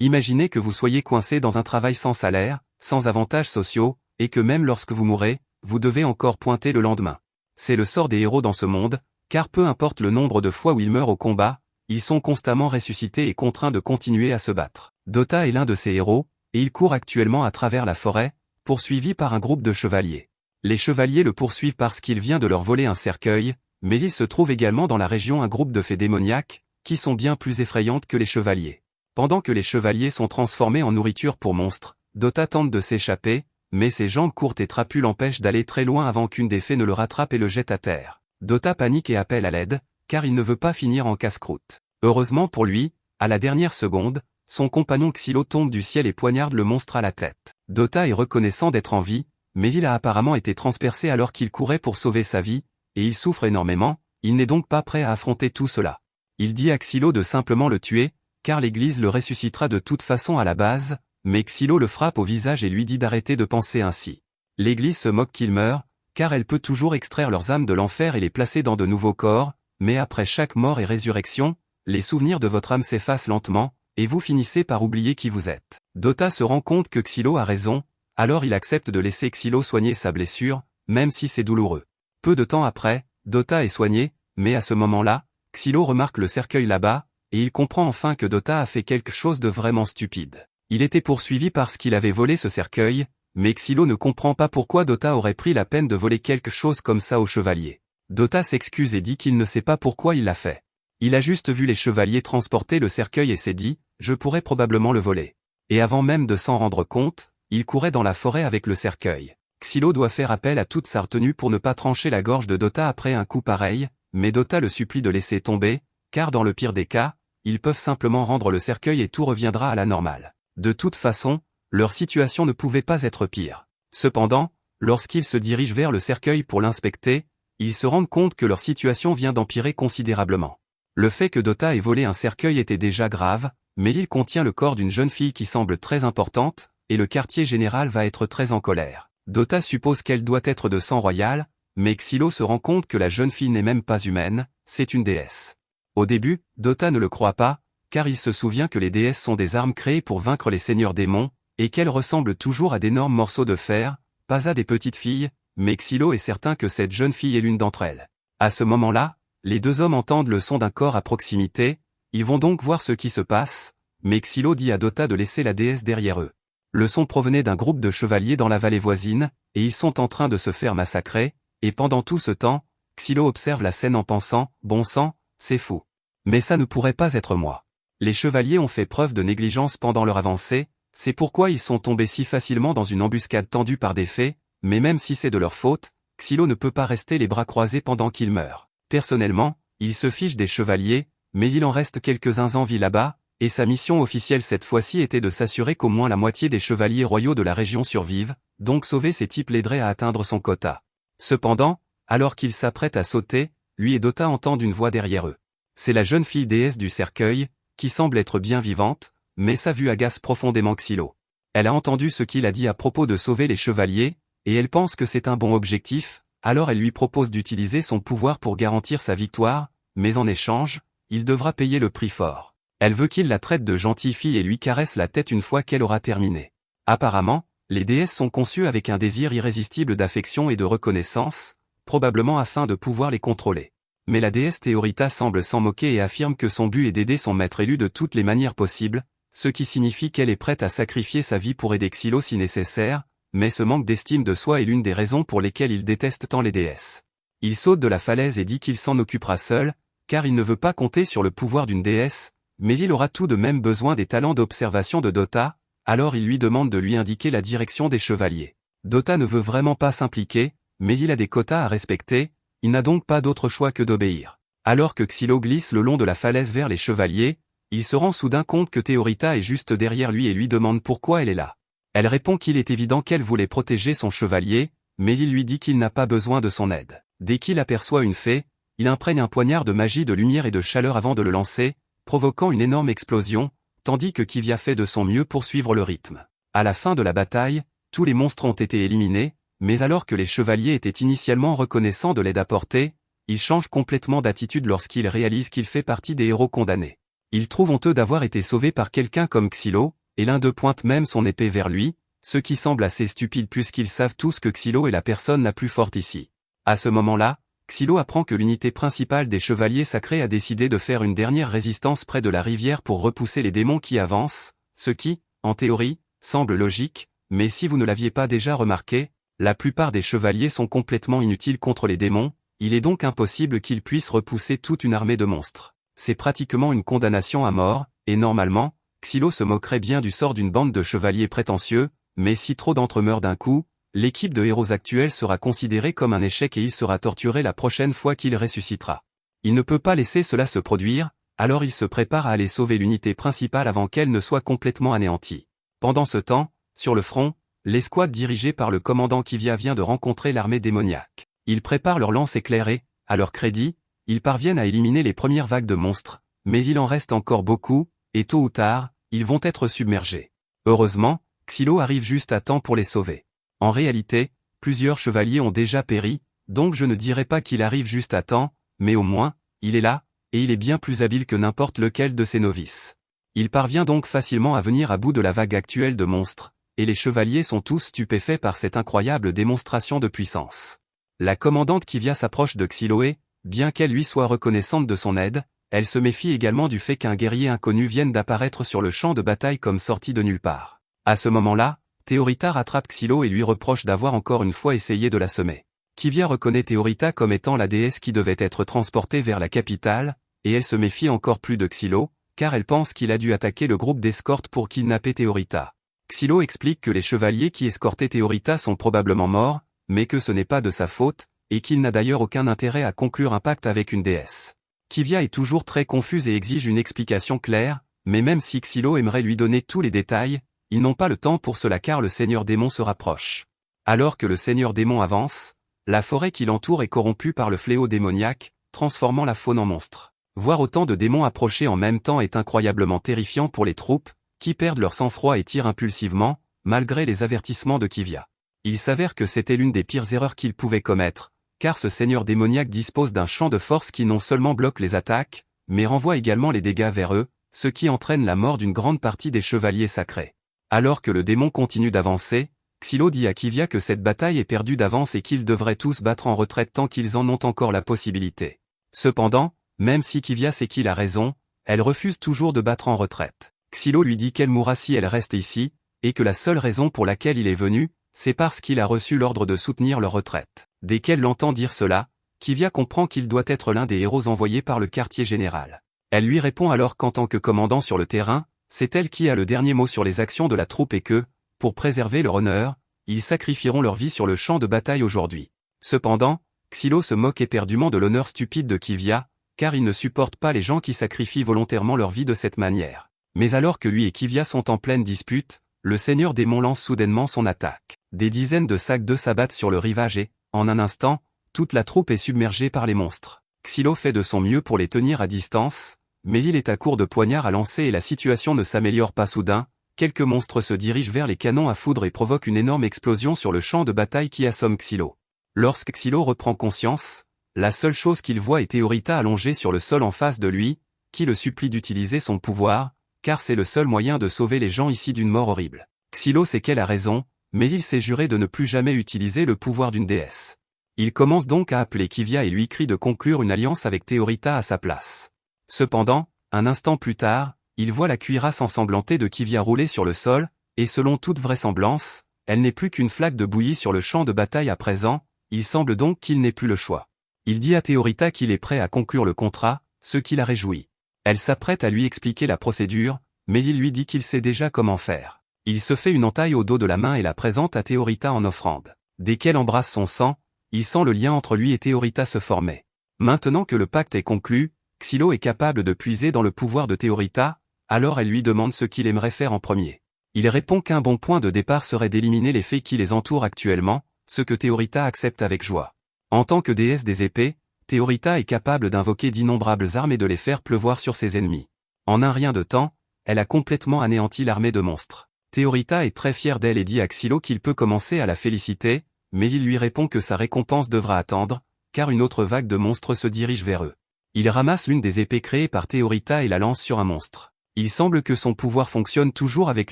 Imaginez que vous soyez coincé dans un travail sans salaire, sans avantages sociaux, et que même lorsque vous mourrez, vous devez encore pointer le lendemain. C'est le sort des héros dans ce monde, car peu importe le nombre de fois où ils meurent au combat, ils sont constamment ressuscités et contraints de continuer à se battre. Dota est l'un de ces héros, et il court actuellement à travers la forêt, poursuivi par un groupe de chevaliers. Les chevaliers le poursuivent parce qu'il vient de leur voler un cercueil, mais il se trouve également dans la région un groupe de fées démoniaques, qui sont bien plus effrayantes que les chevaliers. Pendant que les chevaliers sont transformés en nourriture pour monstres, Dota tente de s'échapper, mais ses jambes courtes et trapues l'empêchent d'aller très loin avant qu'une des fées ne le rattrape et le jette à terre. Dota panique et appelle à l'aide, car il ne veut pas finir en casse-croûte. Heureusement pour lui, à la dernière seconde, son compagnon Xylo tombe du ciel et poignarde le monstre à la tête. Dota est reconnaissant d'être en vie, mais il a apparemment été transpercé alors qu'il courait pour sauver sa vie, et il souffre énormément, il n'est donc pas prêt à affronter tout cela. Il dit à Xylo de simplement le tuer, car l'Église le ressuscitera de toute façon à la base, mais Xylo le frappe au visage et lui dit d'arrêter de penser ainsi. L'Église se moque qu'il meure, car elle peut toujours extraire leurs âmes de l'enfer et les placer dans de nouveaux corps, mais après chaque mort et résurrection, les souvenirs de votre âme s'effacent lentement, et vous finissez par oublier qui vous êtes. Dota se rend compte que Xylo a raison, alors il accepte de laisser Xylo soigner sa blessure, même si c'est douloureux. Peu de temps après, Dota est soigné, mais à ce moment-là, Xylo remarque le cercueil là-bas, et il comprend enfin que Dota a fait quelque chose de vraiment stupide. Il était poursuivi parce qu'il avait volé ce cercueil, mais Xylo ne comprend pas pourquoi Dota aurait pris la peine de voler quelque chose comme ça aux chevaliers. Dota s'excuse et dit qu'il ne sait pas pourquoi il l'a fait. Il a juste vu les chevaliers transporter le cercueil et s'est dit « je pourrais probablement le voler ». Et avant même de s'en rendre compte, il courait dans la forêt avec le cercueil. Xylo doit faire appel à toute sa retenue pour ne pas trancher la gorge de Dota après un coup pareil, mais Dota le supplie de laisser tomber, car dans le pire des cas, ils peuvent simplement rendre le cercueil et tout reviendra à la normale. De toute façon, leur situation ne pouvait pas être pire. Cependant, lorsqu'ils se dirigent vers le cercueil pour l'inspecter, ils se rendent compte que leur situation vient d'empirer considérablement. Le fait que Dota ait volé un cercueil était déjà grave, mais il contient le corps d'une jeune fille qui semble très importante, et le quartier général va être très en colère. Dota suppose qu'elle doit être de sang royal, mais Xylo se rend compte que la jeune fille n'est même pas humaine, c'est une déesse. Au début, Dota ne le croit pas, car il se souvient que les déesses sont des armes créées pour vaincre les seigneurs démons, et qu'elles ressemblent toujours à d'énormes morceaux de fer, pas à des petites filles, mais Xylo est certain que cette jeune fille est l'une d'entre elles. À ce moment-là, les deux hommes entendent le son d'un corps à proximité, ils vont donc voir ce qui se passe, mais Xylo dit à Dota de laisser la déesse derrière eux. Le son provenait d'un groupe de chevaliers dans la vallée voisine, et ils sont en train de se faire massacrer, et pendant tout ce temps, Xylo observe la scène en pensant « bon sang, c'est fou. Mais ça ne pourrait pas être moi. » Les chevaliers ont fait preuve de négligence pendant leur avancée, c'est pourquoi ils sont tombés si facilement dans une embuscade tendue par des fées, mais même si c'est de leur faute, Xylo ne peut pas rester les bras croisés pendant qu'ils meurent. Personnellement, il se fiche des chevaliers, mais il en reste quelques-uns en vie là-bas, et sa mission officielle cette fois-ci était de s'assurer qu'au moins la moitié des chevaliers royaux de la région survivent, donc sauver ces types l'aiderait à atteindre son quota. Cependant, alors qu'il s'apprête à sauter, lui et Dota entendent une voix derrière eux. C'est la jeune fille déesse du cercueil, qui semble être bien vivante, mais sa vue agace profondément Xylo. Elle a entendu ce qu'il a dit à propos de sauver les chevaliers, et elle pense que c'est un bon objectif, alors elle lui propose d'utiliser son pouvoir pour garantir sa victoire, mais en échange, il devra payer le prix fort. Elle veut qu'il la traite de gentille fille et lui caresse la tête une fois qu'elle aura terminé. Apparemment, les déesses sont conçues avec un désir irrésistible d'affection et de reconnaissance, probablement afin de pouvoir les contrôler. Mais la déesse Théorita semble s'en moquer et affirme que son but est d'aider son maître élu de toutes les manières possibles, ce qui signifie qu'elle est prête à sacrifier sa vie pour aider Xylo si nécessaire, mais ce manque d'estime de soi est l'une des raisons pour lesquelles il déteste tant les déesses. Il saute de la falaise et dit qu'il s'en occupera seul, car il ne veut pas compter sur le pouvoir d'une déesse, mais il aura tout de même besoin des talents d'observation de Dota, alors il lui demande de lui indiquer la direction des chevaliers. Dota ne veut vraiment pas s'impliquer, mais il a des quotas à respecter, il n'a donc pas d'autre choix que d'obéir. Alors que Xylo glisse le long de la falaise vers les chevaliers, il se rend soudain compte que Théorita est juste derrière lui et lui demande pourquoi elle est là. Elle répond qu'il est évident qu'elle voulait protéger son chevalier, mais il lui dit qu'il n'a pas besoin de son aide. Dès qu'il aperçoit une fée, il imprègne un poignard de magie de lumière et de chaleur avant de le lancer, provoquant une énorme explosion, tandis que Kivia fait de son mieux pour suivre le rythme. À la fin de la bataille, tous les monstres ont été éliminés, mais alors que les chevaliers étaient initialement reconnaissants de l'aide apportée, ils changent complètement d'attitude lorsqu'ils réalisent qu'il fait partie des héros condamnés. Il trouve honteux d'avoir été sauvé par quelqu'un comme Xylo, et l'un d'eux pointe même son épée vers lui, ce qui semble assez stupide puisqu'ils savent tous que Xylo est la personne la plus forte ici. À ce moment-là, Xylo apprend que l'unité principale des chevaliers sacrés a décidé de faire une dernière résistance près de la rivière pour repousser les démons qui avancent, ce qui, en théorie, semble logique, mais si vous ne l'aviez pas déjà remarqué, la plupart des chevaliers sont complètement inutiles contre les démons, il est donc impossible qu'ils puissent repousser toute une armée de monstres. C'est pratiquement une condamnation à mort, et normalement, Xylo se moquerait bien du sort d'une bande de chevaliers prétentieux, mais si trop d'entre eux meurent d'un coup, l'équipe de héros actuelle sera considérée comme un échec et il sera torturé la prochaine fois qu'il ressuscitera. Il ne peut pas laisser cela se produire, alors il se prépare à aller sauver l'unité principale avant qu'elle ne soit complètement anéantie. Pendant ce temps, sur le front, l'escouade dirigée par le commandant Kivia vient de rencontrer l'armée démoniaque. Ils préparent leurs lances éclairées, à leur crédit, ils parviennent à éliminer les premières vagues de monstres, mais il en reste encore beaucoup, et tôt ou tard, ils vont être submergés. Heureusement, Xylo arrive juste à temps pour les sauver. En réalité, plusieurs chevaliers ont déjà péri, donc je ne dirais pas qu'il arrive juste à temps, mais au moins, il est là, et il est bien plus habile que n'importe lequel de ses novices. Il parvient donc facilement à venir à bout de la vague actuelle de monstres, et les chevaliers sont tous stupéfaits par cette incroyable démonstration de puissance. La commandante Kivia s'approche de Xylo et, bien qu'elle lui soit reconnaissante de son aide, elle se méfie également du fait qu'un guerrier inconnu vienne d'apparaître sur le champ de bataille comme sorti de nulle part. À ce moment-là, Théorita rattrape Xylo et lui reproche d'avoir encore une fois essayé de la semer. Kivia reconnaît Théorita comme étant la déesse qui devait être transportée vers la capitale, et elle se méfie encore plus de Xylo, car elle pense qu'il a dû attaquer le groupe d'escorte pour kidnapper Théorita. Xylo explique que les chevaliers qui escortaient Théorita sont probablement morts, mais que ce n'est pas de sa faute, et qu'il n'a d'ailleurs aucun intérêt à conclure un pacte avec une déesse. Kivia est toujours très confuse et exige une explication claire, mais même si Xylo aimerait lui donner tous les détails, ils n'ont pas le temps pour cela car le seigneur démon se rapproche. Alors que le seigneur démon avance, la forêt qui l'entoure est corrompue par le fléau démoniaque, transformant la faune en monstre. Voir autant de démons approcher en même temps est incroyablement terrifiant pour les troupes, qui perdent leur sang-froid et tirent impulsivement, malgré les avertissements de Kivia. Il s'avère que c'était l'une des pires erreurs qu'ils pouvaient commettre, car ce seigneur démoniaque dispose d'un champ de force qui non seulement bloque les attaques, mais renvoie également les dégâts vers eux, ce qui entraîne la mort d'une grande partie des chevaliers sacrés. Alors que le démon continue d'avancer, Xylo dit à Kivia que cette bataille est perdue d'avance et qu'ils devraient tous battre en retraite tant qu'ils en ont encore la possibilité. Cependant, même si Kivia sait qu'il a raison, elle refuse toujours de battre en retraite. Xylo lui dit qu'elle mourra si elle reste ici, et que la seule raison pour laquelle il est venu, c'est parce qu'il a reçu l'ordre de soutenir leur retraite. Dès qu'elle l'entend dire cela, Kivia comprend qu'il doit être l'un des héros envoyés par le quartier général. Elle lui répond alors qu'en tant que commandant sur le terrain, c'est elle qui a le dernier mot sur les actions de la troupe et que, pour préserver leur honneur, ils sacrifieront leur vie sur le champ de bataille aujourd'hui. Cependant, Xylo se moque éperdument de l'honneur stupide de Kivia, car il ne supporte pas les gens qui sacrifient volontairement leur vie de cette manière. Mais alors que lui et Kivia sont en pleine dispute, le seigneur démon lance soudainement son attaque. Des dizaines de sacs d'œufs s'abattent sur le rivage et, en un instant, toute la troupe est submergée par les monstres. Xylo fait de son mieux pour les tenir à distance, mais il est à court de poignards à lancer et la situation ne s'améliore pas soudain. Quelques monstres se dirigent vers les canons à foudre et provoquent une énorme explosion sur le champ de bataille qui assomme Xylo. Lorsque Xylo reprend conscience, la seule chose qu'il voit est Théorita allongée sur le sol en face de lui, qui le supplie d'utiliser son pouvoir, car c'est le seul moyen de sauver les gens ici d'une mort horrible. Xylo sait qu'elle a raison, mais il s'est juré de ne plus jamais utiliser le pouvoir d'une déesse. Il commence donc à appeler Kivia et lui crie de conclure une alliance avec Théorita à sa place. Cependant, un instant plus tard, il voit la cuirasse ensanglantée de Kivia rouler sur le sol, et selon toute vraisemblance, elle n'est plus qu'une flaque de bouillie sur le champ de bataille à présent, il semble donc qu'il n'ait plus le choix. Il dit à Théorita qu'il est prêt à conclure le contrat, ce qui la réjouit. Elle s'apprête à lui expliquer la procédure, mais il lui dit qu'il sait déjà comment faire. Il se fait une entaille au dos de la main et la présente à Théorita en offrande. Dès qu'elle embrasse son sang, il sent le lien entre lui et Théorita se former. Maintenant que le pacte est conclu, Xylo est capable de puiser dans le pouvoir de Théorita, alors elle lui demande ce qu'il aimerait faire en premier. Il répond qu'un bon point de départ serait d'éliminer les fées qui les entourent actuellement, ce que Théorita accepte avec joie. En tant que déesse des épées, Théorita est capable d'invoquer d'innombrables armes et de les faire pleuvoir sur ses ennemis. En un rien de temps, elle a complètement anéanti l'armée de monstres. Théorita est très fière d'elle et dit à Xylo qu'il peut commencer à la féliciter, mais il lui répond que sa récompense devra attendre, car une autre vague de monstres se dirige vers eux. Il ramasse l'une des épées créées par Théorita et la lance sur un monstre. Il semble que son pouvoir fonctionne toujours avec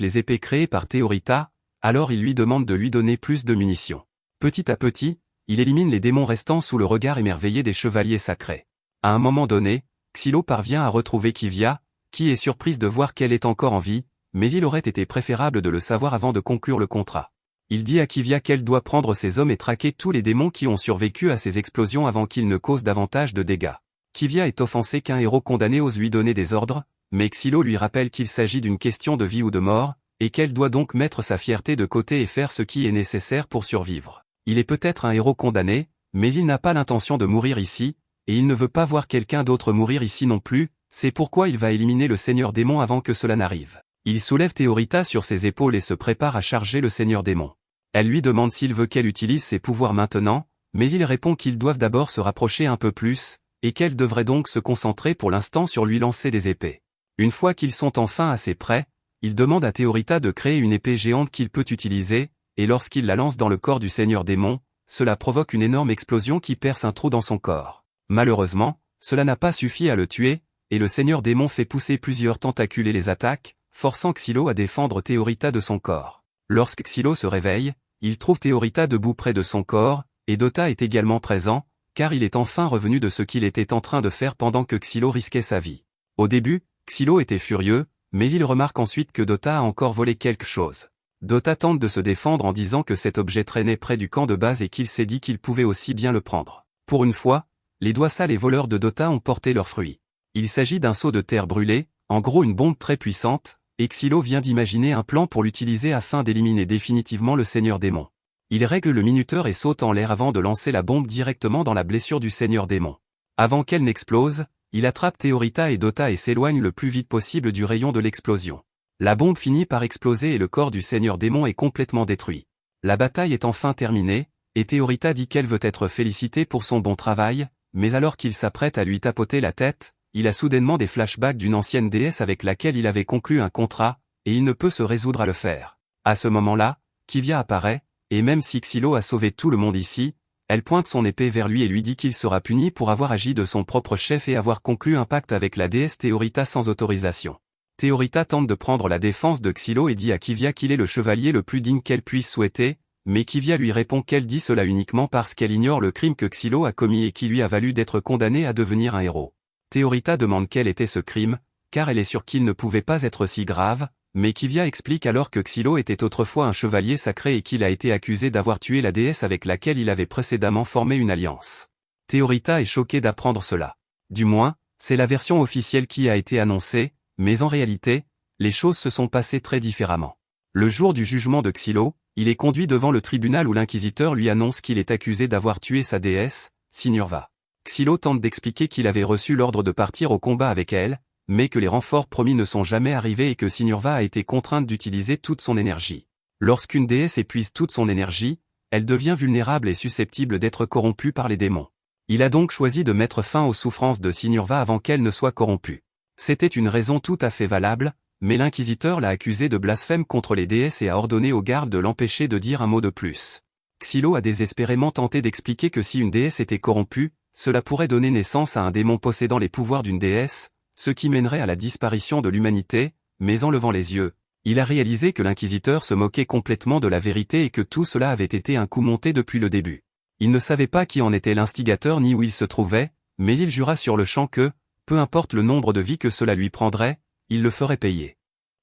les épées créées par Théorita, alors il lui demande de lui donner plus de munitions. Petit à petit, il élimine les démons restants sous le regard émerveillé des chevaliers sacrés. À un moment donné, Xylo parvient à retrouver Kivia, qui est surprise de voir qu'elle est encore en vie, mais il aurait été préférable de le savoir avant de conclure le contrat. Il dit à Kivia qu'elle doit prendre ses hommes et traquer tous les démons qui ont survécu à ces explosions avant qu'ils ne causent davantage de dégâts. Kivia est offensée qu'un héros condamné ose lui donner des ordres, mais Xylo lui rappelle qu'il s'agit d'une question de vie ou de mort, et qu'elle doit donc mettre sa fierté de côté et faire ce qui est nécessaire pour survivre. Il est peut-être un héros condamné, mais il n'a pas l'intention de mourir ici, et il ne veut pas voir quelqu'un d'autre mourir ici non plus, c'est pourquoi il va éliminer le Seigneur Démon avant que cela n'arrive. Il soulève Théorita sur ses épaules et se prépare à charger le Seigneur Démon. Elle lui demande s'il veut qu'elle utilise ses pouvoirs maintenant, mais il répond qu'ils doivent d'abord se rapprocher un peu plus, et qu'elle devrait donc se concentrer pour l'instant sur lui lancer des épées. Une fois qu'ils sont enfin assez près, il demande à Théorita de créer une épée géante qu'il peut utiliser, et lorsqu'il la lance dans le corps du Seigneur Démon, cela provoque une énorme explosion qui perce un trou dans son corps. Malheureusement, cela n'a pas suffi à le tuer, et le Seigneur Démon fait pousser plusieurs tentacules et les attaque, forçant Xylo à défendre Théorita de son corps. Lorsque Xylo se réveille, il trouve Théorita debout près de son corps, et Dota est également présent, car il est enfin revenu de ce qu'il était en train de faire pendant que Xylo risquait sa vie. Au début, Xylo était furieux, mais il remarque ensuite que Dota a encore volé quelque chose. Dota tente de se défendre en disant que cet objet traînait près du camp de base et qu'il s'est dit qu'il pouvait aussi bien le prendre. Pour une fois, les doigts sales et voleurs de Dota ont porté leurs fruits. Il s'agit d'un seau de terre brûlée, en gros une bombe très puissante, et Xylo vient d'imaginer un plan pour l'utiliser afin d'éliminer définitivement le Seigneur Démon. Il règle le minuteur et saute en l'air avant de lancer la bombe directement dans la blessure du Seigneur Démon. Avant qu'elle n'explose, il attrape Théorita et Dota et s'éloigne le plus vite possible du rayon de l'explosion. La bombe finit par exploser et le corps du Seigneur Démon est complètement détruit. La bataille est enfin terminée, et Théorita dit qu'elle veut être félicitée pour son bon travail, mais alors qu'il s'apprête à lui tapoter la tête, il a soudainement des flashbacks d'une ancienne déesse avec laquelle il avait conclu un contrat, et il ne peut se résoudre à le faire. À ce moment-là, Kivia apparaît, et même si Xylo a sauvé tout le monde ici, elle pointe son épée vers lui et lui dit qu'il sera puni pour avoir agi de son propre chef et avoir conclu un pacte avec la déesse Théorita sans autorisation. Théorita tente de prendre la défense de Xylo et dit à Kivia qu'il est le chevalier le plus digne qu'elle puisse souhaiter, mais Kivia lui répond qu'elle dit cela uniquement parce qu'elle ignore le crime que Xylo a commis et qui lui a valu d'être condamné à devenir un héros. Théorita demande quel était ce crime, car elle est sûre qu'il ne pouvait pas être si grave, mais Kivia explique alors que Xylo était autrefois un chevalier sacré et qu'il a été accusé d'avoir tué la déesse avec laquelle il avait précédemment formé une alliance. Théorita est choquée d'apprendre cela. Du moins, c'est la version officielle qui a été annoncée, mais en réalité, les choses se sont passées très différemment. Le jour du jugement de Xylo, il est conduit devant le tribunal où l'inquisiteur lui annonce qu'il est accusé d'avoir tué sa déesse, Sinurva. Xylo tente d'expliquer qu'il avait reçu l'ordre de partir au combat avec elle, mais que les renforts promis ne sont jamais arrivés et que Sinurva a été contrainte d'utiliser toute son énergie. Lorsqu'une déesse épuise toute son énergie, elle devient vulnérable et susceptible d'être corrompue par les démons. Il a donc choisi de mettre fin aux souffrances de Sinurva avant qu'elle ne soit corrompue. C'était une raison tout à fait valable, mais l'inquisiteur l'a accusé de blasphème contre les déesses et a ordonné aux gardes de l'empêcher de dire un mot de plus. Xylo a désespérément tenté d'expliquer que si une déesse était corrompue, cela pourrait donner naissance à un démon possédant les pouvoirs d'une déesse, ce qui mènerait à la disparition de l'humanité, mais en levant les yeux, il a réalisé que l'inquisiteur se moquait complètement de la vérité et que tout cela avait été un coup monté depuis le début. Il ne savait pas qui en était l'instigateur ni où il se trouvait, mais il jura sur le champ que, peu importe le nombre de vies que cela lui prendrait, il le ferait payer.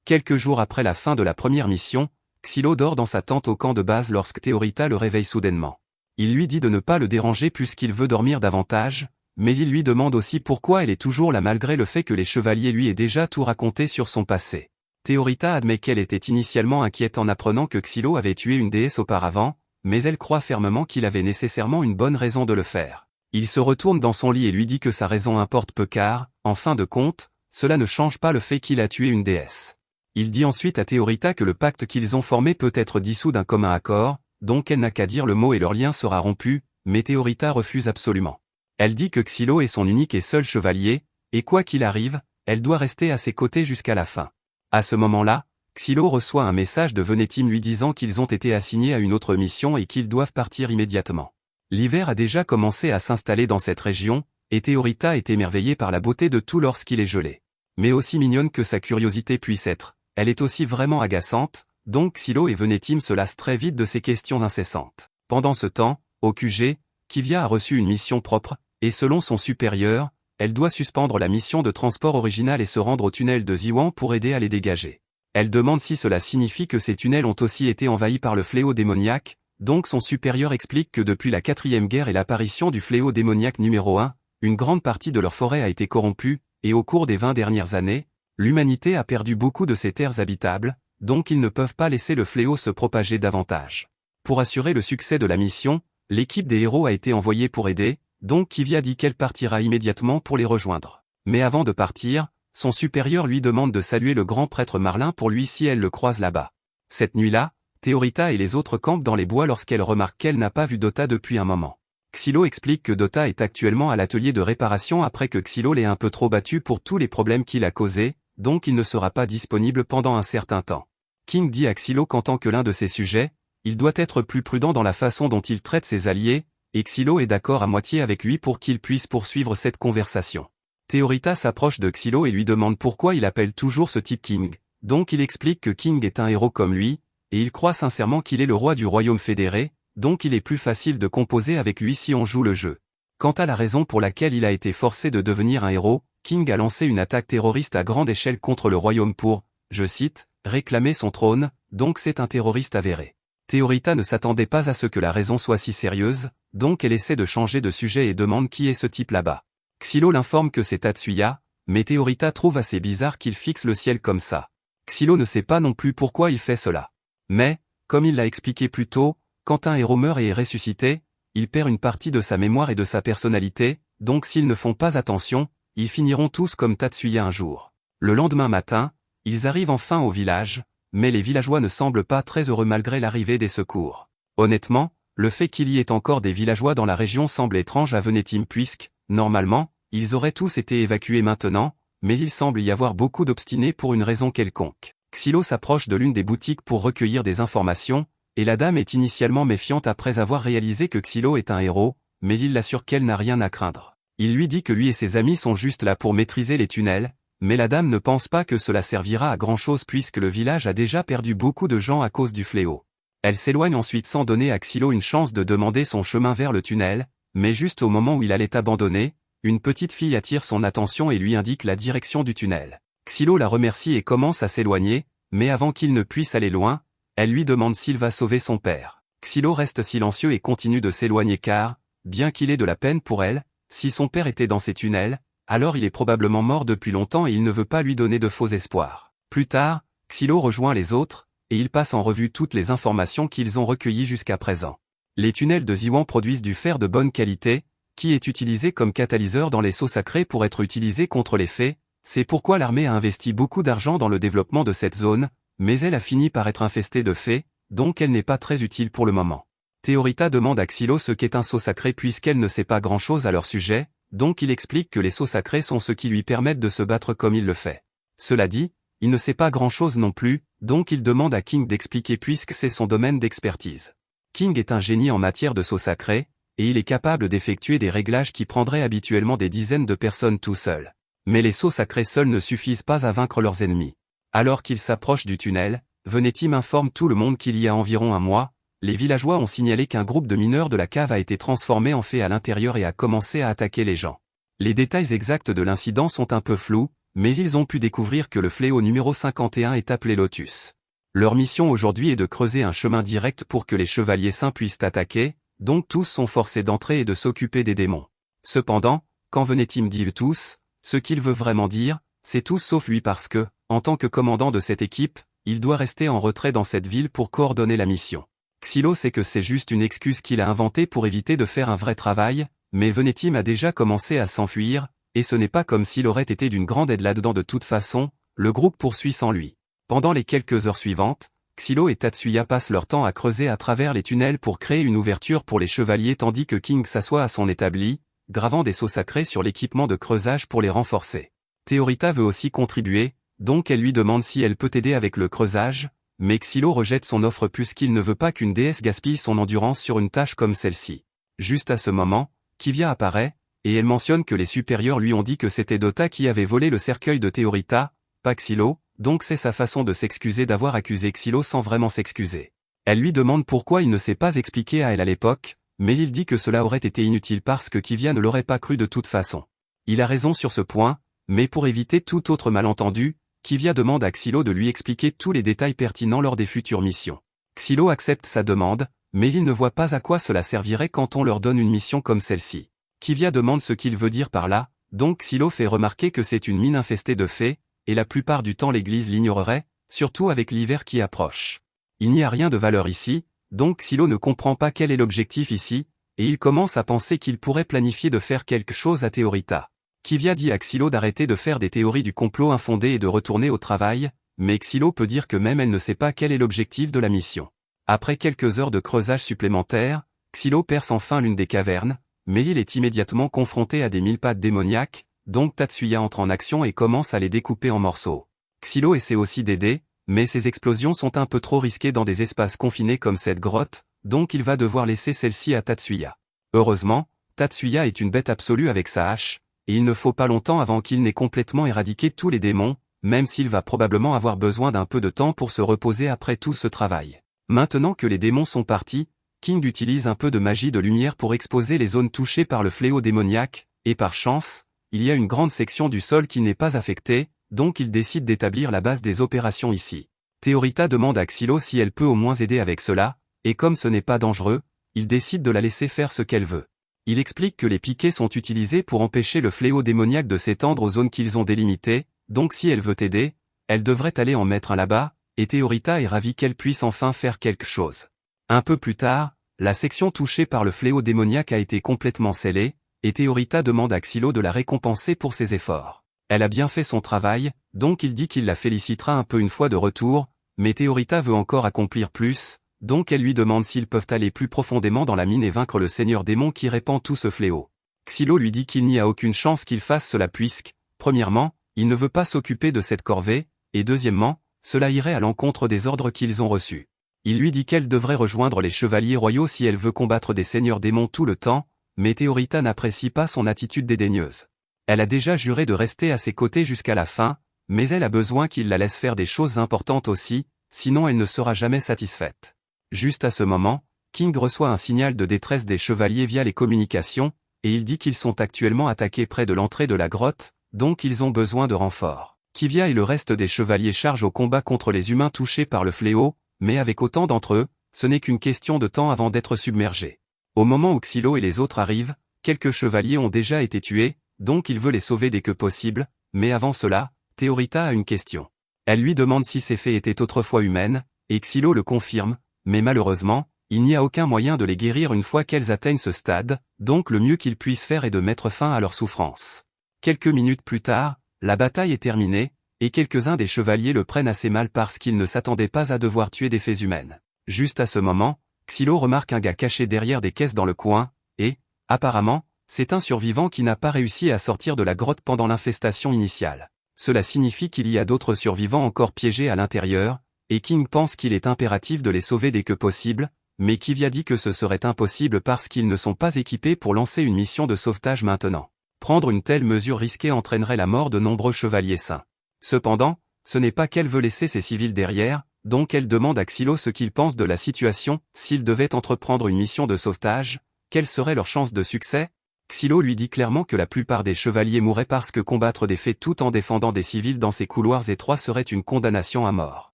Quelques jours après la fin de la première mission, Xylo dort dans sa tente au camp de base lorsque Théorita le réveille soudainement. Il lui dit de ne pas le déranger puisqu'il veut dormir davantage, mais il lui demande aussi pourquoi elle est toujours là malgré le fait que les chevaliers lui aient déjà tout raconté sur son passé. Théorita admet qu'elle était initialement inquiète en apprenant que Xylo avait tué une déesse auparavant, mais elle croit fermement qu'il avait nécessairement une bonne raison de le faire. Il se retourne dans son lit et lui dit que sa raison importe peu car, en fin de compte, cela ne change pas le fait qu'il a tué une déesse. Il dit ensuite à Théorita que le pacte qu'ils ont formé peut être dissous d'un commun accord, donc elle n'a qu'à dire le mot et leur lien sera rompu, mais Théorita refuse absolument. Elle dit que Xylo est son unique et seul chevalier, et quoi qu'il arrive, elle doit rester à ses côtés jusqu'à la fin. À ce moment-là, Xylo reçoit un message de Venetim lui disant qu'ils ont été assignés à une autre mission et qu'ils doivent partir immédiatement. L'hiver a déjà commencé à s'installer dans cette région, et Theorita est émerveillée par la beauté de tout lorsqu'il est gelé. Mais aussi mignonne que sa curiosité puisse être, elle est aussi vraiment agaçante, donc Xylo et Venetim se lassent très vite de ces questions incessantes. Pendant ce temps, au QG, Kivia a reçu une mission propre, et selon son supérieur, elle doit suspendre la mission de transport originale et se rendre au tunnel de Ziwan pour aider à les dégager. Elle demande si cela signifie que ces tunnels ont aussi été envahis par le fléau démoniaque, donc son supérieur explique que depuis la 4e guerre et l'apparition du fléau démoniaque numéro 1, une grande partie de leur forêt a été corrompue, et au cours des 20 dernières années, l'humanité a perdu beaucoup de ses terres habitables, donc ils ne peuvent pas laisser le fléau se propager davantage. Pour assurer le succès de la mission, l'équipe des héros a été envoyée pour aider, donc Kivia dit qu'elle partira immédiatement pour les rejoindre. Mais avant de partir, son supérieur lui demande de saluer le grand prêtre Marlin pour lui si elle le croise là-bas. Cette nuit-là, Theorita et les autres campent dans les bois lorsqu'elle remarque qu'elle n'a pas vu Dota depuis un moment. Xylo explique que Dota est actuellement à l'atelier de réparation après que Xylo l'ait un peu trop battu pour tous les problèmes qu'il a causés, donc il ne sera pas disponible pendant un certain temps. King dit à Xylo qu'en tant que l'un de ses sujets, il doit être plus prudent dans la façon dont il traite ses alliés, et Xylo est d'accord à moitié avec lui pour qu'il puisse poursuivre cette conversation. Theorita s'approche de Xylo et lui demande pourquoi il appelle toujours ce type King, donc il explique que King est un héros comme lui, et il croit sincèrement qu'il est le roi du royaume fédéré, donc il est plus facile de composer avec lui si on joue le jeu. Quant à la raison pour laquelle il a été forcé de devenir un héros, King a lancé une attaque terroriste à grande échelle contre le royaume pour, je cite, réclamer son trône, donc c'est un terroriste avéré. Theorita ne s'attendait pas à ce que la raison soit si sérieuse, donc elle essaie de changer de sujet et demande qui est ce type là-bas. Xylo l'informe que c'est Tatsuya, mais Theorita trouve assez bizarre qu'il fixe le ciel comme ça. Xylo ne sait pas non plus pourquoi il fait cela. Mais, comme il l'a expliqué plus tôt, quand un héros meurt et est ressuscité, il perd une partie de sa mémoire et de sa personnalité, donc s'ils ne font pas attention, ils finiront tous comme Tatsuya un jour. Le lendemain matin, ils arrivent enfin au village, mais les villageois ne semblent pas très heureux malgré l'arrivée des secours. Honnêtement, le fait qu'il y ait encore des villageois dans la région semble étrange à Venetim puisque, normalement, ils auraient tous été évacués maintenant, mais il semble y avoir beaucoup d'obstinés pour une raison quelconque. Xylo s'approche de l'une des boutiques pour recueillir des informations, et la dame est initialement méfiante après avoir réalisé que Xylo est un héros, mais il l'assure qu'elle n'a rien à craindre. Il lui dit que lui et ses amis sont juste là pour maîtriser les tunnels, mais la dame ne pense pas que cela servira à grand-chose puisque le village a déjà perdu beaucoup de gens à cause du fléau. Elle s'éloigne ensuite sans donner à Xylo une chance de demander son chemin vers le tunnel, mais juste au moment où il allait abandonner, une petite fille attire son attention et lui indique la direction du tunnel. Xylo la remercie et commence à s'éloigner, mais avant qu'il ne puisse aller loin, elle lui demande s'il va sauver son père. Xylo reste silencieux et continue de s'éloigner car, bien qu'il ait de la peine pour elle, si son père était dans ces tunnels, alors il est probablement mort depuis longtemps et il ne veut pas lui donner de faux espoirs. Plus tard, Xylo rejoint les autres, et ils passent en revue toutes les informations qu'ils ont recueillies jusqu'à présent. Les tunnels de Ziwan produisent du fer de bonne qualité, qui est utilisé comme catalyseur dans les sceaux sacrés pour être utilisé contre les fées, c'est pourquoi l'armée a investi beaucoup d'argent dans le développement de cette zone, mais elle a fini par être infestée de fées, donc elle n'est pas très utile pour le moment. Theorita demande à Xylo ce qu'est un sceau sacré puisqu'elle ne sait pas grand-chose à leur sujet, donc il explique que les sceaux sacrés sont ceux qui lui permettent de se battre comme il le fait. Cela dit, il ne sait pas grand-chose non plus, donc il demande à King d'expliquer puisque c'est son domaine d'expertise. King est un génie en matière de sceaux sacrés, et il est capable d'effectuer des réglages qui prendraient habituellement des dizaines de personnes tout seul. Mais les sceaux sacrés seuls ne suffisent pas à vaincre leurs ennemis. Alors qu'il s'approche du tunnel, Venetim informe tout le monde qu'il y a environ un mois, les villageois ont signalé qu'un groupe de mineurs de la cave a été transformé en fées à l'intérieur et a commencé à attaquer les gens. Les détails exacts de l'incident sont un peu flous, mais ils ont pu découvrir que le fléau numéro 51 est appelé Lotus. Leur mission aujourd'hui est de creuser un chemin direct pour que les chevaliers saints puissent attaquer, donc tous sont forcés d'entrer et de s'occuper des démons. Cependant, quand Venetim dit tous, ce qu'il veut vraiment dire, c'est tous sauf lui parce que, en tant que commandant de cette équipe, il doit rester en retrait dans cette ville pour coordonner la mission. Xylo sait que c'est juste une excuse qu'il a inventée pour éviter de faire un vrai travail, mais Venetim a déjà commencé à s'enfuir, et ce n'est pas comme s'il aurait été d'une grande aide là-dedans de toute façon, le groupe poursuit sans lui. Pendant les quelques heures suivantes, Xylo et Tatsuya passent leur temps à creuser à travers les tunnels pour créer une ouverture pour les chevaliers tandis que King s'assoit à son établi, gravant des sceaux sacrés sur l'équipement de creusage pour les renforcer. Theorita veut aussi contribuer, donc elle lui demande si elle peut aider avec le creusage, mais Xylo rejette son offre puisqu'il ne veut pas qu'une déesse gaspille son endurance sur une tâche comme celle-ci. Juste à ce moment, Kivia apparaît, et elle mentionne que les supérieurs lui ont dit que c'était Dota qui avait volé le cercueil de Théorita, pas Xylo, donc c'est sa façon de s'excuser d'avoir accusé Xylo sans vraiment s'excuser. Elle lui demande pourquoi il ne s'est pas expliqué à elle à l'époque, mais il dit que cela aurait été inutile parce que Kivia ne l'aurait pas cru de toute façon. Il a raison sur ce point, mais pour éviter tout autre malentendu, Kivia demande à Xylo de lui expliquer tous les détails pertinents lors des futures missions. Xylo accepte sa demande, mais il ne voit pas à quoi cela servirait quand on leur donne une mission comme celle-ci. Kivia demande ce qu'il veut dire par là, donc Xylo fait remarquer que c'est une mine infestée de fées, et la plupart du temps l'église l'ignorerait, surtout avec l'hiver qui approche. Il n'y a rien de valeur ici, donc Xylo ne comprend pas quel est l'objectif ici, et il commence à penser qu'il pourrait planifier de faire quelque chose à Théorita. Kivia dit à Xylo d'arrêter de faire des théories du complot infondées et de retourner au travail, mais Xylo peut dire que même elle ne sait pas quel est l'objectif de la mission. Après quelques heures de creusage supplémentaires, Xylo perce enfin l'une des cavernes, mais il est immédiatement confronté à des mille pattes démoniaques, donc Tatsuya entre en action et commence à les découper en morceaux. Xylo essaie aussi d'aider, mais ces explosions sont un peu trop risquées dans des espaces confinés comme cette grotte, donc il va devoir laisser celle-ci à Tatsuya. Heureusement, Tatsuya est une bête absolue avec sa hache, et il ne faut pas longtemps avant qu'il n'ait complètement éradiqué tous les démons, même s'il va probablement avoir besoin d'un peu de temps pour se reposer après tout ce travail. Maintenant que les démons sont partis, King utilise un peu de magie de lumière pour exposer les zones touchées par le fléau démoniaque, et par chance, il y a une grande section du sol qui n'est pas affectée, donc il décide d'établir la base des opérations ici. Théorita demande à Xylo si elle peut au moins aider avec cela, et comme ce n'est pas dangereux, il décide de la laisser faire ce qu'elle veut. Il explique que les piquets sont utilisés pour empêcher le fléau démoniaque de s'étendre aux zones qu'ils ont délimitées, donc si elle veut aider, elle devrait aller en mettre un là-bas, et Théorita est ravie qu'elle puisse enfin faire quelque chose. Un peu plus tard, la section touchée par le fléau démoniaque a été complètement scellée, et Théorita demande à Xylo de la récompenser pour ses efforts. Elle a bien fait son travail, donc il dit qu'il la félicitera un peu une fois de retour, mais Théorita veut encore accomplir plus, donc elle lui demande s'ils peuvent aller plus profondément dans la mine et vaincre le seigneur démon qui répand tout ce fléau. Xylo lui dit qu'il n'y a aucune chance qu'il fasse cela puisque, premièrement, il ne veut pas s'occuper de cette corvée, et deuxièmement, cela irait à l'encontre des ordres qu'ils ont reçus. Il lui dit qu'elle devrait rejoindre les chevaliers royaux si elle veut combattre des seigneurs démons tout le temps, mais Théorita n'apprécie pas son attitude dédaigneuse. Elle a déjà juré de rester à ses côtés jusqu'à la fin, mais elle a besoin qu'il la laisse faire des choses importantes aussi, sinon elle ne sera jamais satisfaite. Juste à ce moment, King reçoit un signal de détresse des chevaliers via les communications, et il dit qu'ils sont actuellement attaqués près de l'entrée de la grotte, donc ils ont besoin de renforts. Kivia et le reste des chevaliers chargent au combat contre les humains touchés par le fléau, mais avec autant d'entre eux, ce n'est qu'une question de temps avant d'être submergés. Au moment où Xylo et les autres arrivent, quelques chevaliers ont déjà été tués, donc il veut les sauver dès que possible, mais avant cela, Théorita a une question. Elle lui demande si ces fées étaient autrefois humaines, et Xylo le confirme, mais malheureusement, il n'y a aucun moyen de les guérir une fois qu'elles atteignent ce stade, donc le mieux qu'ils puissent faire est de mettre fin à leur souffrance. Quelques minutes plus tard, la bataille est terminée, et quelques-uns des chevaliers le prennent assez mal parce qu'ils ne s'attendaient pas à devoir tuer des fées humaines. Juste à ce moment, Xylo remarque un gars caché derrière des caisses dans le coin, et, apparemment, c'est un survivant qui n'a pas réussi à sortir de la grotte pendant l'infestation initiale. Cela signifie qu'il y a d'autres survivants encore piégés à l'intérieur, et King pense qu'il est impératif de les sauver dès que possible, mais Kivia dit que ce serait impossible parce qu'ils ne sont pas équipés pour lancer une mission de sauvetage maintenant. Prendre une telle mesure risquée entraînerait la mort de nombreux chevaliers saints. Cependant, ce n'est pas qu'elle veut laisser ses civils derrière, donc elle demande à Xylo ce qu'il pense de la situation, s'il devait entreprendre une mission de sauvetage, quelle serait leur chance de succès? Xylo lui dit clairement que la plupart des chevaliers mourraient parce que combattre des fées tout en défendant des civils dans ces couloirs étroits serait une condamnation à mort.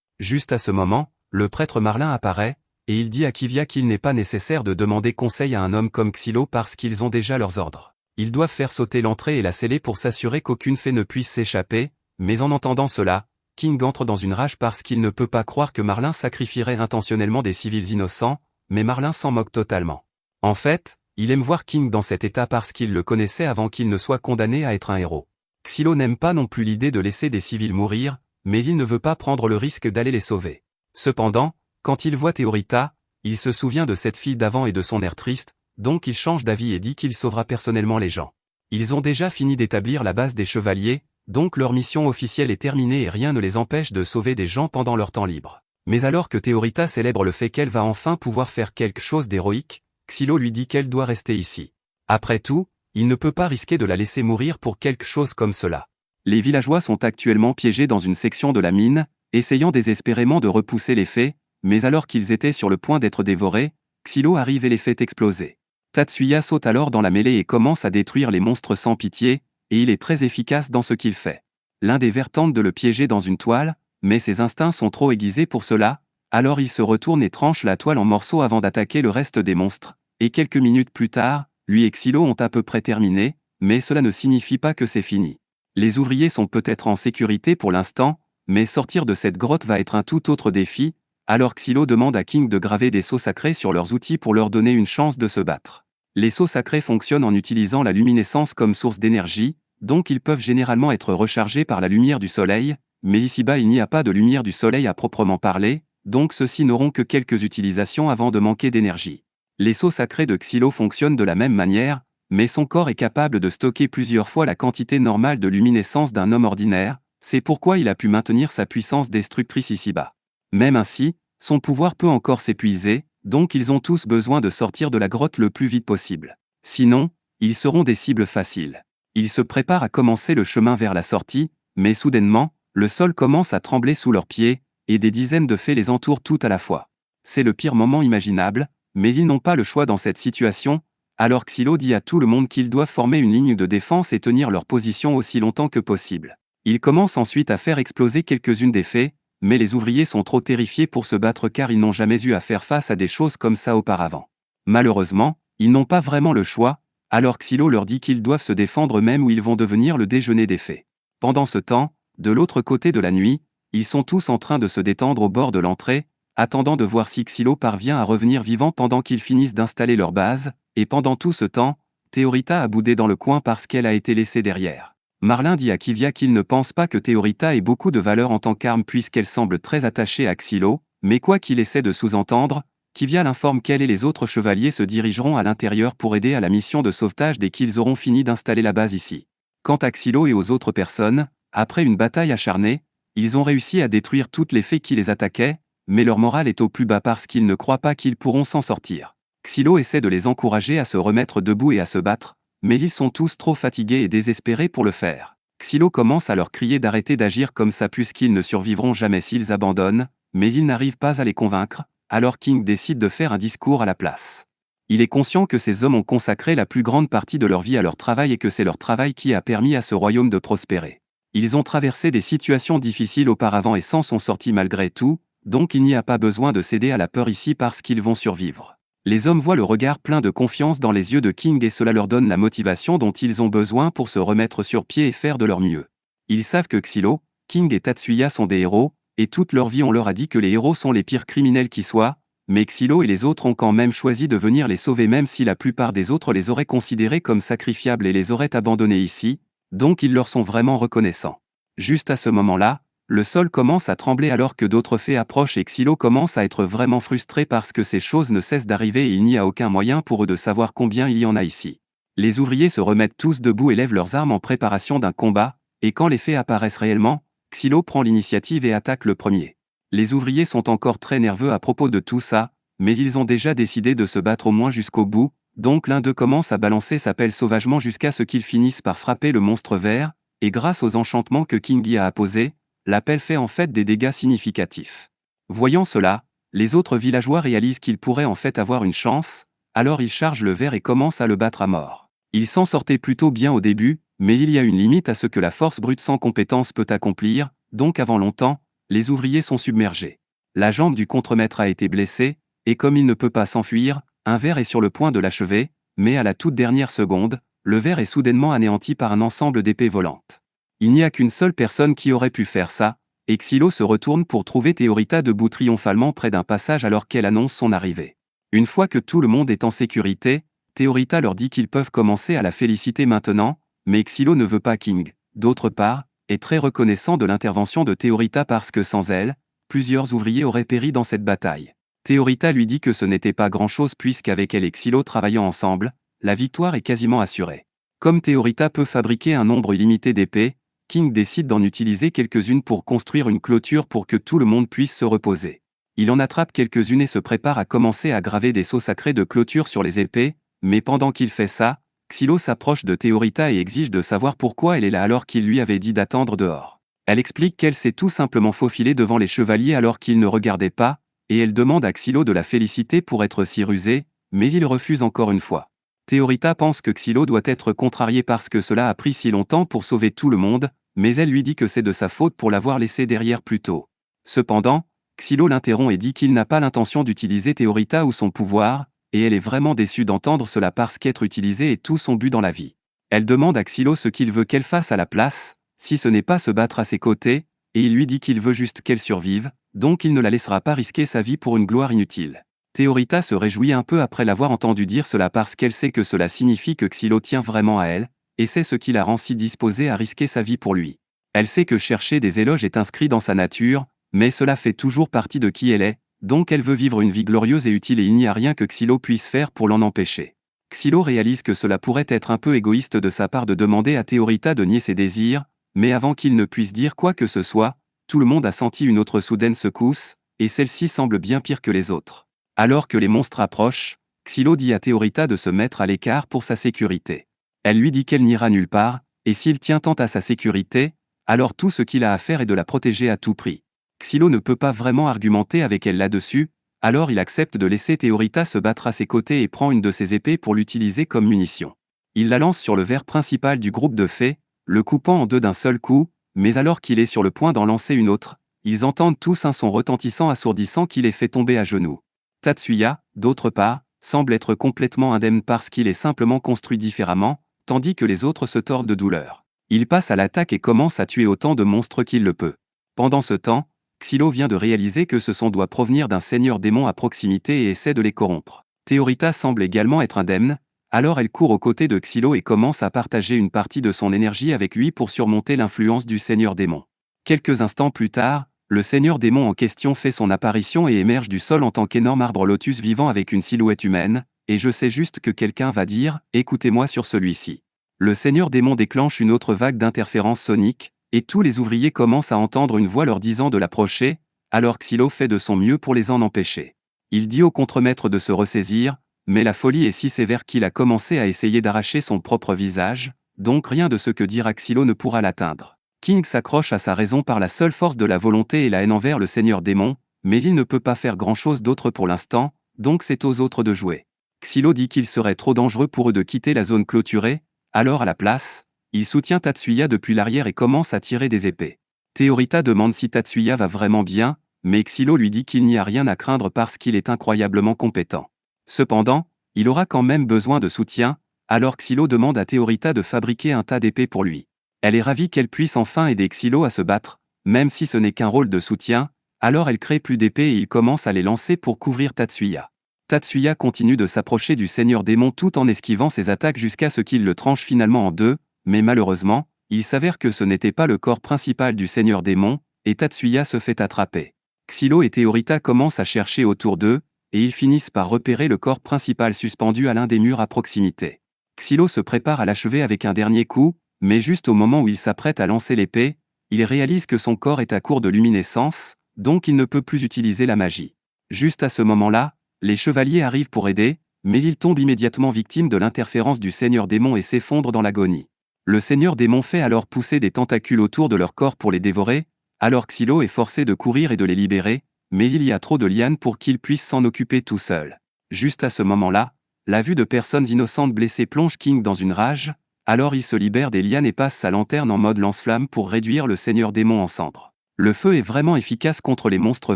Juste à ce moment, le prêtre Marlin apparaît, et il dit à Kivia qu'il n'est pas nécessaire de demander conseil à un homme comme Xylo parce qu'ils ont déjà leurs ordres. Ils doivent faire sauter l'entrée et la sceller pour s'assurer qu'aucune fée ne puisse s'échapper, mais en entendant cela, King entre dans une rage parce qu'il ne peut pas croire que Marlin sacrifierait intentionnellement des civils innocents, mais Marlin s'en moque totalement. En fait, il aime voir King dans cet état parce qu'il le connaissait avant qu'il ne soit condamné à être un héros. Xylo n'aime pas non plus l'idée de laisser des civils mourir, mais il ne veut pas prendre le risque d'aller les sauver. Cependant, quand il voit Théorita, il se souvient de cette fille d'avant et de son air triste, donc il change d'avis et dit qu'il sauvera personnellement les gens. Ils ont déjà fini d'établir la base des chevaliers, donc leur mission officielle est terminée et rien ne les empêche de sauver des gens pendant leur temps libre. Mais alors que Théorita célèbre le fait qu'elle va enfin pouvoir faire quelque chose d'héroïque, Xylo lui dit qu'elle doit rester ici. Après tout, Il ne peut pas risquer de la laisser mourir pour quelque chose comme cela. Les villageois sont actuellement piégés dans une section de la mine, essayant désespérément de repousser les faits, mais alors qu'ils étaient sur le point d'être dévorés, Xylo arrive et les fait exploser. Tatsuya saute alors dans la mêlée et commence à détruire les monstres sans pitié, et il est très efficace dans ce qu'il fait. L'un des vers tente de le piéger dans une toile, mais ses instincts sont trop aiguisés pour cela, alors il se retourne et tranche la toile en morceaux avant d'attaquer le reste des monstres, et quelques minutes plus tard, lui et Xylo ont à peu près terminé, mais cela ne signifie pas que c'est fini. Les ouvriers sont peut-être en sécurité pour l'instant, mais sortir de cette grotte va être un tout autre défi, alors Xylo demande à King de graver des sceaux sacrés sur leurs outils pour leur donner une chance de se battre. Les sceaux sacrés fonctionnent en utilisant la luminescence comme source d'énergie, donc ils peuvent généralement être rechargés par la lumière du soleil, mais ici-bas il n'y a pas de lumière du soleil à proprement parler, donc ceux-ci n'auront que quelques utilisations avant de manquer d'énergie. Les sceaux sacrés de Xylo fonctionnent de la même manière, mais son corps est capable de stocker plusieurs fois la quantité normale de luminescence d'un homme ordinaire, c'est pourquoi il a pu maintenir sa puissance destructrice ici-bas. Même ainsi, son pouvoir peut encore s'épuiser, donc ils ont tous besoin de sortir de la grotte le plus vite possible. Sinon, ils seront des cibles faciles. Ils se préparent à commencer le chemin vers la sortie, mais soudainement, le sol commence à trembler sous leurs pieds, et des dizaines de fées les entourent tout à la fois. C'est le pire moment imaginable, mais ils n'ont pas le choix dans cette situation, alors Xylo dit à tout le monde qu'ils doivent former une ligne de défense et tenir leur position aussi longtemps que possible. Il commence ensuite à faire exploser quelques-unes des fées, mais les ouvriers sont trop terrifiés pour se battre car ils n'ont jamais eu à faire face à des choses comme ça auparavant. Malheureusement, ils n'ont pas vraiment le choix, alors Xylo leur dit qu'ils doivent se défendre même ou ils vont devenir le déjeuner des fées. Pendant ce temps, de l'autre côté de la nuit, ils sont tous en train de se détendre au bord de l'entrée, attendant de voir si Xylo parvient à revenir vivant pendant qu'ils finissent d'installer leur base, et pendant tout ce temps, Théorita a boudé dans le coin parce qu'elle a été laissée derrière. Marlin dit à Kivia qu'il ne pense pas que Théorita ait beaucoup de valeur en tant qu'arme puisqu'elle semble très attachée à Xylo, mais quoi qu'il essaie de sous-entendre, Kivia l'informe qu'elle et les autres chevaliers se dirigeront à l'intérieur pour aider à la mission de sauvetage dès qu'ils auront fini d'installer la base ici. Quant à Xylo et aux autres personnes, après une bataille acharnée, ils ont réussi à détruire toutes les fées qui les attaquaient, mais leur morale est au plus bas parce qu'ils ne croient pas qu'ils pourront s'en sortir. Xylo essaie de les encourager à se remettre debout et à se battre, mais ils sont tous trop fatigués et désespérés pour le faire. Xylo commence à leur crier d'arrêter d'agir comme ça puisqu'ils ne survivront jamais s'ils abandonnent, mais ils n'arrivent pas à les convaincre, alors King décide de faire un discours à la place. Il est conscient que ces hommes ont consacré la plus grande partie de leur vie à leur travail et que c'est leur travail qui a permis à ce royaume de prospérer. Ils ont traversé des situations difficiles auparavant et s'en sont sortis malgré tout, donc il n'y a pas besoin de céder à la peur ici parce qu'ils vont survivre. Les hommes voient le regard plein de confiance dans les yeux de King et cela leur donne la motivation dont ils ont besoin pour se remettre sur pied et faire de leur mieux. Ils savent que Xylo, King et Tatsuya sont des héros, et toute leur vie on leur a dit que les héros sont les pires criminels qui soient, mais Xylo et les autres ont quand même choisi de venir les sauver même si la plupart des autres les auraient considérés comme sacrifiables et les auraient abandonnés ici, donc ils leur sont vraiment reconnaissants. Juste à ce moment-là, le sol commence à trembler alors que d'autres fées approchent et Xylo commence à être vraiment frustré parce que ces choses ne cessent d'arriver et il n'y a aucun moyen pour eux de savoir combien il y en a ici. Les ouvriers se remettent tous debout et lèvent leurs armes en préparation d'un combat, et quand les fées apparaissent réellement, Xylo prend l'initiative et attaque le premier. Les ouvriers sont encore très nerveux à propos de tout ça, mais ils ont déjà décidé de se battre au moins jusqu'au bout, donc l'un d'eux commence à balancer sa pelle sauvagement jusqu'à ce qu'ils finissent par frapper le monstre vert, et grâce aux enchantements que King a apposés, la pelle fait en fait des dégâts significatifs. Voyant cela, les autres villageois réalisent qu'ils pourraient en fait avoir une chance, alors ils chargent le ver et commencent à le battre à mort. Ils s'en sortaient plutôt bien au début, mais il y a une limite à ce que la force brute sans compétence peut accomplir, donc avant longtemps, les ouvriers sont submergés. La jambe du contremaître a été blessée, et comme il ne peut pas s'enfuir, un ver est sur le point de l'achever, mais à la toute dernière seconde, le ver est soudainement anéanti par un ensemble d'épées volantes. Il n'y a qu'une seule personne qui aurait pu faire ça, et Xylo se retourne pour trouver Théorita debout triomphalement près d'un passage alors qu'elle annonce son arrivée. Une fois que tout le monde est en sécurité, Théorita leur dit qu'ils peuvent commencer à la féliciter maintenant, mais Xylo ne veut pas King, d'autre part, est très reconnaissant de l'intervention de Théorita parce que sans elle, plusieurs ouvriers auraient péri dans cette bataille. Théorita lui dit que ce n'était pas grand-chose puisqu'avec elle et Xylo travaillant ensemble, la victoire est quasiment assurée. Comme Théorita peut fabriquer un nombre illimité d'épées, King décide d'en utiliser quelques-unes pour construire une clôture pour que tout le monde puisse se reposer. Il en attrape quelques-unes et se prépare à commencer à graver des sceaux sacrés de clôture sur les épées, mais pendant qu'il fait ça, Xylo s'approche de Théorita et exige de savoir pourquoi elle est là alors qu'il lui avait dit d'attendre dehors. Elle explique qu'elle s'est tout simplement faufilée devant les chevaliers alors qu'ils ne regardaient pas, et elle demande à Xylo de la féliciter pour être si rusé, mais il refuse encore une fois. Théorita pense que Xylo doit être contrarié parce que cela a pris si longtemps pour sauver tout le monde, mais elle lui dit que c'est de sa faute pour l'avoir laissé derrière plus tôt. Cependant, Xylo l'interrompt et dit qu'il n'a pas l'intention d'utiliser Théorita ou son pouvoir, et elle est vraiment déçue d'entendre cela parce qu'être utilisée est tout son but dans la vie. Elle demande à Xylo ce qu'il veut qu'elle fasse à la place, si ce n'est pas se battre à ses côtés, et il lui dit qu'il veut juste qu'elle survive, donc il ne la laissera pas risquer sa vie pour une gloire inutile. Théorita se réjouit un peu après l'avoir entendu dire cela parce qu'elle sait que cela signifie que Xylo tient vraiment à elle, et c'est ce qui la rend si disposée à risquer sa vie pour lui. Elle sait que chercher des éloges est inscrit dans sa nature, mais cela fait toujours partie de qui elle est, donc elle veut vivre une vie glorieuse et utile et il n'y a rien que Xylo puisse faire pour l'en empêcher. Xylo réalise que cela pourrait être un peu égoïste de sa part de demander à Théorita de nier ses désirs, mais avant qu'il ne puisse dire quoi que ce soit, tout le monde a senti une autre soudaine secousse, et celle-ci semble bien pire que les autres. Alors que les monstres approchent, Xylo dit à Théorita de se mettre à l'écart pour sa sécurité. Elle lui dit qu'elle n'ira nulle part, et s'il tient tant à sa sécurité, alors tout ce qu'il a à faire est de la protéger à tout prix. Xylo ne peut pas vraiment argumenter avec elle là-dessus, alors il accepte de laisser Théorita se battre à ses côtés et prend une de ses épées pour l'utiliser comme munition. Il la lance sur le ver principal du groupe de fées, le coupant en deux d'un seul coup, mais alors qu'il est sur le point d'en lancer une autre, ils entendent tous un son retentissant assourdissant qui les fait tomber à genoux. Tatsuya, d'autre part, semble être complètement indemne parce qu'il est simplement construit différemment, tandis que les autres se tordent de douleur. Il passe à l'attaque et commence à tuer autant de monstres qu'il le peut. Pendant ce temps, Xylo vient de réaliser que ce son doit provenir d'un seigneur démon à proximité et essaie de les corrompre. Théorita semble également être indemne, alors elle court aux côtés de Xylo et commence à partager une partie de son énergie avec lui pour surmonter l'influence du seigneur démon. Quelques instants plus tard, le seigneur démon en question fait son apparition et émerge du sol en tant qu'énorme arbre lotus vivant avec une silhouette humaine, et je sais juste que quelqu'un va dire « Écoutez-moi sur celui-ci ». Le seigneur démon déclenche une autre vague d'interférences soniques, et tous les ouvriers commencent à entendre une voix leur disant de l'approcher, alors Xylo fait de son mieux pour les en empêcher. Il dit au contremaître de se ressaisir, mais la folie est si sévère qu'il a commencé à essayer d'arracher son propre visage, donc rien de ce que dira Xylo ne pourra l'atteindre. King s'accroche à sa raison par la seule force de la volonté et la haine envers le seigneur démon, mais il ne peut pas faire grand-chose d'autre pour l'instant, donc c'est aux autres de jouer. Xylo dit qu'il serait trop dangereux pour eux de quitter la zone clôturée, alors à la place, il soutient Tatsuya depuis l'arrière et commence à tirer des épées. Théorita demande si Tatsuya va vraiment bien, mais Xylo lui dit qu'il n'y a rien à craindre parce qu'il est incroyablement compétent. Cependant, il aura quand même besoin de soutien, alors Xylo demande à Théorita de fabriquer un tas d'épées pour lui. Elle est ravie qu'elle puisse enfin aider Xylo à se battre, même si ce n'est qu'un rôle de soutien, alors elle crée plus d'épées et il commence à les lancer pour couvrir Tatsuya. Tatsuya continue de s'approcher du seigneur démon tout en esquivant ses attaques jusqu'à ce qu'il le tranche finalement en deux, mais malheureusement, il s'avère que ce n'était pas le corps principal du seigneur démon, et Tatsuya se fait attraper. Xylo et Théorita commencent à chercher autour d'eux, et ils finissent par repérer le corps principal suspendu à l'un des murs à proximité. Xylo se prépare à l'achever avec un dernier coup, mais juste au moment où il s'apprête à lancer l'épée, il réalise que son corps est à court de luminescence, donc il ne peut plus utiliser la magie. Juste à ce moment-là, les chevaliers arrivent pour aider, mais ils tombent immédiatement victimes de l'interférence du seigneur démon et s'effondrent dans l'agonie. Le seigneur démon fait alors pousser des tentacules autour de leur corps pour les dévorer, alors Xylo est forcé de courir et de les libérer, mais il y a trop de lianes pour qu'il puisse s'en occuper tout seul. Juste à ce moment-là, la vue de personnes innocentes blessées plonge King dans une rage, alors il se libère des lianes et passe sa lanterne en mode lance-flamme pour réduire le seigneur démon en cendres. Le feu est vraiment efficace contre les monstres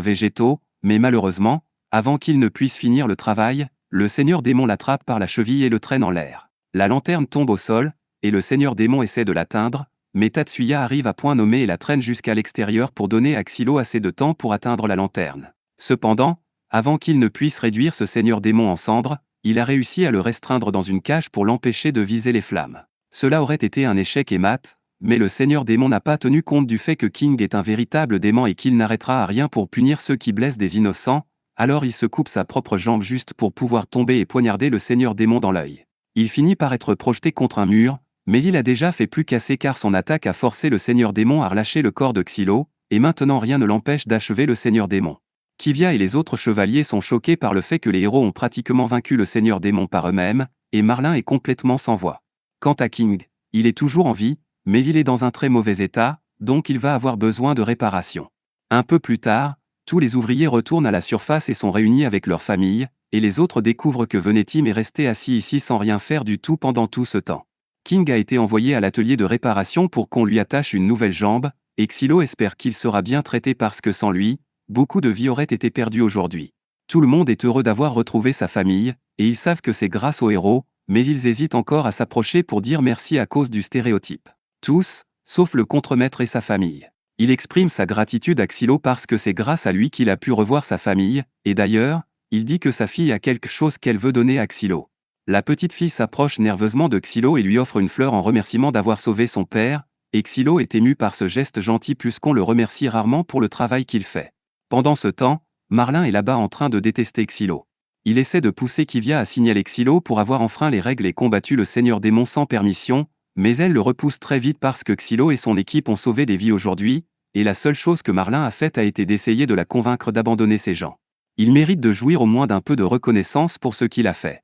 végétaux, mais malheureusement, avant qu'il ne puisse finir le travail, le seigneur démon l'attrape par la cheville et le traîne en l'air. La lanterne tombe au sol, et le seigneur démon essaie de l'atteindre, mais Tatsuya arrive à point nommé et la traîne jusqu'à l'extérieur pour donner à Xylo assez de temps pour atteindre la lanterne. Cependant, avant qu'il ne puisse réduire ce seigneur démon en cendres, il a réussi à le restreindre dans une cage pour l'empêcher de viser les flammes. Cela aurait été un échec et mat, mais le seigneur démon n'a pas tenu compte du fait que King est un véritable démon et qu'il n'arrêtera à rien pour punir ceux qui blessent des innocents, alors il se coupe sa propre jambe juste pour pouvoir tomber et poignarder le seigneur démon dans l'œil. Il finit par être projeté contre un mur, mais il a déjà fait plus qu'assez car son attaque a forcé le seigneur démon à relâcher le corps de Xylo, et maintenant rien ne l'empêche d'achever le seigneur démon. Kivia et les autres chevaliers sont choqués par le fait que les héros ont pratiquement vaincu le seigneur démon par eux-mêmes, et Marlin est complètement sans voix. Quant à King, il est toujours en vie, mais il est dans un très mauvais état, donc il va avoir besoin de réparation. Un peu plus tard, tous les ouvriers retournent à la surface et sont réunis avec leurs familles, et les autres découvrent que Venetim est resté assis ici sans rien faire du tout pendant tout ce temps. King a été envoyé à l'atelier de réparation pour qu'on lui attache une nouvelle jambe, et Xylo espère qu'il sera bien traité parce que sans lui, beaucoup de vies auraient été perdues aujourd'hui. Tout le monde est heureux d'avoir retrouvé sa famille, et ils savent que c'est grâce au héros, mais ils hésitent encore à s'approcher pour dire merci à cause du stéréotype. Tous, sauf le contremaître et sa famille. Il exprime sa gratitude à Xylo parce que c'est grâce à lui qu'il a pu revoir sa famille, et d'ailleurs, il dit que sa fille a quelque chose qu'elle veut donner à Xylo. La petite fille s'approche nerveusement de Xylo et lui offre une fleur en remerciement d'avoir sauvé son père, et Xylo est ému par ce geste gentil puisqu'on le remercie rarement pour le travail qu'il fait. Pendant ce temps, Marlin est là-bas en train de détester Xylo. Il essaie de pousser Kivia à signaler Xylo pour avoir enfreint les règles et combattu le seigneur démon sans permission, mais elle le repousse très vite parce que Xylo et son équipe ont sauvé des vies aujourd'hui, et la seule chose que Marlin a faite a été d'essayer de la convaincre d'abandonner ces gens. Il mérite de jouir au moins d'un peu de reconnaissance pour ce qu'il a fait.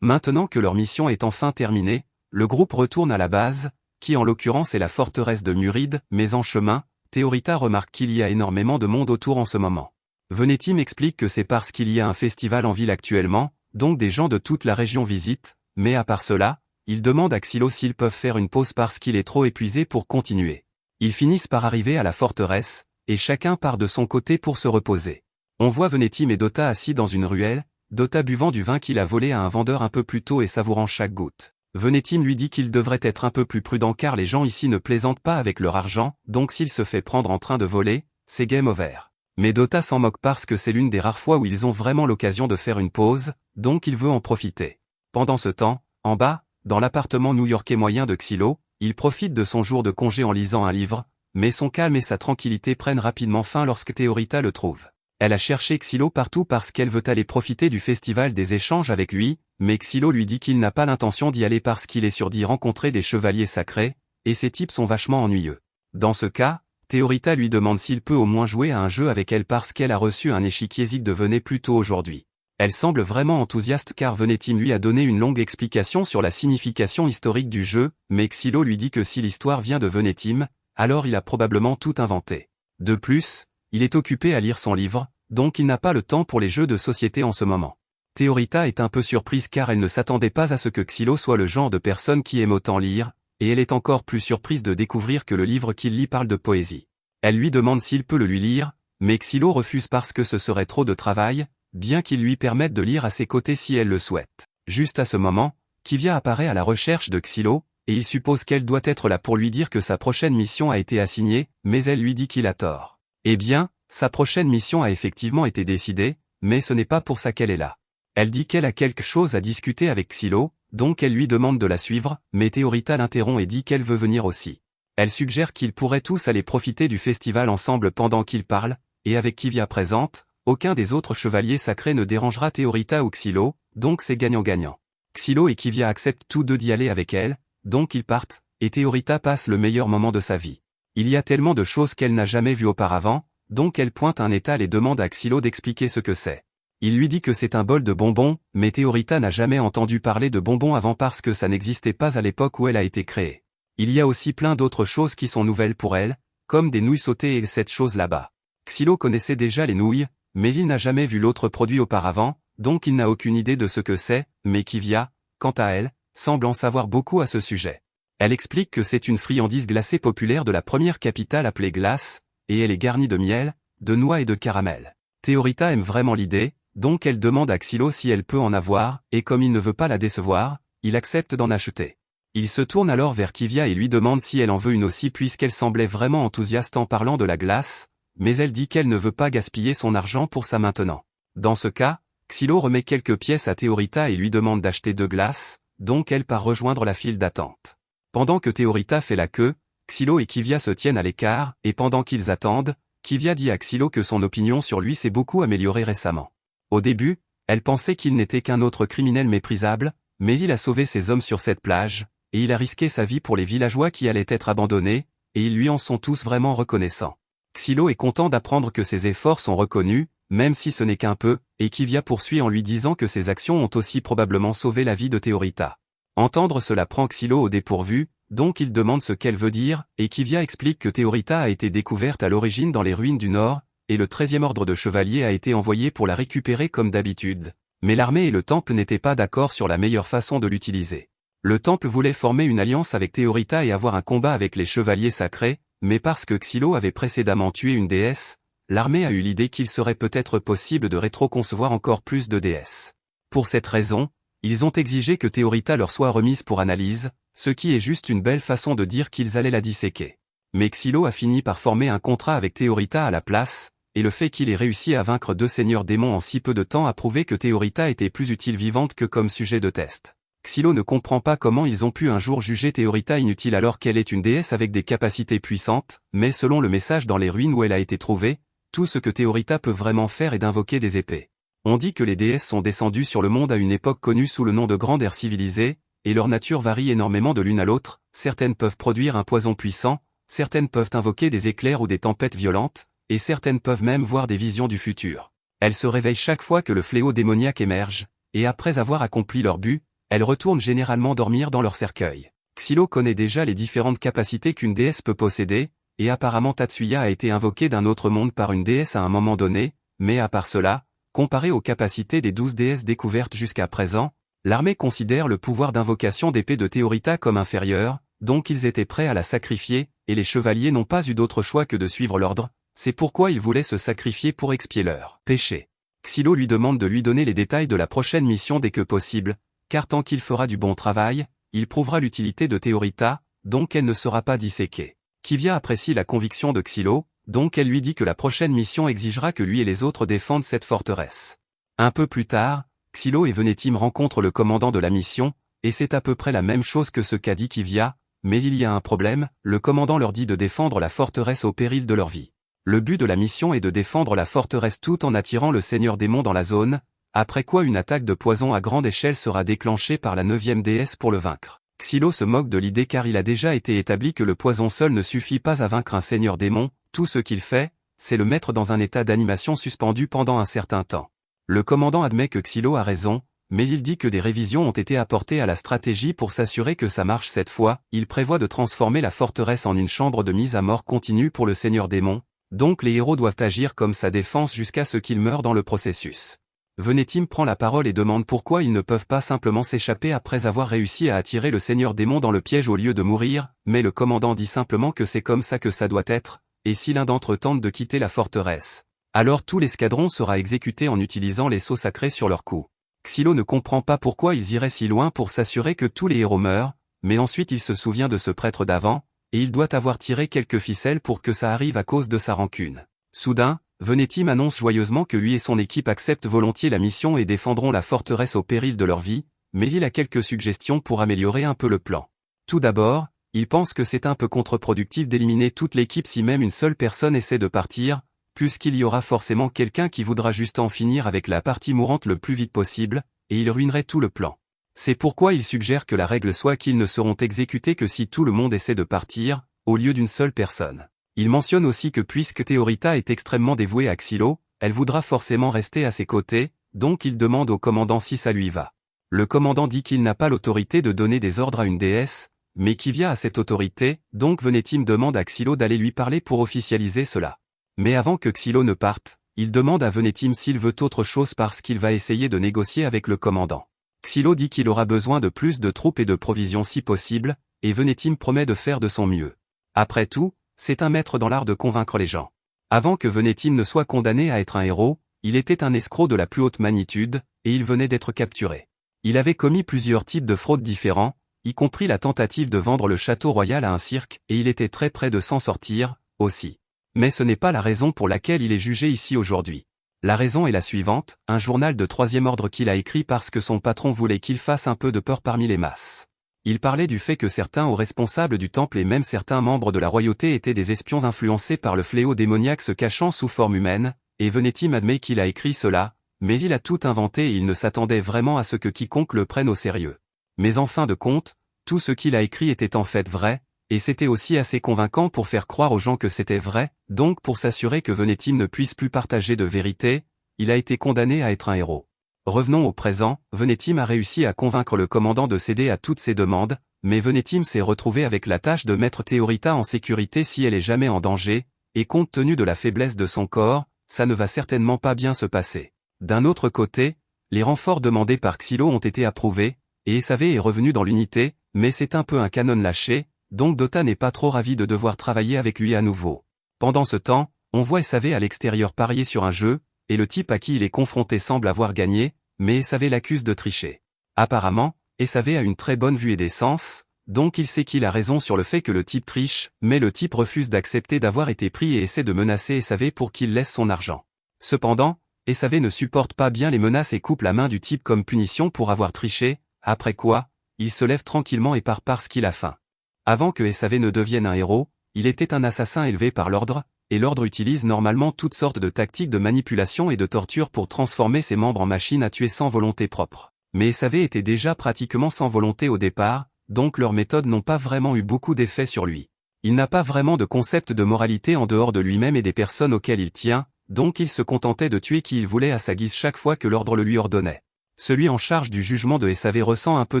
Maintenant que leur mission est enfin terminée, le groupe retourne à la base, qui en l'occurrence est la forteresse de Muride, mais en chemin, Théorita remarque qu'il y a énormément de monde autour en ce moment. Venetim explique que c'est parce qu'il y a un festival en ville actuellement, donc des gens de toute la région visitent, mais à part cela, il demande à Xylo s'ils peuvent faire une pause parce qu'il est trop épuisé pour continuer. Ils finissent par arriver à la forteresse, et chacun part de son côté pour se reposer. On voit Venetim et Dota assis dans une ruelle, Dota buvant du vin qu'il a volé à un vendeur un peu plus tôt et savourant chaque goutte. Venetim lui dit qu'il devrait être un peu plus prudent car les gens ici ne plaisantent pas avec leur argent, donc s'il se fait prendre en train de voler, c'est game over. Mais Dota s'en moque parce que c'est l'une des rares fois où ils ont vraiment l'occasion de faire une pause, donc il veut en profiter. Pendant ce temps, en bas, dans l'appartement new-yorkais moyen de Xylo, il profite de son jour de congé en lisant un livre, mais son calme et sa tranquillité prennent rapidement fin lorsque Théorita le trouve. Elle a cherché Xylo partout parce qu'elle veut aller profiter du festival des échanges avec lui, mais Xylo lui dit qu'il n'a pas l'intention d'y aller parce qu'il est sûr d'y rencontrer des chevaliers sacrés, et ces types sont vachement ennuyeux. Dans ce cas, Théorita lui demande s'il peut au moins jouer à un jeu avec elle parce qu'elle a reçu un échiquier Zig de Venet plus tôt aujourd'hui. Elle semble vraiment enthousiaste car Venetim lui a donné une longue explication sur la signification historique du jeu, mais Xylo lui dit que si l'histoire vient de Venetim, alors il a probablement tout inventé. De plus, il est occupé à lire son livre, donc il n'a pas le temps pour les jeux de société en ce moment. Théorita est un peu surprise car elle ne s'attendait pas à ce que Xylo soit le genre de personne qui aime autant lire, et elle est encore plus surprise de découvrir que le livre qu'il lit parle de poésie. Elle lui demande s'il peut le lui lire, mais Xylo refuse parce que ce serait trop de travail, bien qu'il lui permette de lire à ses côtés si elle le souhaite. Juste à ce moment, Kivia apparaît à la recherche de Xylo, et il suppose qu'elle doit être là pour lui dire que sa prochaine mission a été assignée, mais elle lui dit qu'il a tort. Eh bien, sa prochaine mission a effectivement été décidée, mais ce n'est pas pour ça qu'elle est là. Elle dit qu'elle a quelque chose à discuter avec Xylo, donc elle lui demande de la suivre, mais Théorita l'interrompt et dit qu'elle veut venir aussi. Elle suggère qu'ils pourraient tous aller profiter du festival ensemble pendant qu'ils parlent, et avec Kivia présente, aucun des autres chevaliers sacrés ne dérangera Théorita ou Xylo, donc c'est gagnant-gagnant. Xylo et Kivia acceptent tous deux d'y aller avec elle, donc ils partent, et Théorita passe le meilleur moment de sa vie. Il y a tellement de choses qu'elle n'a jamais vues auparavant, donc elle pointe un étal et demande à Xylo d'expliquer ce que c'est. Il lui dit que c'est un bol de bonbons, mais Théorita n'a jamais entendu parler de bonbons avant parce que ça n'existait pas à l'époque où elle a été créée. Il y a aussi plein d'autres choses qui sont nouvelles pour elle, comme des nouilles sautées et cette chose là-bas. Xylo connaissait déjà les nouilles, mais il n'a jamais vu l'autre produit auparavant, donc il n'a aucune idée de ce que c'est, mais Kivia, quant à elle, semble en savoir beaucoup à ce sujet. Elle explique que c'est une friandise glacée populaire de la première capitale appelée Glace, et elle est garnie de miel, de noix et de caramel. Théorita aime vraiment l'idée, donc elle demande à Xylo si elle peut en avoir, et comme il ne veut pas la décevoir, il accepte d'en acheter. Il se tourne alors vers Kivia et lui demande si elle en veut une aussi puisqu'elle semblait vraiment enthousiaste en parlant de la glace, mais elle dit qu'elle ne veut pas gaspiller son argent pour ça maintenant. Dans ce cas, Xylo remet quelques pièces à Théorita et lui demande d'acheter 2 glaces, donc elle part rejoindre la file d'attente. Pendant que Théorita fait la queue, Xylo et Kivia se tiennent à l'écart, et pendant qu'ils attendent, Kivia dit à Xylo que son opinion sur lui s'est beaucoup améliorée récemment. Au début, elle pensait qu'il n'était qu'un autre criminel méprisable, mais il a sauvé ses hommes sur cette plage, et il a risqué sa vie pour les villageois qui allaient être abandonnés, et ils lui en sont tous vraiment reconnaissants. Xylo est content d'apprendre que ses efforts sont reconnus, même si ce n'est qu'un peu, et Kivia poursuit en lui disant que ses actions ont aussi probablement sauvé la vie de Théorita. Entendre cela prend Xylo au dépourvu, donc il demande ce qu'elle veut dire, et Kivia explique que Théorita a été découverte à l'origine dans les ruines du Nord, et le 13e ordre de chevaliers a été envoyé pour la récupérer comme d'habitude. Mais l'armée et le temple n'étaient pas d'accord sur la meilleure façon de l'utiliser. Le temple voulait former une alliance avec Théorita et avoir un combat avec les chevaliers sacrés, mais parce que Xylo avait précédemment tué une déesse, l'armée a eu l'idée qu'il serait peut-être possible de rétro-concevoir encore plus de déesses. Pour cette raison, ils ont exigé que Théorita leur soit remise pour analyse, ce qui est juste une belle façon de dire qu'ils allaient la disséquer. Mais Xylo a fini par former un contrat avec Théorita à la place, et le fait qu'il ait réussi à vaincre 2 seigneurs démons en si peu de temps a prouvé que Théorita était plus utile vivante que comme sujet de test. Xylo ne comprend pas comment ils ont pu un jour juger Théorita inutile alors qu'elle est une déesse avec des capacités puissantes, mais selon le message dans les ruines où elle a été trouvée, tout ce que Théorita peut vraiment faire est d'invoquer des épées. On dit que les déesses sont descendues sur le monde à une époque connue sous le nom de Grande Ère civilisée, et leur nature varie énormément de l'une à l'autre, certaines peuvent produire un poison puissant, certaines peuvent invoquer des éclairs ou des tempêtes violentes, et certaines peuvent même voir des visions du futur. Elles se réveillent chaque fois que le fléau démoniaque émerge, et après avoir accompli leur but, elles retournent généralement dormir dans leur cercueil. Xylo connaît déjà les différentes capacités qu'une déesse peut posséder, et apparemment Tatsuya a été invoqué d'un autre monde par une déesse à un moment donné, mais à part cela, comparé aux capacités des 12 déesses découvertes jusqu'à présent, l'armée considère le pouvoir d'invocation d'épée de Théorita comme inférieur, donc ils étaient prêts à la sacrifier, et les chevaliers n'ont pas eu d'autre choix que de suivre l'ordre, c'est pourquoi ils voulaient se sacrifier pour expier leur péché. Xylo lui demande de lui donner les détails de la prochaine mission dès que possible, car tant qu'il fera du bon travail, il prouvera l'utilité de Théorita, donc elle ne sera pas disséquée. Kivia apprécie la conviction de Xylo, donc elle lui dit que la prochaine mission exigera que lui et les autres défendent cette forteresse. Un peu plus tard, Xylo et Venetim rencontrent le commandant de la mission, et c'est à peu près la même chose que ce qu'a dit Kivia, mais il y a un problème, le commandant leur dit de défendre la forteresse au péril de leur vie. Le but de la mission est de défendre la forteresse tout en attirant le seigneur démon dans la zone, après quoi une attaque de poison à grande échelle sera déclenchée par la 9e déesse pour le vaincre. Xylo se moque de l'idée car il a déjà été établi que le poison seul ne suffit pas à vaincre un seigneur démon, tout ce qu'il fait, c'est le mettre dans un état d'animation suspendu pendant un certain temps. Le commandant admet que Xylo a raison, mais il dit que des révisions ont été apportées à la stratégie pour s'assurer que ça marche cette fois, il prévoit de transformer la forteresse en une chambre de mise à mort continue pour le seigneur démon, donc les héros doivent agir comme sa défense jusqu'à ce qu'ils meurent dans le processus. Venetim prend la parole et demande pourquoi ils ne peuvent pas simplement s'échapper après avoir réussi à attirer le seigneur démon dans le piège au lieu de mourir, mais le commandant dit simplement que c'est comme ça que ça doit être, et si l'un d'entre eux tente de quitter la forteresse, alors tout l'escadron sera exécuté en utilisant les sceaux sacrés sur leur cou. Xylo ne comprend pas pourquoi ils iraient si loin pour s'assurer que tous les héros meurent, mais ensuite il se souvient de ce prêtre d'avant, et il doit avoir tiré quelques ficelles pour que ça arrive à cause de sa rancune. Soudain, Venetim annonce joyeusement que lui et son équipe acceptent volontiers la mission et défendront la forteresse au péril de leur vie, mais il a quelques suggestions pour améliorer un peu le plan. Tout d'abord, il pense que c'est un peu contre-productif d'éliminer toute l'équipe si même une seule personne essaie de partir, puisqu'il y aura forcément quelqu'un qui voudra juste en finir avec la partie mourante le plus vite possible, et il ruinerait tout le plan. C'est pourquoi il suggère que la règle soit qu'ils ne seront exécutés que si tout le monde essaie de partir, au lieu d'une seule personne. Il mentionne aussi que puisque Théorita est extrêmement dévouée à Xylo, elle voudra forcément rester à ses côtés, donc il demande au commandant si ça lui va. Le commandant dit qu'il n'a pas l'autorité de donner des ordres à une déesse, mais Kivia a cette autorité, donc Venetim demande à Xylo d'aller lui parler pour officialiser cela. Mais avant que Xylo ne parte, il demande à Venetim s'il veut autre chose parce qu'il va essayer de négocier avec le commandant. Xylo dit qu'il aura besoin de plus de troupes et de provisions si possible, et Venetim promet de faire de son mieux. Après tout, c'est un maître dans l'art de convaincre les gens. Avant que Venetim ne soit condamné à être un héros, il était un escroc de la plus haute magnitude, et il venait d'être capturé. Il avait commis plusieurs types de fraudes différents, y compris la tentative de vendre le château royal à un cirque, et il était très près de s'en sortir, aussi. Mais ce n'est pas la raison pour laquelle il est jugé ici aujourd'hui. La raison est la suivante, un journal de 3e ordre qu'il a écrit parce que son patron voulait qu'il fasse un peu de peur parmi les masses. Il parlait du fait que certains hauts responsables du temple et même certains membres de la royauté étaient des espions influencés par le fléau démoniaque se cachant sous forme humaine, et Venetim admet qu'il a écrit cela, mais il a tout inventé et il ne s'attendait vraiment à ce que quiconque le prenne au sérieux. Mais en fin de compte, tout ce qu'il a écrit était en fait vrai, et c'était aussi assez convaincant pour faire croire aux gens que c'était vrai, donc pour s'assurer que Venetim ne puisse plus partager de vérité, il a été condamné à être un héros. Revenons au présent, Venetim a réussi à convaincre le commandant de céder à toutes ses demandes, mais Venetim s'est retrouvé avec la tâche de mettre Théorita en sécurité si elle est jamais en danger, et compte tenu de la faiblesse de son corps, ça ne va certainement pas bien se passer. D'un autre côté, les renforts demandés par Xylo ont été approuvés, et SAV est revenu dans l'unité, mais c'est un peu un canon lâché, donc Dota n'est pas trop ravi de devoir travailler avec lui à nouveau. Pendant ce temps, on voit SAV à l'extérieur parier sur un jeu, et le type à qui il est confronté semble avoir gagné, mais SAV l'accuse de tricher. Apparemment, SAV a une très bonne vue et des sens, donc il sait qu'il a raison sur le fait que le type triche, mais le type refuse d'accepter d'avoir été pris et essaie de menacer SAV pour qu'il laisse son argent. Cependant, SAV ne supporte pas bien les menaces et coupe la main du type comme punition pour avoir triché, après quoi, il se lève tranquillement et part parce qu'il a faim. Avant que SAV ne devienne un héros, il était un assassin élevé par l'ordre, et l'ordre utilise normalement toutes sortes de tactiques de manipulation et de torture pour transformer ses membres en machines à tuer sans volonté propre. Mais SAV était déjà pratiquement sans volonté au départ, donc leurs méthodes n'ont pas vraiment eu beaucoup d'effet sur lui. Il n'a pas vraiment de concept de moralité en dehors de lui-même et des personnes auxquelles il tient, donc il se contentait de tuer qui il voulait à sa guise chaque fois que l'ordre le lui ordonnait. Celui en charge du jugement de SAV ressent un peu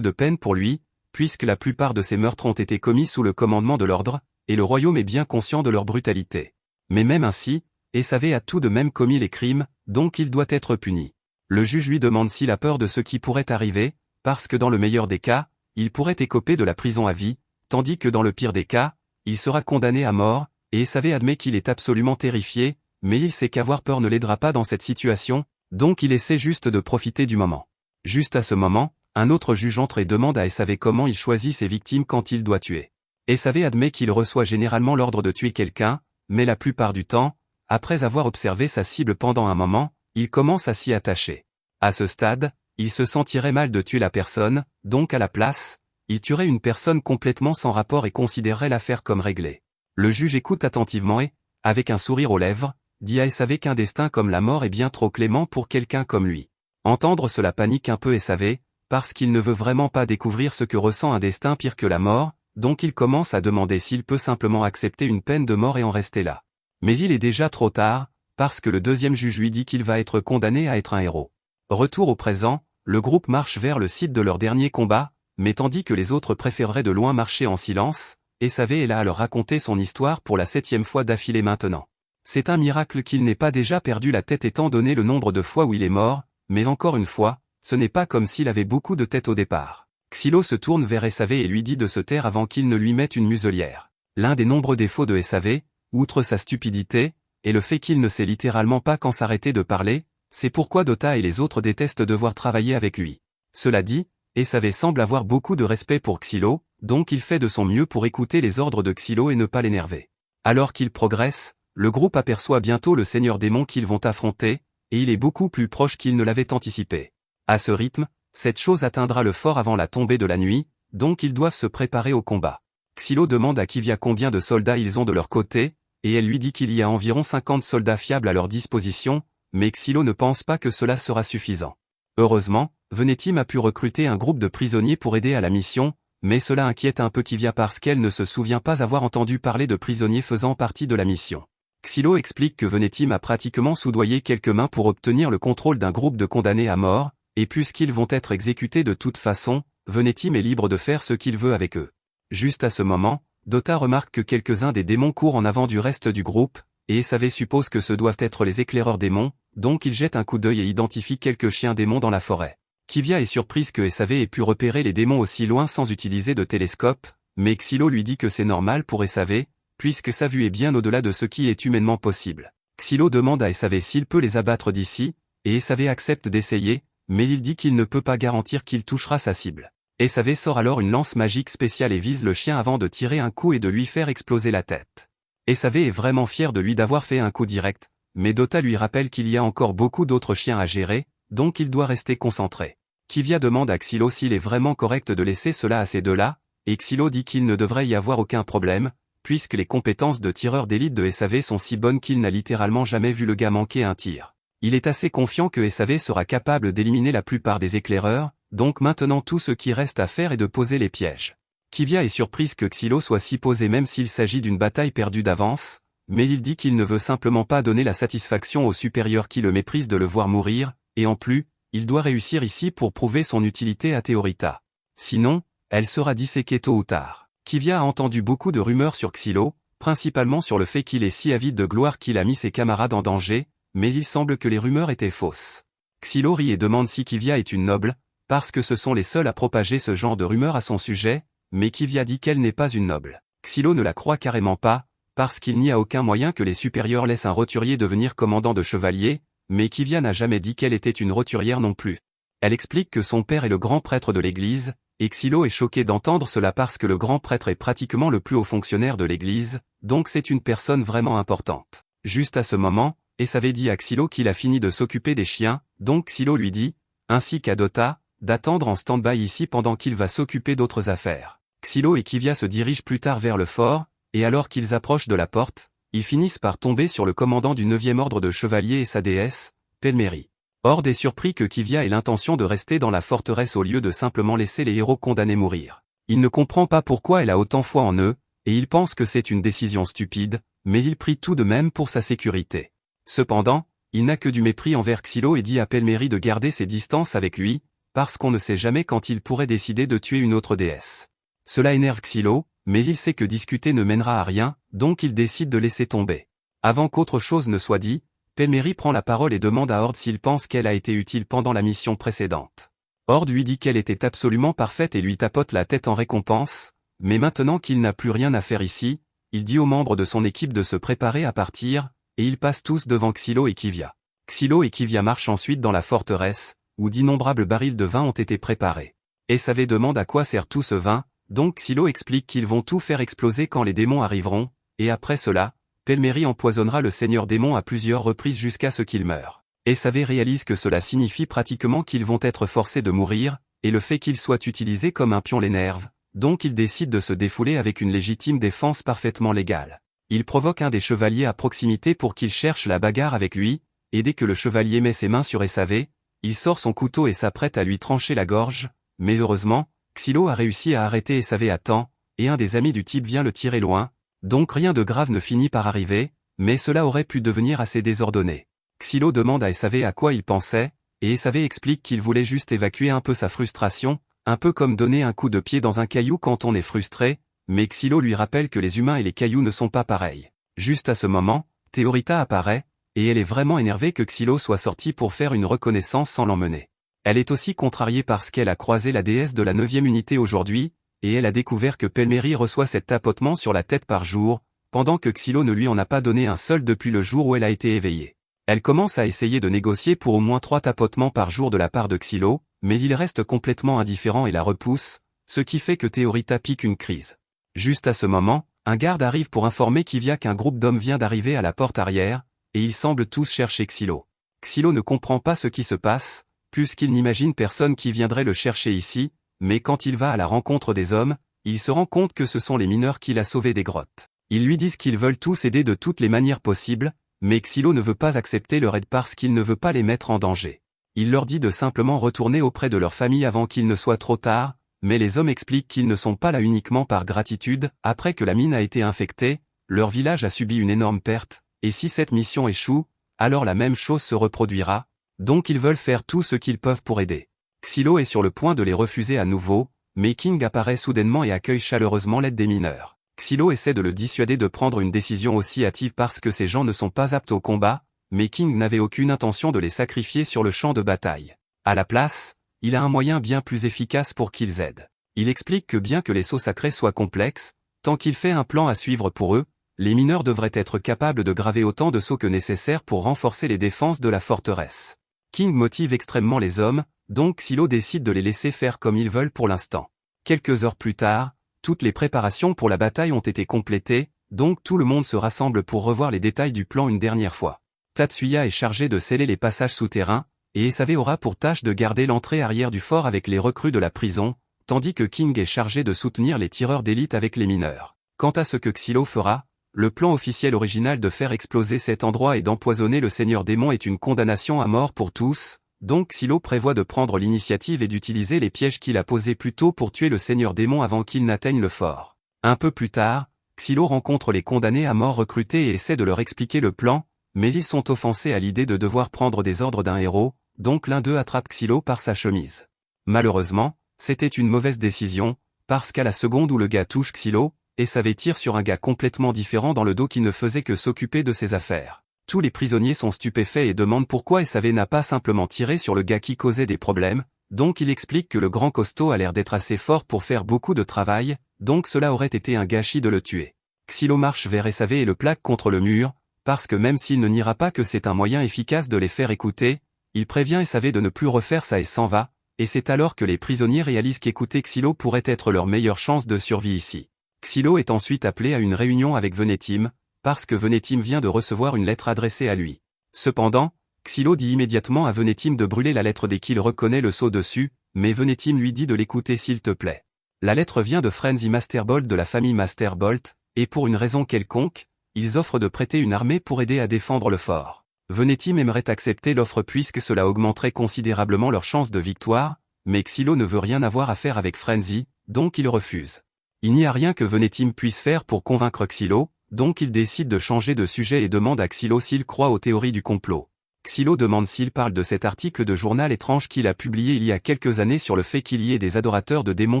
de peine pour lui, puisque la plupart de ces meurtres ont été commis sous le commandement de l'ordre, et le royaume est bien conscient de leur brutalité. Mais même ainsi, SAV a tout de même commis les crimes, donc il doit être puni. Le juge lui demande s'il a peur de ce qui pourrait arriver, parce que dans le meilleur des cas, il pourrait écoper de la prison à vie, tandis que dans le pire des cas, il sera condamné à mort, et SAV admet qu'il est absolument terrifié, mais il sait qu'avoir peur ne l'aidera pas dans cette situation, donc il essaie juste de profiter du moment. Juste à ce moment, un autre juge entre et demande à SAV comment il choisit ses victimes quand il doit tuer. SAV admet qu'il reçoit généralement l'ordre de tuer quelqu'un, mais la plupart du temps, après avoir observé sa cible pendant un moment, il commence à s'y attacher. À ce stade, il se sentirait mal de tuer la personne, donc à la place, il tuerait une personne complètement sans rapport et considérerait l'affaire comme réglée. Le juge écoute attentivement et, avec un sourire aux lèvres, dit à SAV qu'un destin comme la mort est bien trop clément pour quelqu'un comme lui. Entendre cela panique un peu SAV, parce qu'il ne veut vraiment pas découvrir ce que ressent un destin pire que la mort, donc il commence à demander s'il peut simplement accepter une peine de mort et en rester là. Mais il est déjà trop tard, parce que le deuxième juge lui dit qu'il va être condamné à être un héros. Retour au présent, le groupe marche vers le site de leur dernier combat, mais tandis que les autres préféreraient de loin marcher en silence, SAV est là à leur raconter son histoire pour la 7e fois d'affilée maintenant. C'est un miracle qu'il n'ait pas déjà perdu la tête étant donné le nombre de fois où il est mort, mais encore une fois, ce n'est pas comme s'il avait beaucoup de tête au départ. Xylo se tourne vers SAV et lui dit de se taire avant qu'il ne lui mette une muselière. L'un des nombreux défauts de SAV, outre sa stupidité, et le fait qu'il ne sait littéralement pas quand s'arrêter de parler, c'est pourquoi Dota et les autres détestent devoir travailler avec lui. Cela dit, SAV semble avoir beaucoup de respect pour Xylo, donc il fait de son mieux pour écouter les ordres de Xylo et ne pas l'énerver. Alors qu'il progresse, le groupe aperçoit bientôt le seigneur démon qu'ils vont affronter, et il est beaucoup plus proche qu'il ne l'avait anticipé. À ce rythme, cette chose atteindra le fort avant la tombée de la nuit, donc ils doivent se préparer au combat. Xylo demande à Kivia combien de soldats ils ont de leur côté, et elle lui dit qu'il y a environ 50 soldats fiables à leur disposition, mais Xylo ne pense pas que cela sera suffisant. Heureusement, Venetim a pu recruter un groupe de prisonniers pour aider à la mission, mais cela inquiète un peu Kivia parce qu'elle ne se souvient pas avoir entendu parler de prisonniers faisant partie de la mission. Xylo explique que Venetim a pratiquement soudoyé quelques mains pour obtenir le contrôle d'un groupe de condamnés à mort, et puisqu'ils vont être exécutés de toute façon, Venetim est libre de faire ce qu'il veut avec eux. Juste à ce moment, Dota remarque que quelques-uns des démons courent en avant du reste du groupe, et SAV suppose que ce doivent être les éclaireurs démons, donc il jette un coup d'œil et identifie quelques chiens démons dans la forêt. Kivia est surprise que SAV ait pu repérer les démons aussi loin sans utiliser de télescope, mais Xylo lui dit que c'est normal pour SAV, puisque sa vue est bien au-delà de ce qui est humainement possible. Xylo demande à SAV s'il peut les abattre d'ici, et SAV accepte d'essayer, mais il dit qu'il ne peut pas garantir qu'il touchera sa cible. SAV sort alors une lance magique spéciale et vise le chien avant de tirer un coup et de lui faire exploser la tête. SAV est vraiment fier de lui d'avoir fait un coup direct, mais Dota lui rappelle qu'il y a encore beaucoup d'autres chiens à gérer, donc il doit rester concentré. Kivia demande à Xylo s'il est vraiment correct de laisser cela à ces deux-là, et Xylo dit qu'il ne devrait y avoir aucun problème, puisque les compétences de tireur d'élite de SAV sont si bonnes qu'il n'a littéralement jamais vu le gars manquer un tir. Il est assez confiant que SAV sera capable d'éliminer la plupart des éclaireurs, donc maintenant tout ce qui reste à faire est de poser les pièges. Kivia est surprise que Xylo soit si posé même s'il s'agit d'une bataille perdue d'avance, mais il dit qu'il ne veut simplement pas donner la satisfaction au supérieur qui le méprise de le voir mourir, et en plus, il doit réussir ici pour prouver son utilité à Théorita. Sinon, elle sera disséquée tôt ou tard. Kivia a entendu beaucoup de rumeurs sur Xylo, principalement sur le fait qu'il est si avide de gloire qu'il a mis ses camarades en danger, mais il semble que les rumeurs étaient fausses. Xylo rit et demande si Kivia est une noble, parce que ce sont les seuls à propager ce genre de rumeurs à son sujet, mais Kivia dit qu'elle n'est pas une noble. Xylo ne la croit carrément pas, parce qu'il n'y a aucun moyen que les supérieurs laissent un roturier devenir commandant de chevalier, mais Kivia n'a jamais dit qu'elle était une roturière non plus. Elle explique que son père est le grand prêtre de l'église, et Xylo est choqué d'entendre cela parce que le grand prêtre est pratiquement le plus haut fonctionnaire de l'église, donc c'est une personne vraiment importante. Juste à ce moment, Esavé dit à Xylo qu'il a fini de s'occuper des chiens, donc Xylo lui dit, ainsi qu'à Dota, d'attendre en stand-by ici pendant qu'il va s'occuper d'autres affaires. Xylo et Kivia se dirigent plus tard vers le fort, et alors qu'ils approchent de la porte, ils finissent par tomber sur le commandant du 9e ordre de chevaliers et sa déesse, Pelméri. Hord est surpris que Kivia ait l'intention de rester dans la forteresse au lieu de simplement laisser les héros condamnés mourir. Il ne comprend pas pourquoi elle a autant foi en eux, et il pense que c'est une décision stupide, mais il prie tout de même pour sa sécurité. Cependant, il n'a que du mépris envers Xylo et dit à Pelméri de garder ses distances avec lui, parce qu'on ne sait jamais quand il pourrait décider de tuer une autre déesse. Cela énerve Xylo, mais il sait que discuter ne mènera à rien, donc il décide de laisser tomber. Avant qu'autre chose ne soit dit, Pelméri prend la parole et demande à Hord s'il pense qu'elle a été utile pendant la mission précédente. Hord lui dit qu'elle était absolument parfaite et lui tapote la tête en récompense, mais maintenant qu'il n'a plus rien à faire ici, il dit aux membres de son équipe de se préparer à partir, et ils passent tous devant Xylo et Kivia. Xylo et Kivia marchent ensuite dans la forteresse, où d'innombrables barils de vin ont été préparés. Esavé demande à quoi sert tout ce vin, donc Xylo explique qu'ils vont tout faire exploser quand les démons arriveront, et après cela, Pelméri empoisonnera le seigneur démon à plusieurs reprises jusqu'à ce qu'il meure. Esavé réalise que cela signifie pratiquement qu'ils vont être forcés de mourir, et le fait qu'ils soient utilisés comme un pion l'énerve, donc il décide de se défouler avec une légitime défense parfaitement légale. Il provoque un des chevaliers à proximité pour qu'il cherche la bagarre avec lui, et dès que le chevalier met ses mains sur Esavé, il sort son couteau et s'apprête à lui trancher la gorge, mais heureusement, Xylo a réussi à arrêter Esavé à temps, et un des amis du type vient le tirer loin, donc rien de grave ne finit par arriver, mais cela aurait pu devenir assez désordonné. Xylo demande à Esavé à quoi il pensait, et Esavé explique qu'il voulait juste évacuer un peu sa frustration, un peu comme donner un coup de pied dans un caillou quand on est frustré, mais Xylo lui rappelle que les humains et les cailloux ne sont pas pareils. Juste à ce moment, Théorita apparaît, et elle est vraiment énervée que Xylo soit sorti pour faire une reconnaissance sans l'emmener. Elle est aussi contrariée parce qu'elle a croisé la déesse de la 9e unité aujourd'hui, et elle a découvert que Pelméri reçoit cet tapotement sur la tête par jour, pendant que Xylo ne lui en a pas donné un seul depuis le jour où elle a été éveillée. Elle commence à essayer de négocier pour au moins 3 tapotements par jour de la part de Xylo, mais il reste complètement indifférent et la repousse, ce qui fait que Théorita pique une crise. Juste à ce moment, un garde arrive pour informer Kivia qu'un groupe d'hommes vient d'arriver à la porte arrière, et ils semblent tous chercher Xylo. Xylo ne comprend pas ce qui se passe, puisqu'il n'imagine personne qui viendrait le chercher ici, mais quand il va à la rencontre des hommes, il se rend compte que ce sont les mineurs qu'il a sauvés des grottes. Ils lui disent qu'ils veulent tous aider de toutes les manières possibles, mais Xylo ne veut pas accepter leur aide parce qu'il ne veut pas les mettre en danger. Il leur dit de simplement retourner auprès de leur famille avant qu'il ne soit trop tard, mais les hommes expliquent qu'ils ne sont pas là uniquement par gratitude. Après que la mine a été infectée, leur village a subi une énorme perte, et si cette mission échoue, alors la même chose se reproduira, donc ils veulent faire tout ce qu'ils peuvent pour aider. Xylo est sur le point de les refuser à nouveau, mais King apparaît soudainement et accueille chaleureusement l'aide des mineurs. Xylo essaie de le dissuader de prendre une décision aussi hâtive parce que ces gens ne sont pas aptes au combat, mais King n'avait aucune intention de les sacrifier sur le champ de bataille. À la place, il a un moyen bien plus efficace pour qu'ils aident. Il explique que bien que les sceaux sacrés soient complexes, tant qu'il fait un plan à suivre pour eux, les mineurs devraient être capables de graver autant de sceaux que nécessaire pour renforcer les défenses de la forteresse. King motive extrêmement les hommes, donc Xylo décide de les laisser faire comme ils veulent pour l'instant. Quelques heures plus tard, toutes les préparations pour la bataille ont été complétées, donc tout le monde se rassemble pour revoir les détails du plan une dernière fois. Tatsuya est chargé de sceller les passages souterrains, et Esavé aura pour tâche de garder l'entrée arrière du fort avec les recrues de la prison, tandis que King est chargé de soutenir les tireurs d'élite avec les mineurs. Quant à ce que Xylo fera, le plan officiel original de faire exploser cet endroit et d'empoisonner le seigneur démon est une condamnation à mort pour tous, donc Xylo prévoit de prendre l'initiative et d'utiliser les pièges qu'il a posés plus tôt pour tuer le seigneur démon avant qu'il n'atteigne le fort. Un peu plus tard, Xylo rencontre les condamnés à mort recrutés et essaie de leur expliquer le plan, mais ils sont offensés à l'idée de devoir prendre des ordres d'un héros, donc l'un d'eux attrape Xylo par sa chemise. Malheureusement, c'était une mauvaise décision, parce qu'à la seconde où le gars touche Xylo, et savait tire sur un gars complètement différent dans le dos qui ne faisait que s'occuper de ses affaires. Tous les prisonniers sont stupéfaits et demandent pourquoi SAV n'a pas simplement tiré sur le gars qui causait des problèmes, donc il explique que le grand costaud a l'air d'être assez fort pour faire beaucoup de travail, donc cela aurait été un gâchis de le tuer. Xylo marche vers SAV et le plaque contre le mur, parce que même s'il ne niera pas que c'est un moyen efficace de les faire écouter, il prévient SAV de ne plus refaire ça et s'en va, et c'est alors que les prisonniers réalisent qu'écouter Xylo pourrait être leur meilleure chance de survie ici. Xylo est ensuite appelé à une réunion avec Venetim, parce que Venetim vient de recevoir une lettre adressée à lui. Cependant, Xylo dit immédiatement à Venetim de brûler la lettre dès qu'il reconnaît le sceau dessus, mais Venetim lui dit de l'écouter s'il te plaît. La lettre vient de Frenzy Masterbolt de la famille Masterbolt, et pour une raison quelconque, ils offrent de prêter une armée pour aider à défendre le fort. Venetim aimerait accepter l'offre puisque cela augmenterait considérablement leurs chances de victoire, mais Xylo ne veut rien avoir à faire avec Frenzy, donc il refuse. Il n'y a rien que Venetim puisse faire pour convaincre Xylo, donc il décide de changer de sujet et demande à Xylo s'il croit aux théories du complot. Xylo demande s'il parle de cet article de journal étrange qu'il a publié il y a quelques années sur le fait qu'il y ait des adorateurs de démons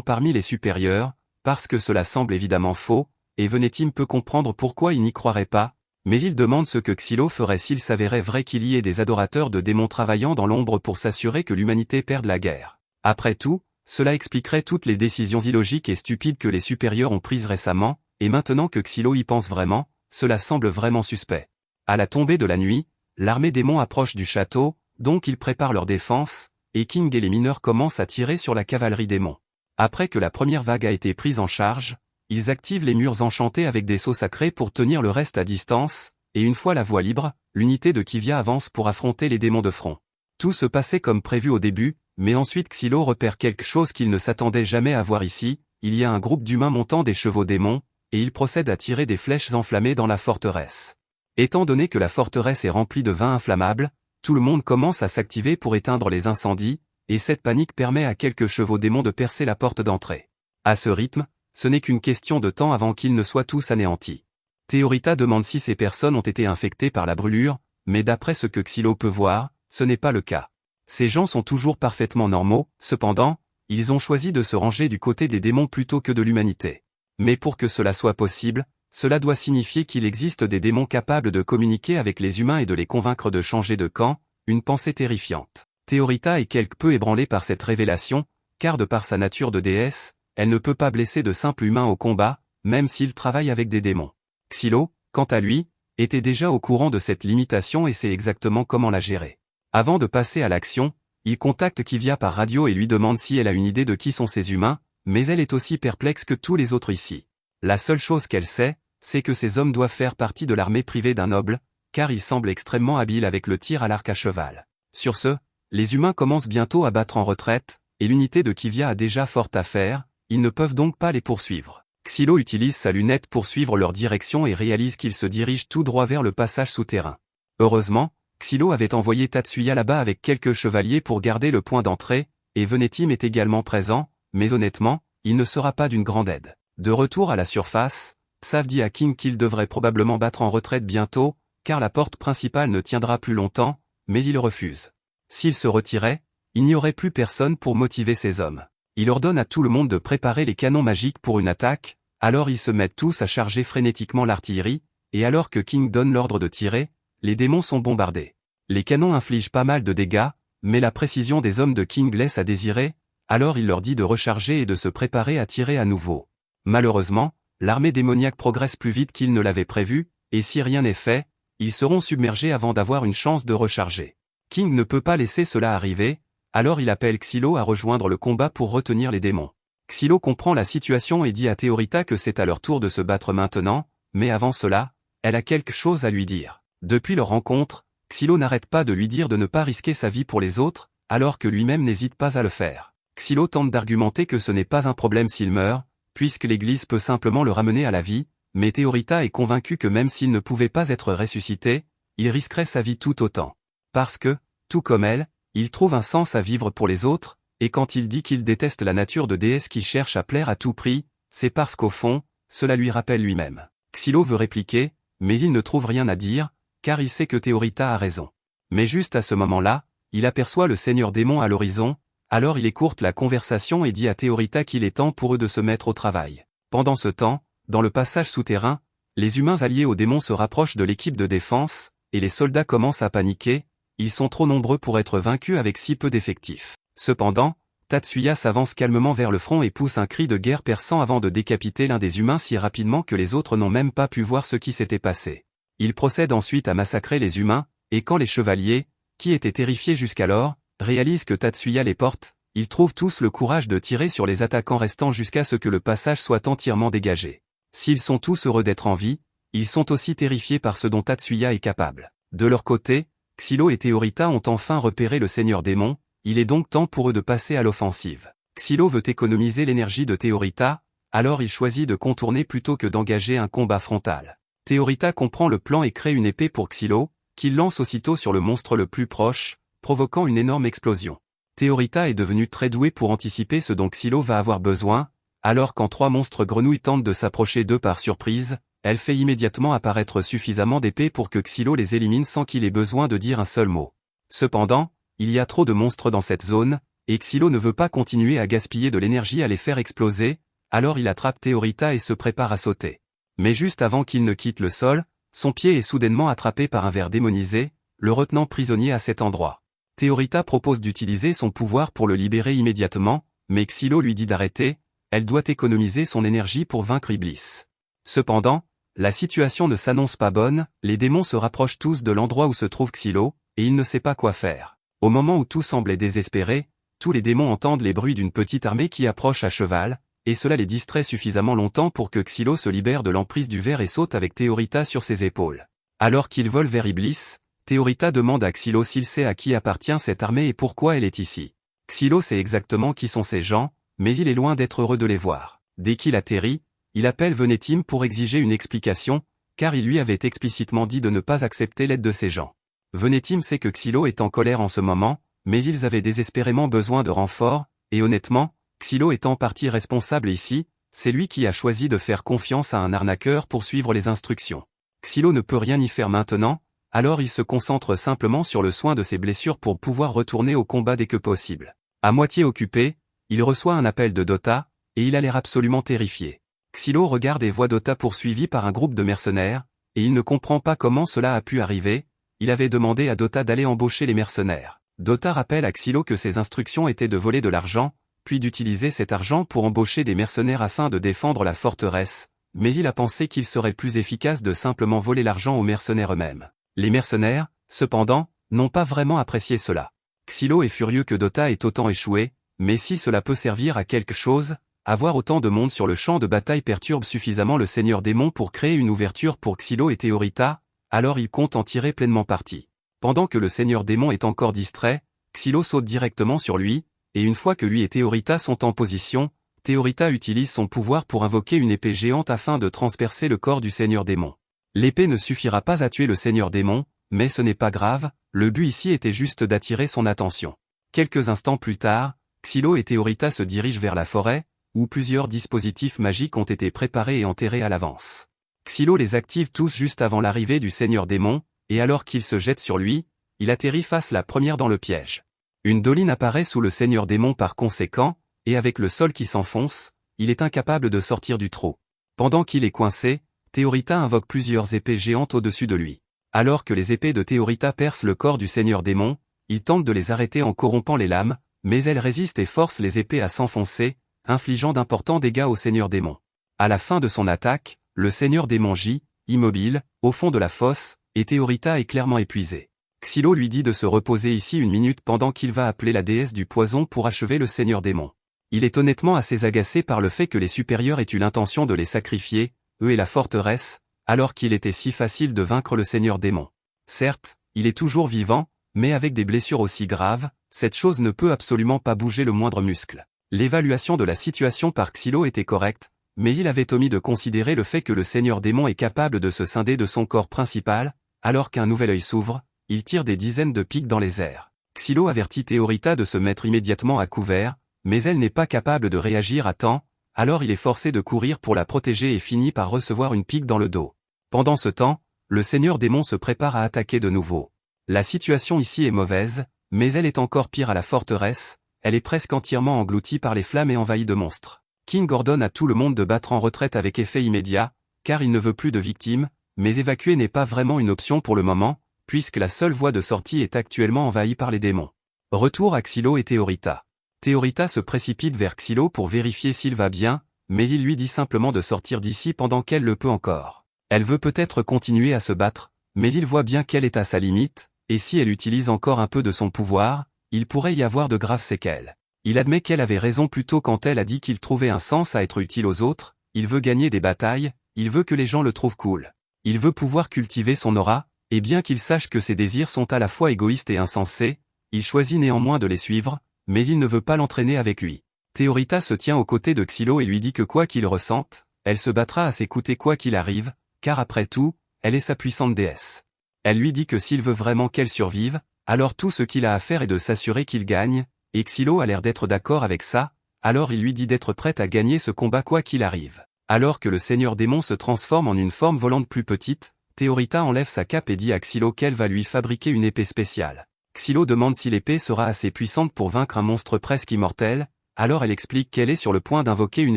parmi les supérieurs, parce que cela semble évidemment faux, et Venetim peut comprendre pourquoi il n'y croirait pas, mais il demande ce que Xylo ferait s'il s'avérait vrai qu'il y ait des adorateurs de démons travaillant dans l'ombre pour s'assurer que l'humanité perde la guerre. Après tout, cela expliquerait toutes les décisions illogiques et stupides que les supérieurs ont prises récemment, et maintenant que Xylo y pense vraiment, cela semble vraiment suspect. À la tombée de la nuit, l'armée démon approche du château, donc ils préparent leur défense, et King et les mineurs commencent à tirer sur la cavalerie démon. Après que la première vague a été prise en charge, ils activent les murs enchantés avec des sceaux sacrés pour tenir le reste à distance, et une fois la voie libre, l'unité de Kivia avance pour affronter les démons de front. Tout se passait comme prévu au début, mais ensuite Xylo repère quelque chose qu'il ne s'attendait jamais à voir ici, il y a un groupe d'humains montant des chevaux démons, et ils procèdent à tirer des flèches enflammées dans la forteresse. Étant donné que la forteresse est remplie de vin inflammable, tout le monde commence à s'activer pour éteindre les incendies, et cette panique permet à quelques chevaux démons de percer la porte d'entrée. À ce rythme, ce n'est qu'une question de temps avant qu'ils ne soient tous anéantis. Théorita demande si ces personnes ont été infectées par la brûlure, mais d'après ce que Xylo peut voir, ce n'est pas le cas. Ces gens sont toujours parfaitement normaux, cependant, ils ont choisi de se ranger du côté des démons plutôt que de l'humanité. Mais pour que cela soit possible, cela doit signifier qu'il existe des démons capables de communiquer avec les humains et de les convaincre de changer de camp, une pensée terrifiante. Théorita est quelque peu ébranlée par cette révélation, car de par sa nature de déesse, elle ne peut pas blesser de simples humains au combat, même s'il travaille avec des démons. Xylo, quant à lui, était déjà au courant de cette limitation et sait exactement comment la gérer. Avant de passer à l'action, il contacte Kivia par radio et lui demande si elle a une idée de qui sont ces humains, mais elle est aussi perplexe que tous les autres ici. La seule chose qu'elle sait, c'est que ces hommes doivent faire partie de l'armée privée d'un noble, car ils semblent extrêmement habiles avec le tir à l'arc à cheval. Sur ce, les humains commencent bientôt à battre en retraite, et l'unité de Kivia a déjà fort à faire, ils ne peuvent donc pas les poursuivre. Xylo utilise sa lunette pour suivre leur direction et réalise qu'ils se dirigent tout droit vers le passage souterrain. Heureusement, Xylo avait envoyé Tatsuya là-bas avec quelques chevaliers pour garder le point d'entrée, et Venetim est également présent, mais honnêtement, il ne sera pas d'une grande aide. De retour à la surface, Tsav dit à King qu'il devrait probablement battre en retraite bientôt, car la porte principale ne tiendra plus longtemps, mais il refuse. S'il se retirait, il n'y aurait plus personne pour motiver ses hommes. Il ordonne à tout le monde de préparer les canons magiques pour une attaque, alors ils se mettent tous à charger frénétiquement l'artillerie, et alors que King donne l'ordre de tirer, les démons sont bombardés. Les canons infligent pas mal de dégâts, mais la précision des hommes de King laisse à désirer, alors il leur dit de recharger et de se préparer à tirer à nouveau. Malheureusement, l'armée démoniaque progresse plus vite qu'ils ne l'avaient prévu, et si rien n'est fait, ils seront submergés avant d'avoir une chance de recharger. King ne peut pas laisser cela arriver, alors il appelle Xylo à rejoindre le combat pour retenir les démons. Xylo comprend la situation et dit à Théorita que c'est à leur tour de se battre maintenant, mais avant cela, elle a quelque chose à lui dire. Depuis leur rencontre, Xylo n'arrête pas de lui dire de ne pas risquer sa vie pour les autres, alors que lui-même n'hésite pas à le faire. Xylo tente d'argumenter que ce n'est pas un problème s'il meurt, puisque l'Église peut simplement le ramener à la vie, mais Théorita est convaincue que même s'il ne pouvait pas être ressuscité, il risquerait sa vie tout autant. Parce que, tout comme elle, il trouve un sens à vivre pour les autres, et quand il dit qu'il déteste la nature de déesse qui cherche à plaire à tout prix, c'est parce qu'au fond, cela lui rappelle lui-même. Xylo veut répliquer, mais il ne trouve rien à dire, car il sait que Théorita a raison. Mais juste à ce moment-là, il aperçoit le seigneur démon à l'horizon, alors il écourte la conversation et dit à Théorita qu'il est temps pour eux de se mettre au travail. Pendant ce temps, dans le passage souterrain, les humains alliés aux démons se rapprochent de l'équipe de défense, et les soldats commencent à paniquer, ils sont trop nombreux pour être vaincus avec si peu d'effectifs. Cependant, Tatsuya s'avance calmement vers le front et pousse un cri de guerre perçant avant de décapiter l'un des humains si rapidement que les autres n'ont même pas pu voir ce qui s'était passé. Il procède ensuite à massacrer les humains, et quand les chevaliers, qui étaient terrifiés jusqu'alors, réalisent que Tatsuya les porte, ils trouvent tous le courage de tirer sur les attaquants restants jusqu'à ce que le passage soit entièrement dégagé. S'ils sont tous heureux d'être en vie, ils sont aussi terrifiés par ce dont Tatsuya est capable. De leur côté, Xylo et Théorita ont enfin repéré le seigneur démon, il est donc temps pour eux de passer à l'offensive. Xylo veut économiser l'énergie de Théorita, alors il choisit de contourner plutôt que d'engager un combat frontal. Théorita comprend le plan et crée une épée pour Xylo, qu'il lance aussitôt sur le monstre le plus proche, provoquant une énorme explosion. Théorita est devenue très douée pour anticiper ce dont Xylo va avoir besoin, alors quand 3 monstres grenouilles tentent de s'approcher d'eux par surprise, elle fait immédiatement apparaître suffisamment d'épées pour que Xylo les élimine sans qu'il ait besoin de dire un seul mot. Cependant, il y a trop de monstres dans cette zone, et Xylo ne veut pas continuer à gaspiller de l'énergie à les faire exploser, alors il attrape Théorita et se prépare à sauter. Mais juste avant qu'il ne quitte le sol, son pied est soudainement attrapé par un ver démonisé, le retenant prisonnier à cet endroit. Théorita propose d'utiliser son pouvoir pour le libérer immédiatement, mais Xylo lui dit d'arrêter, elle doit économiser son énergie pour vaincre Iblis. Cependant, la situation ne s'annonce pas bonne, les démons se rapprochent tous de l'endroit où se trouve Xylo, et il ne sait pas quoi faire. Au moment où tout semblait désespéré, tous les démons entendent les bruits d'une petite armée qui approche à cheval, et cela les distrait suffisamment longtemps pour que Xylo se libère de l'emprise du ver et saute avec Théorita sur ses épaules. Alors qu'il vole vers Iblis, Théorita demande à Xylo s'il sait à qui appartient cette armée et pourquoi elle est ici. Xylo sait exactement qui sont ces gens, mais il est loin d'être heureux de les voir. Dès qu'il atterrit, il appelle Venetim pour exiger une explication, car il lui avait explicitement dit de ne pas accepter l'aide de ces gens. Venetim sait que Xylo est en colère en ce moment, mais ils avaient désespérément besoin de renforts, et honnêtement, Xylo est en partie responsable ici, c'est lui qui a choisi de faire confiance à un arnaqueur pour suivre les instructions. Xylo ne peut rien y faire maintenant, alors il se concentre simplement sur le soin de ses blessures pour pouvoir retourner au combat dès que possible. À moitié occupé, il reçoit un appel de Dota, et il a l'air absolument terrifié. Xylo regarde et voit Dota poursuivi par un groupe de mercenaires, et il ne comprend pas comment cela a pu arriver, il avait demandé à Dota d'aller embaucher les mercenaires. Dota rappelle à Xylo que ses instructions étaient de voler de l'argent, puis d'utiliser cet argent pour embaucher des mercenaires afin de défendre la forteresse, mais il a pensé qu'il serait plus efficace de simplement voler l'argent aux mercenaires eux-mêmes. Les mercenaires, cependant, n'ont pas vraiment apprécié cela. Xylo est furieux que Dota ait autant échoué, mais si cela peut servir à quelque chose, avoir autant de monde sur le champ de bataille perturbe suffisamment le seigneur démon pour créer une ouverture pour Xylo et Théorita, alors il compte en tirer pleinement parti. Pendant que le seigneur démon est encore distrait, Xylo saute directement sur lui, et une fois que lui et Théorita sont en position, Théorita utilise son pouvoir pour invoquer une épée géante afin de transpercer le corps du seigneur démon. L'épée ne suffira pas à tuer le seigneur démon, mais ce n'est pas grave, le but ici était juste d'attirer son attention. Quelques instants plus tard, Xylo et Théorita se dirigent vers la forêt, où plusieurs dispositifs magiques ont été préparés et enterrés à l'avance. Xylo les active tous juste avant l'arrivée du seigneur démon, et alors qu'il se jette sur lui, il atterrit face la première dans le piège. Une doline apparaît sous le seigneur démon par conséquent, et avec le sol qui s'enfonce, il est incapable de sortir du trou. Pendant qu'il est coincé, Théorita invoque plusieurs épées géantes au-dessus de lui. Alors que les épées de Théorita percent le corps du seigneur démon, il tente de les arrêter en corrompant les lames, mais elles résistent et forcent les épées à s'enfoncer, infligeant d'importants dégâts au seigneur démon. À la fin de son attaque, le seigneur démon gît, immobile, au fond de la fosse, et Théorita est clairement épuisée. Xylo lui dit de se reposer ici une minute pendant qu'il va appeler la déesse du poison pour achever le seigneur démon. Il est honnêtement assez agacé par le fait que les supérieurs aient eu l'intention de les sacrifier, eux et la forteresse, alors qu'il était si facile de vaincre le seigneur démon. Certes, il est toujours vivant, mais avec des blessures aussi graves, cette chose ne peut absolument pas bouger le moindre muscle. L'évaluation de la situation par Xylo était correcte, mais il avait omis de considérer le fait que le seigneur démon est capable de se scinder de son corps principal, alors qu'un nouvel œil s'ouvre, il tire des dizaines de pics dans les airs. Xylo avertit Théorita de se mettre immédiatement à couvert, mais elle n'est pas capable de réagir à temps, alors il est forcé de courir pour la protéger et finit par recevoir une pique dans le dos. Pendant ce temps, le seigneur démon se prépare à attaquer de nouveau. La situation ici est mauvaise, mais elle est encore pire à la forteresse, elle est presque entièrement engloutie par les flammes et envahie de monstres. King ordonne à tout le monde de battre en retraite avec effet immédiat, car il ne veut plus de victimes, mais évacuer n'est pas vraiment une option pour le moment, puisque la seule voie de sortie est actuellement envahie par les démons. Retour à Xylo et Théorita. Théorita se précipite vers Xylo pour vérifier s'il va bien, mais il lui dit simplement de sortir d'ici pendant qu'elle le peut encore. Elle veut peut-être continuer à se battre, mais il voit bien qu'elle est à sa limite, et si elle utilise encore un peu de son pouvoir, il pourrait y avoir de graves séquelles. Il admet qu'elle avait raison plus tôt quand elle a dit qu'il trouvait un sens à être utile aux autres, il veut gagner des batailles, il veut que les gens le trouvent cool. Il veut pouvoir cultiver son aura, et bien qu'il sache que ses désirs sont à la fois égoïstes et insensés, il choisit néanmoins de les suivre, mais il ne veut pas l'entraîner avec lui. Théorita se tient aux côtés de Xylo et lui dit que quoi qu'il ressente, elle se battra à s'écouter quoi qu'il arrive, car après tout, elle est sa puissante déesse. Elle lui dit que s'il veut vraiment qu'elle survive, alors tout ce qu'il a à faire est de s'assurer qu'il gagne, et Xylo a l'air d'être d'accord avec ça, alors il lui dit d'être prête à gagner ce combat quoi qu'il arrive. Alors que le seigneur démon se transforme en une forme volante plus petite, Théorita enlève sa cape et dit à Xylo qu'elle va lui fabriquer une épée spéciale. Xylo demande si l'épée sera assez puissante pour vaincre un monstre presque immortel, alors elle explique qu'elle est sur le point d'invoquer une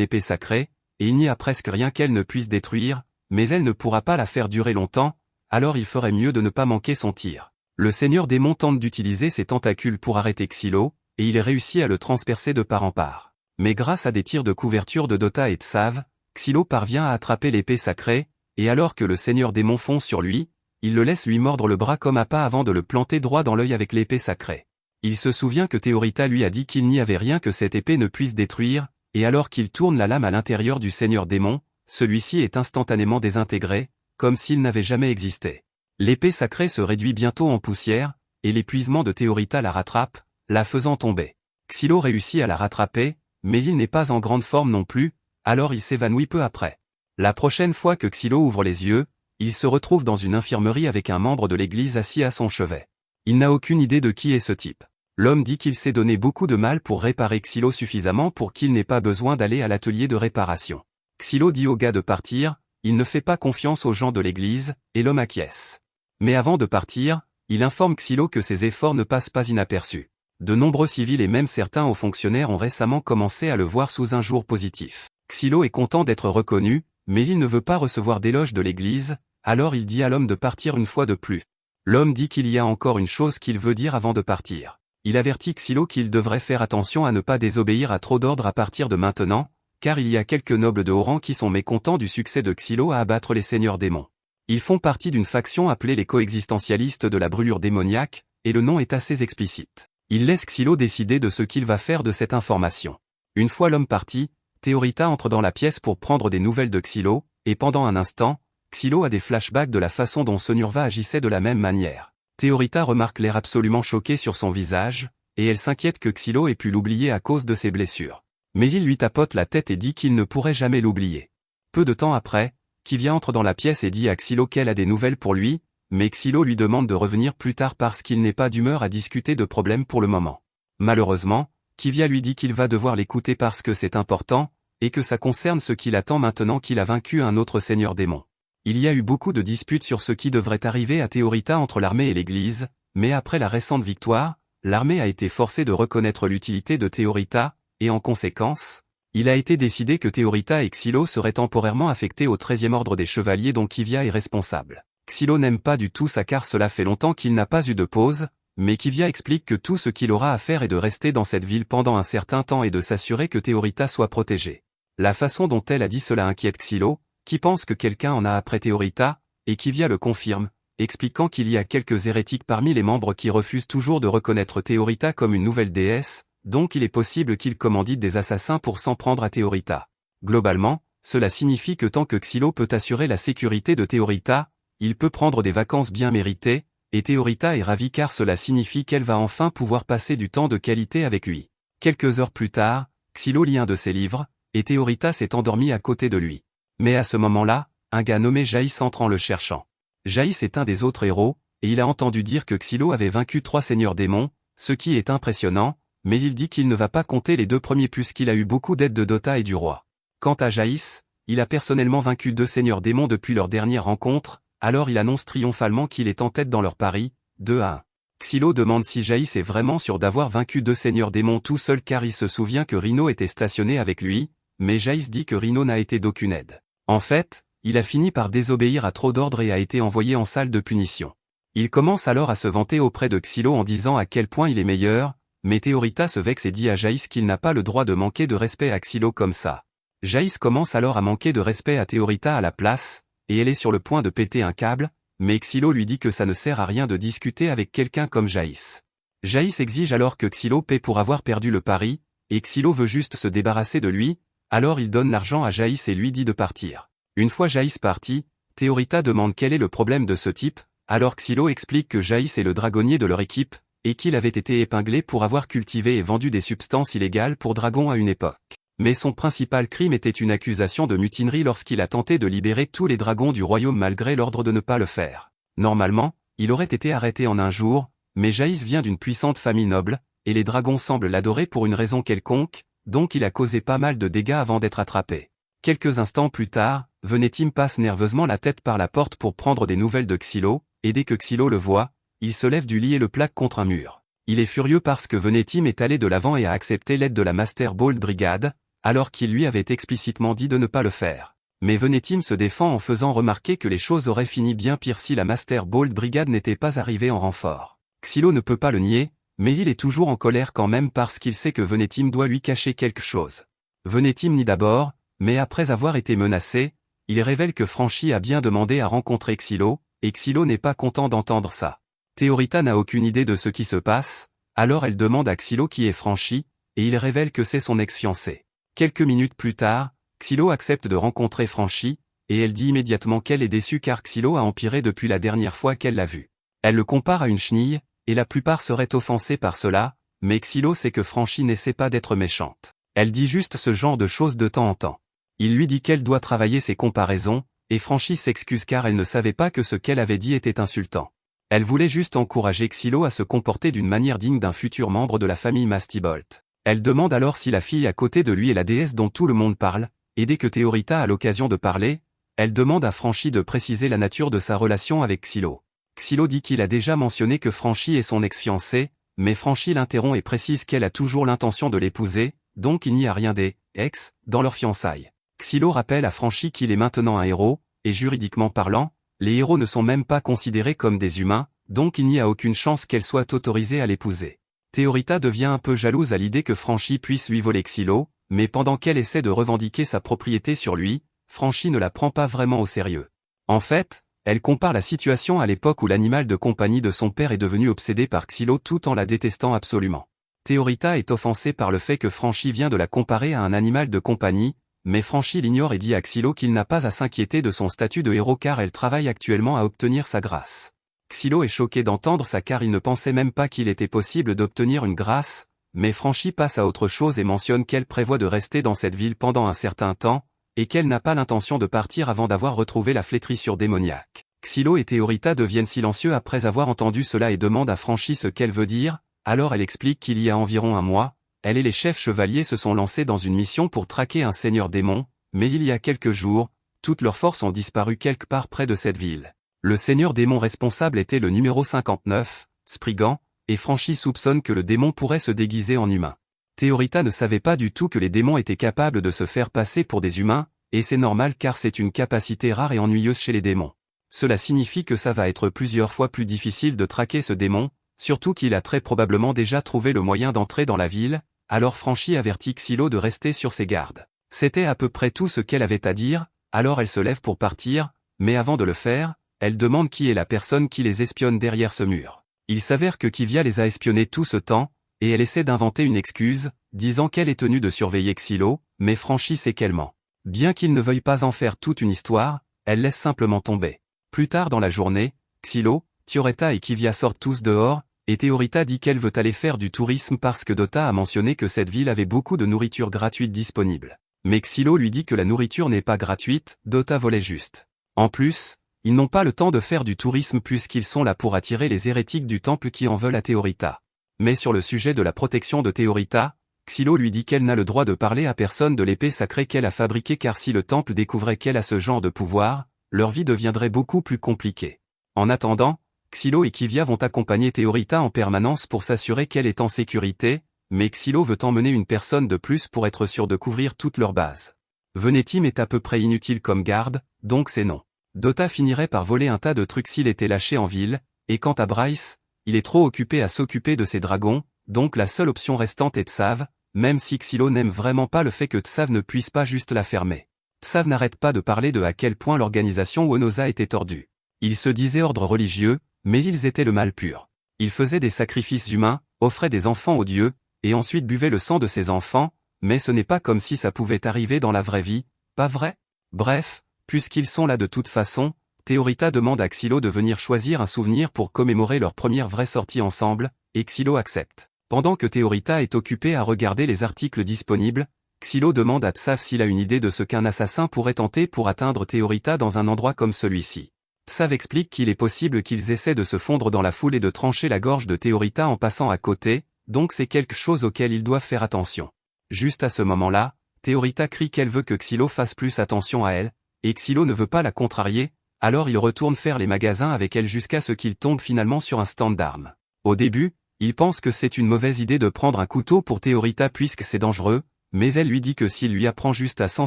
épée sacrée, et il n'y a presque rien qu'elle ne puisse détruire, mais elle ne pourra pas la faire durer longtemps, alors il ferait mieux de ne pas manquer son tir. Le seigneur démon tente d'utiliser ses tentacules pour arrêter Xylo, et il réussit à le transpercer de part en part. Mais grâce à des tirs de couverture de Dota et de Save, Xylo parvient à attraper l'épée sacrée, et alors que le seigneur démon fonce sur lui, il le laisse lui mordre le bras comme appât avant de le planter droit dans l'œil avec l'épée sacrée. Il se souvient que Théorita lui a dit qu'il n'y avait rien que cette épée ne puisse détruire, et alors qu'il tourne la lame à l'intérieur du seigneur démon, celui-ci est instantanément désintégré, comme s'il n'avait jamais existé. L'épée sacrée se réduit bientôt en poussière, et l'épuisement de Théorita la rattrape, la faisant tomber. Xylo réussit à la rattraper, mais il n'est pas en grande forme non plus, alors il s'évanouit peu après. La prochaine fois que Xylo ouvre les yeux, il se retrouve dans une infirmerie avec un membre de l'église assis à son chevet. Il n'a aucune idée de qui est ce type. L'homme dit qu'il s'est donné beaucoup de mal pour réparer Xylo suffisamment pour qu'il n'ait pas besoin d'aller à l'atelier de réparation. Xylo dit au gars de partir, il ne fait pas confiance aux gens de l'église, et l'homme acquiesce. Mais avant de partir, il informe Xylo que ses efforts ne passent pas inaperçus. De nombreux civils et même certains hauts fonctionnaires ont récemment commencé à le voir sous un jour positif. Xylo est content d'être reconnu, mais il ne veut pas recevoir d'éloges de l'église, alors il dit à l'homme de partir une fois de plus. L'homme dit qu'il y a encore une chose qu'il veut dire avant de partir. Il avertit Xylo qu'il devrait faire attention à ne pas désobéir à trop d'ordres à partir de maintenant, car il y a quelques nobles de haut rang qui sont mécontents du succès de Xylo à abattre les seigneurs démons. Ils font partie d'une faction appelée les coexistentialistes de la brûlure démoniaque, et le nom est assez explicite. Il laisse Xylo décider de ce qu'il va faire de cette information. Une fois l'homme parti, Théorita entre dans la pièce pour prendre des nouvelles de Xylo, et pendant un instant, Xylo a des flashbacks de la façon dont Sonurva agissait de la même manière. Théorita remarque l'air absolument choqué sur son visage, et elle s'inquiète que Xylo ait pu l'oublier à cause de ses blessures. Mais il lui tapote la tête et dit qu'il ne pourrait jamais l'oublier. Peu de temps après, Kivia entre dans la pièce et dit à Xylo qu'elle a des nouvelles pour lui, mais Xylo lui demande de revenir plus tard parce qu'il n'est pas d'humeur à discuter de problèmes pour le moment. Malheureusement, Kivia lui dit qu'il va devoir l'écouter parce que c'est important, et que ça concerne ce qu'il attend maintenant qu'il a vaincu un autre seigneur démon. Il y a eu beaucoup de disputes sur ce qui devrait arriver à Théorita entre l'armée et l'église, mais après la récente victoire, l'armée a été forcée de reconnaître l'utilité de Théorita, et en conséquence, il a été décidé que Théorita et Xylo seraient temporairement affectés au 13e ordre des chevaliers dont Kivia est responsable. Xylo n'aime pas du tout ça car cela fait longtemps qu'il n'a pas eu de pause, mais Kivia explique que tout ce qu'il aura à faire est de rester dans cette ville pendant un certain temps et de s'assurer que Théorita soit protégée. La façon dont elle a dit cela inquiète Xylo, qui pense que quelqu'un en a après Théorita, et Kivia le confirme, expliquant qu'il y a quelques hérétiques parmi les membres qui refusent toujours de reconnaître Théorita comme une nouvelle déesse, donc il est possible qu'ils commanditent des assassins pour s'en prendre à Théorita. Globalement, cela signifie que tant que Xylo peut assurer la sécurité de Théorita, il peut prendre des vacances bien méritées, et Théorita est ravie car cela signifie qu'elle va enfin pouvoir passer du temps de qualité avec lui. Quelques heures plus tard, Xylo lit un de ses livres, et Théorita s'est endormie à côté de lui. Mais à ce moment-là, un gars nommé Jaïs entre en le cherchant. Jaïs est un des autres héros, et il a entendu dire que Xylo avait vaincu 3 seigneurs démons, ce qui est impressionnant, mais il dit qu'il ne va pas compter les 2 premiers puisqu'il a eu beaucoup d'aide de Dota et du roi. Quant à Jaïs, il a personnellement vaincu 2 seigneurs démons depuis leur dernière rencontre, alors il annonce triomphalement qu'il est en tête dans leur pari, 2-1. Xylo demande si Jaïs est vraiment sûr d'avoir vaincu 2 seigneurs démons tout seul car il se souvient que Rhino était stationné avec lui, mais Jaïs dit que Rhino n'a été d'aucune aide. En fait, il a fini par désobéir à trop d'ordres et a été envoyé en salle de punition. Il commence alors à se vanter auprès de Xylo en disant à quel point il est meilleur, mais Théorita se vexe et dit à Jaïs qu'il n'a pas le droit de manquer de respect à Xylo comme ça. Jaïs commence alors à manquer de respect à Théorita à la place, et elle est sur le point de péter un câble, mais Xylo lui dit que ça ne sert à rien de discuter avec quelqu'un comme Jaïs. Jaïs exige alors que Xylo paie pour avoir perdu le pari, et Xylo veut juste se débarrasser de lui, alors il donne l'argent à Jaïs et lui dit de partir. Une fois Jaïs parti, Théorita demande quel est le problème de ce type, alors Xylo explique que Jaïs est le dragonnier de leur équipe, et qu'il avait été épinglé pour avoir cultivé et vendu des substances illégales pour dragons à une époque. Mais son principal crime était une accusation de mutinerie lorsqu'il a tenté de libérer tous les dragons du royaume malgré l'ordre de ne pas le faire. Normalement, il aurait été arrêté en un jour, mais Jaïs vient d'une puissante famille noble, et les dragons semblent l'adorer pour une raison quelconque, donc il a causé pas mal de dégâts avant d'être attrapé. Quelques instants plus tard, Venetim passe nerveusement la tête par la porte pour prendre des nouvelles de Xylo, et dès que Xylo le voit, il se lève du lit et le plaque contre un mur. Il est furieux parce que Venetim est allé de l'avant et a accepté l'aide de la Master Bold Brigade, alors qu'il lui avait explicitement dit de ne pas le faire. Mais Venetim se défend en faisant remarquer que les choses auraient fini bien pire si la Master Bold Brigade n'était pas arrivée en renfort. Xylo ne peut pas le nier, mais il est toujours en colère quand même parce qu'il sait que Venetim doit lui cacher quelque chose. Venetim nie d'abord, mais après avoir été menacé, il révèle que Franchi a bien demandé à rencontrer Xylo, et Xylo n'est pas content d'entendre ça. Théorita n'a aucune idée de ce qui se passe, alors elle demande à Xylo qui est Franchi, et il révèle que c'est son ex-fiancé. Quelques minutes plus tard, Xylo accepte de rencontrer Franchi, et elle dit immédiatement qu'elle est déçue car Xylo a empiré depuis la dernière fois qu'elle l'a vu. Elle le compare à une chenille, et la plupart seraient offensés par cela, mais Xylo sait que Franchi n'essaie pas d'être méchante. Elle dit juste ce genre de choses de temps en temps. Il lui dit qu'elle doit travailler ses comparaisons, et Franchi s'excuse car elle ne savait pas que ce qu'elle avait dit était insultant. Elle voulait juste encourager Xylo à se comporter d'une manière digne d'un futur membre de la famille Mastibolt. Elle demande alors si la fille à côté de lui est la déesse dont tout le monde parle, et dès que Théorita a l'occasion de parler, elle demande à Franchi de préciser la nature de sa relation avec Xylo. Xylo dit qu'il a déjà mentionné que Franchi est son ex-fiancé, mais Franchi l'interrompt et précise qu'elle a toujours l'intention de l'épouser, donc il n'y a rien des « ex » dans leur fiançailles. Xylo rappelle à Franchi qu'il est maintenant un héros, et juridiquement parlant, les héros ne sont même pas considérés comme des humains, donc il n'y a aucune chance qu'elle soit autorisée à l'épouser. Théorita devient un peu jalouse à l'idée que Franchi puisse lui voler Xylo, mais pendant qu'elle essaie de revendiquer sa propriété sur lui, Franchi ne la prend pas vraiment au sérieux. En fait, elle compare la situation à l'époque où l'animal de compagnie de son père est devenu obsédé par Xylo tout en la détestant absolument. Théorita est offensée par le fait que Franchi vient de la comparer à un animal de compagnie, mais Franchi l'ignore et dit à Xylo qu'il n'a pas à s'inquiéter de son statut de héros car elle travaille actuellement à obtenir sa grâce. Xylo est choqué d'entendre ça car il ne pensait même pas qu'il était possible d'obtenir une grâce, mais Franchi passe à autre chose et mentionne qu'elle prévoit de rester dans cette ville pendant un certain temps, et qu'elle n'a pas l'intention de partir avant d'avoir retrouvé la flétrissure démoniaque. Xylo et Théorita deviennent silencieux après avoir entendu cela et demandent à Franchi ce qu'elle veut dire, alors elle explique qu'il y a environ un mois, elle et les chefs chevaliers se sont lancés dans une mission pour traquer un seigneur démon, mais il y a quelques jours, toutes leurs forces ont disparu quelque part près de cette ville. Le seigneur démon responsable était le numéro 59, Spriggan, et Franchi soupçonne que le démon pourrait se déguiser en humain. Théorita ne savait pas du tout que les démons étaient capables de se faire passer pour des humains, et c'est normal car c'est une capacité rare et ennuyeuse chez les démons. Cela signifie que ça va être plusieurs fois plus difficile de traquer ce démon, surtout qu'il a très probablement déjà trouvé le moyen d'entrer dans la ville, alors Franchi avertit Xylo de rester sur ses gardes. C'était à peu près tout ce qu'elle avait à dire, alors elle se lève pour partir, mais avant de le faire, elle demande qui est la personne qui les espionne derrière ce mur. Il s'avère que Kivia les a espionnés tout ce temps, et elle essaie d'inventer une excuse, disant qu'elle est tenue de surveiller Xylo, mais Franchi sait qu'elle ment. Bien qu'il ne veuille pas en faire toute une histoire, elle laisse simplement tomber. Plus tard dans la journée, Xylo, Tioretta et Kivia sortent tous dehors, et Théorita dit qu'elle veut aller faire du tourisme parce que Dota a mentionné que cette ville avait beaucoup de nourriture gratuite disponible. Mais Xylo lui dit que la nourriture n'est pas gratuite, Dota volait juste. En plus, ils n'ont pas le temps de faire du tourisme puisqu'ils sont là pour attirer les hérétiques du temple qui en veulent à Théorita. Mais sur le sujet de la protection de Théorita, Xylo lui dit qu'elle n'a le droit de parler à personne de l'épée sacrée qu'elle a fabriquée car si le temple découvrait qu'elle a ce genre de pouvoir, leur vie deviendrait beaucoup plus compliquée. En attendant, Xylo et Kivia vont accompagner Théorita en permanence pour s'assurer qu'elle est en sécurité, mais Xylo veut emmener une personne de plus pour être sûr de couvrir toute leur base. Venetim est à peu près inutile comme garde, donc c'est non. Dota finirait par voler un tas de trucs s'il était lâché en ville, et quant à Bryce, il est trop occupé à s'occuper de ses dragons, donc la seule option restante est Tsav, même si Xylo n'aime vraiment pas le fait que Tsav ne puisse pas juste la fermer. Tsav n'arrête pas de parler de à quel point l'organisation Wonosa était tordue. Il se disait ordre religieux, mais ils étaient le mal pur. Ils faisaient des sacrifices humains, offraient des enfants aux dieux, et ensuite buvaient le sang de ces enfants, mais ce n'est pas comme si ça pouvait arriver dans la vraie vie, pas vrai? Bref, puisqu'ils sont là de toute façon, Théorita demande à Xylo de venir choisir un souvenir pour commémorer leur première vraie sortie ensemble, et Xylo accepte. Pendant que Théorita est occupée à regarder les articles disponibles, Xylo demande à Tsav s'il a une idée de ce qu'un assassin pourrait tenter pour atteindre Théorita dans un endroit comme celui-ci. Tsav explique qu'il est possible qu'ils essaient de se fondre dans la foule et de trancher la gorge de Théorita en passant à côté, donc c'est quelque chose auquel ils doivent faire attention. Juste à ce moment-là, Théorita crie qu'elle veut que Xylo fasse plus attention à elle, et Xylo ne veut pas la contrarier, alors il retourne faire les magasins avec elle jusqu'à ce qu'il tombe finalement sur un stand d'armes. Au début, il pense que c'est une mauvaise idée de prendre un couteau pour Théorita puisque c'est dangereux, mais elle lui dit que s'il lui apprend juste à s'en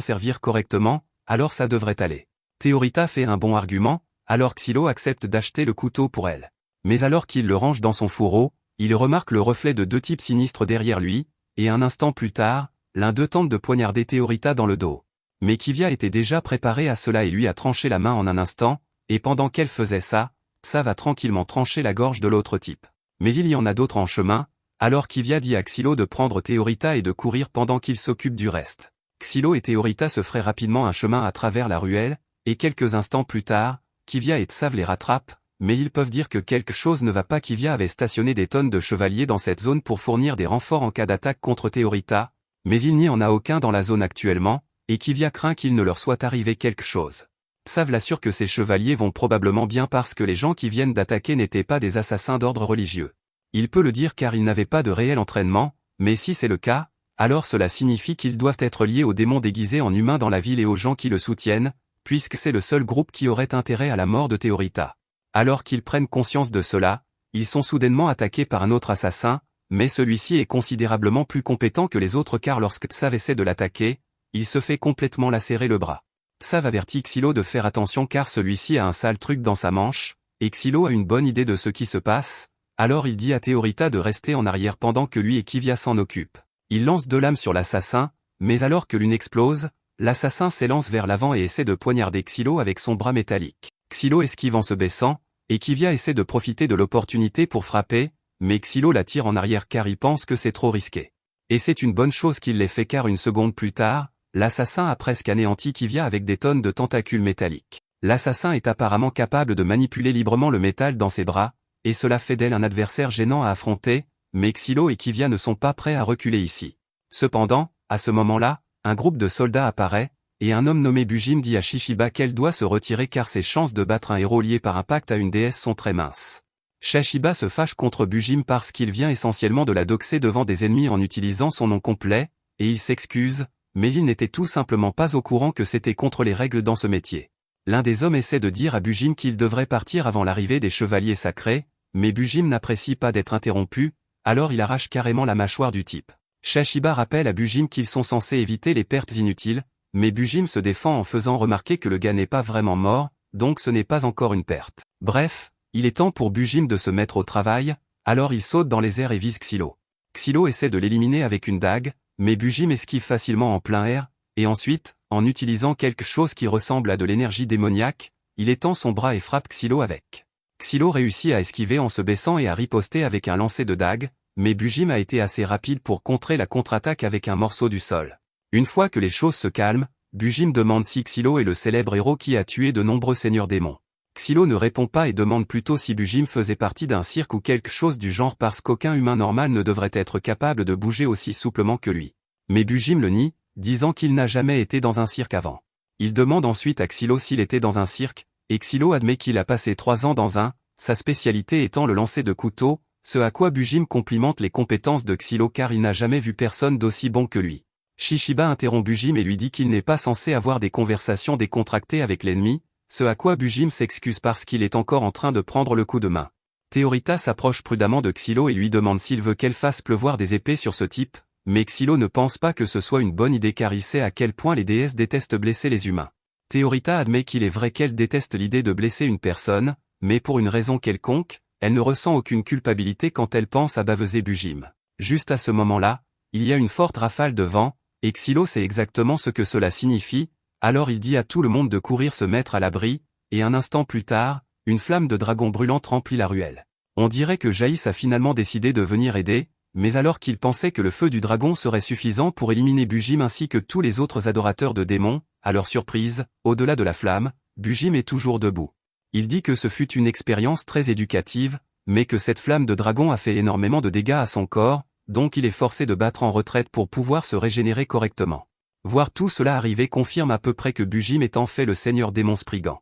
servir correctement, alors ça devrait aller. Théorita fait un bon argument, alors Xylo accepte d'acheter le couteau pour elle. Mais alors qu'il le range dans son fourreau, il remarque le reflet de deux types sinistres derrière lui, et un instant plus tard, l'un d'eux tente de poignarder Théorita dans le dos. Mais Kivia était déjà préparée à cela et lui a tranché la main en un instant, et pendant qu'elle faisait ça, Tsav va tranquillement trancher la gorge de l'autre type. Mais il y en a d'autres en chemin, alors Kivia dit à Xylo de prendre Théorita et de courir pendant qu'il s'occupe du reste. Xylo et Théorita se feraient rapidement un chemin à travers la ruelle, et quelques instants plus tard, Kivia et Tsav les rattrapent, mais ils peuvent dire que quelque chose ne va pas. Kivia avait stationné des tonnes de chevaliers dans cette zone pour fournir des renforts en cas d'attaque contre Théorita, mais il n'y en a aucun dans la zone actuellement, et Kivia craint qu'il ne leur soit arrivé quelque chose. Tsav l'assure que ces chevaliers vont probablement bien parce que les gens qui viennent d'attaquer n'étaient pas des assassins d'ordre religieux. Il peut le dire car ils n'avaient pas de réel entraînement, mais si c'est le cas, alors cela signifie qu'ils doivent être liés aux démons déguisés en humains dans la ville et aux gens qui le soutiennent, puisque c'est le seul groupe qui aurait intérêt à la mort de Théorita. Alors qu'ils prennent conscience de cela, ils sont soudainement attaqués par un autre assassin, mais celui-ci est considérablement plus compétent que les autres car lorsque Tsav essaie de l'attaquer, il se fait complètement lacérer le bras. Tsav avertit Xylo de faire attention car celui-ci a un sale truc dans sa manche, et Xylo a une bonne idée de ce qui se passe, alors il dit à Théorita de rester en arrière pendant que lui et Kivia s'en occupent. Il lance deux lames sur l'assassin, mais alors que l'une explose, l'assassin s'élance vers l'avant et essaie de poignarder Xylo avec son bras métallique. Xylo esquive en se baissant, et Kivia essaie de profiter de l'opportunité pour frapper, mais Xylo la tire en arrière car il pense que c'est trop risqué. Et c'est une bonne chose qu'il l'ait fait car une seconde plus tard, l'assassin a presque anéanti Kivia avec des tonnes de tentacules métalliques. L'assassin est apparemment capable de manipuler librement le métal dans ses bras, et cela fait d'elle un adversaire gênant à affronter, mais Xylo et Kivia ne sont pas prêts à reculer ici. Cependant, à ce moment-là, un groupe de soldats apparaît, et un homme nommé Bujim dit à Shishiba qu'elle doit se retirer car ses chances de battre un héros lié par un pacte à une déesse sont très minces. Shishiba se fâche contre Bujim parce qu'il vient essentiellement de la doxer devant des ennemis en utilisant son nom complet, et il s'excuse, mais il n'était tout simplement pas au courant que c'était contre les règles dans ce métier. L'un des hommes essaie de dire à Bujim qu'il devrait partir avant l'arrivée des chevaliers sacrés, mais Bujim n'apprécie pas d'être interrompu, alors il arrache carrément la mâchoire du type. Shishiba rappelle à Bujim qu'ils sont censés éviter les pertes inutiles, mais Bujim se défend en faisant remarquer que le gars n'est pas vraiment mort, donc ce n'est pas encore une perte. Bref, il est temps pour Bujim de se mettre au travail, alors il saute dans les airs et vise Xylo. Xylo essaie de l'éliminer avec une dague, mais Bujim esquive facilement en plein air, et ensuite, en utilisant quelque chose qui ressemble à de l'énergie démoniaque, il étend son bras et frappe Xylo avec. Xylo réussit à esquiver en se baissant et à riposter avec un lancer de dague, mais Bujim a été assez rapide pour contrer la contre-attaque avec un morceau du sol. Une fois que les choses se calment, Bujim demande si Xylo est le célèbre héros qui a tué de nombreux seigneurs démons. Xylo ne répond pas et demande plutôt si Bujim faisait partie d'un cirque ou quelque chose du genre parce qu'aucun humain normal ne devrait être capable de bouger aussi souplement que lui. Mais Bujim le nie, disant qu'il n'a jamais été dans un cirque avant. Il demande ensuite à Xylo s'il était dans un cirque, et Xylo admet qu'il a passé 3 ans dans un, sa spécialité étant le lancer de couteau, ce à quoi Bujim complimente les compétences de Xylo car il n'a jamais vu personne d'aussi bon que lui. Shishiba interrompt Bujim et lui dit qu'il n'est pas censé avoir des conversations décontractées avec l'ennemi, ce à quoi Bujim s'excuse parce qu'il est encore en train de prendre le coup de main. Théorita s'approche prudemment de Xylo et lui demande s'il veut qu'elle fasse pleuvoir des épées sur ce type, mais Xylo ne pense pas que ce soit une bonne idée car il sait à quel point les déesses détestent blesser les humains. Théorita admet qu'il est vrai qu'elle déteste l'idée de blesser une personne, mais pour une raison quelconque, elle ne ressent aucune culpabilité quand elle pense à baveuser Bujim. Juste à ce moment-là, il y a une forte rafale de vent, et Xylo sait exactement ce que cela signifie, alors il dit à tout le monde de courir se mettre à l'abri, et un instant plus tard, une flamme de dragon brûlante remplit la ruelle. On dirait que Jaïs a finalement décidé de venir aider, mais alors qu'il pensait que le feu du dragon serait suffisant pour éliminer Bujim ainsi que tous les autres adorateurs de démons, à leur surprise, au-delà de la flamme, Bujim est toujours debout. Il dit que ce fut une expérience très éducative, mais que cette flamme de dragon a fait énormément de dégâts à son corps, donc il est forcé de battre en retraite pour pouvoir se régénérer correctement. Voir tout cela arriver confirme à peu près que Bujim est en fait le seigneur démon Spriggan.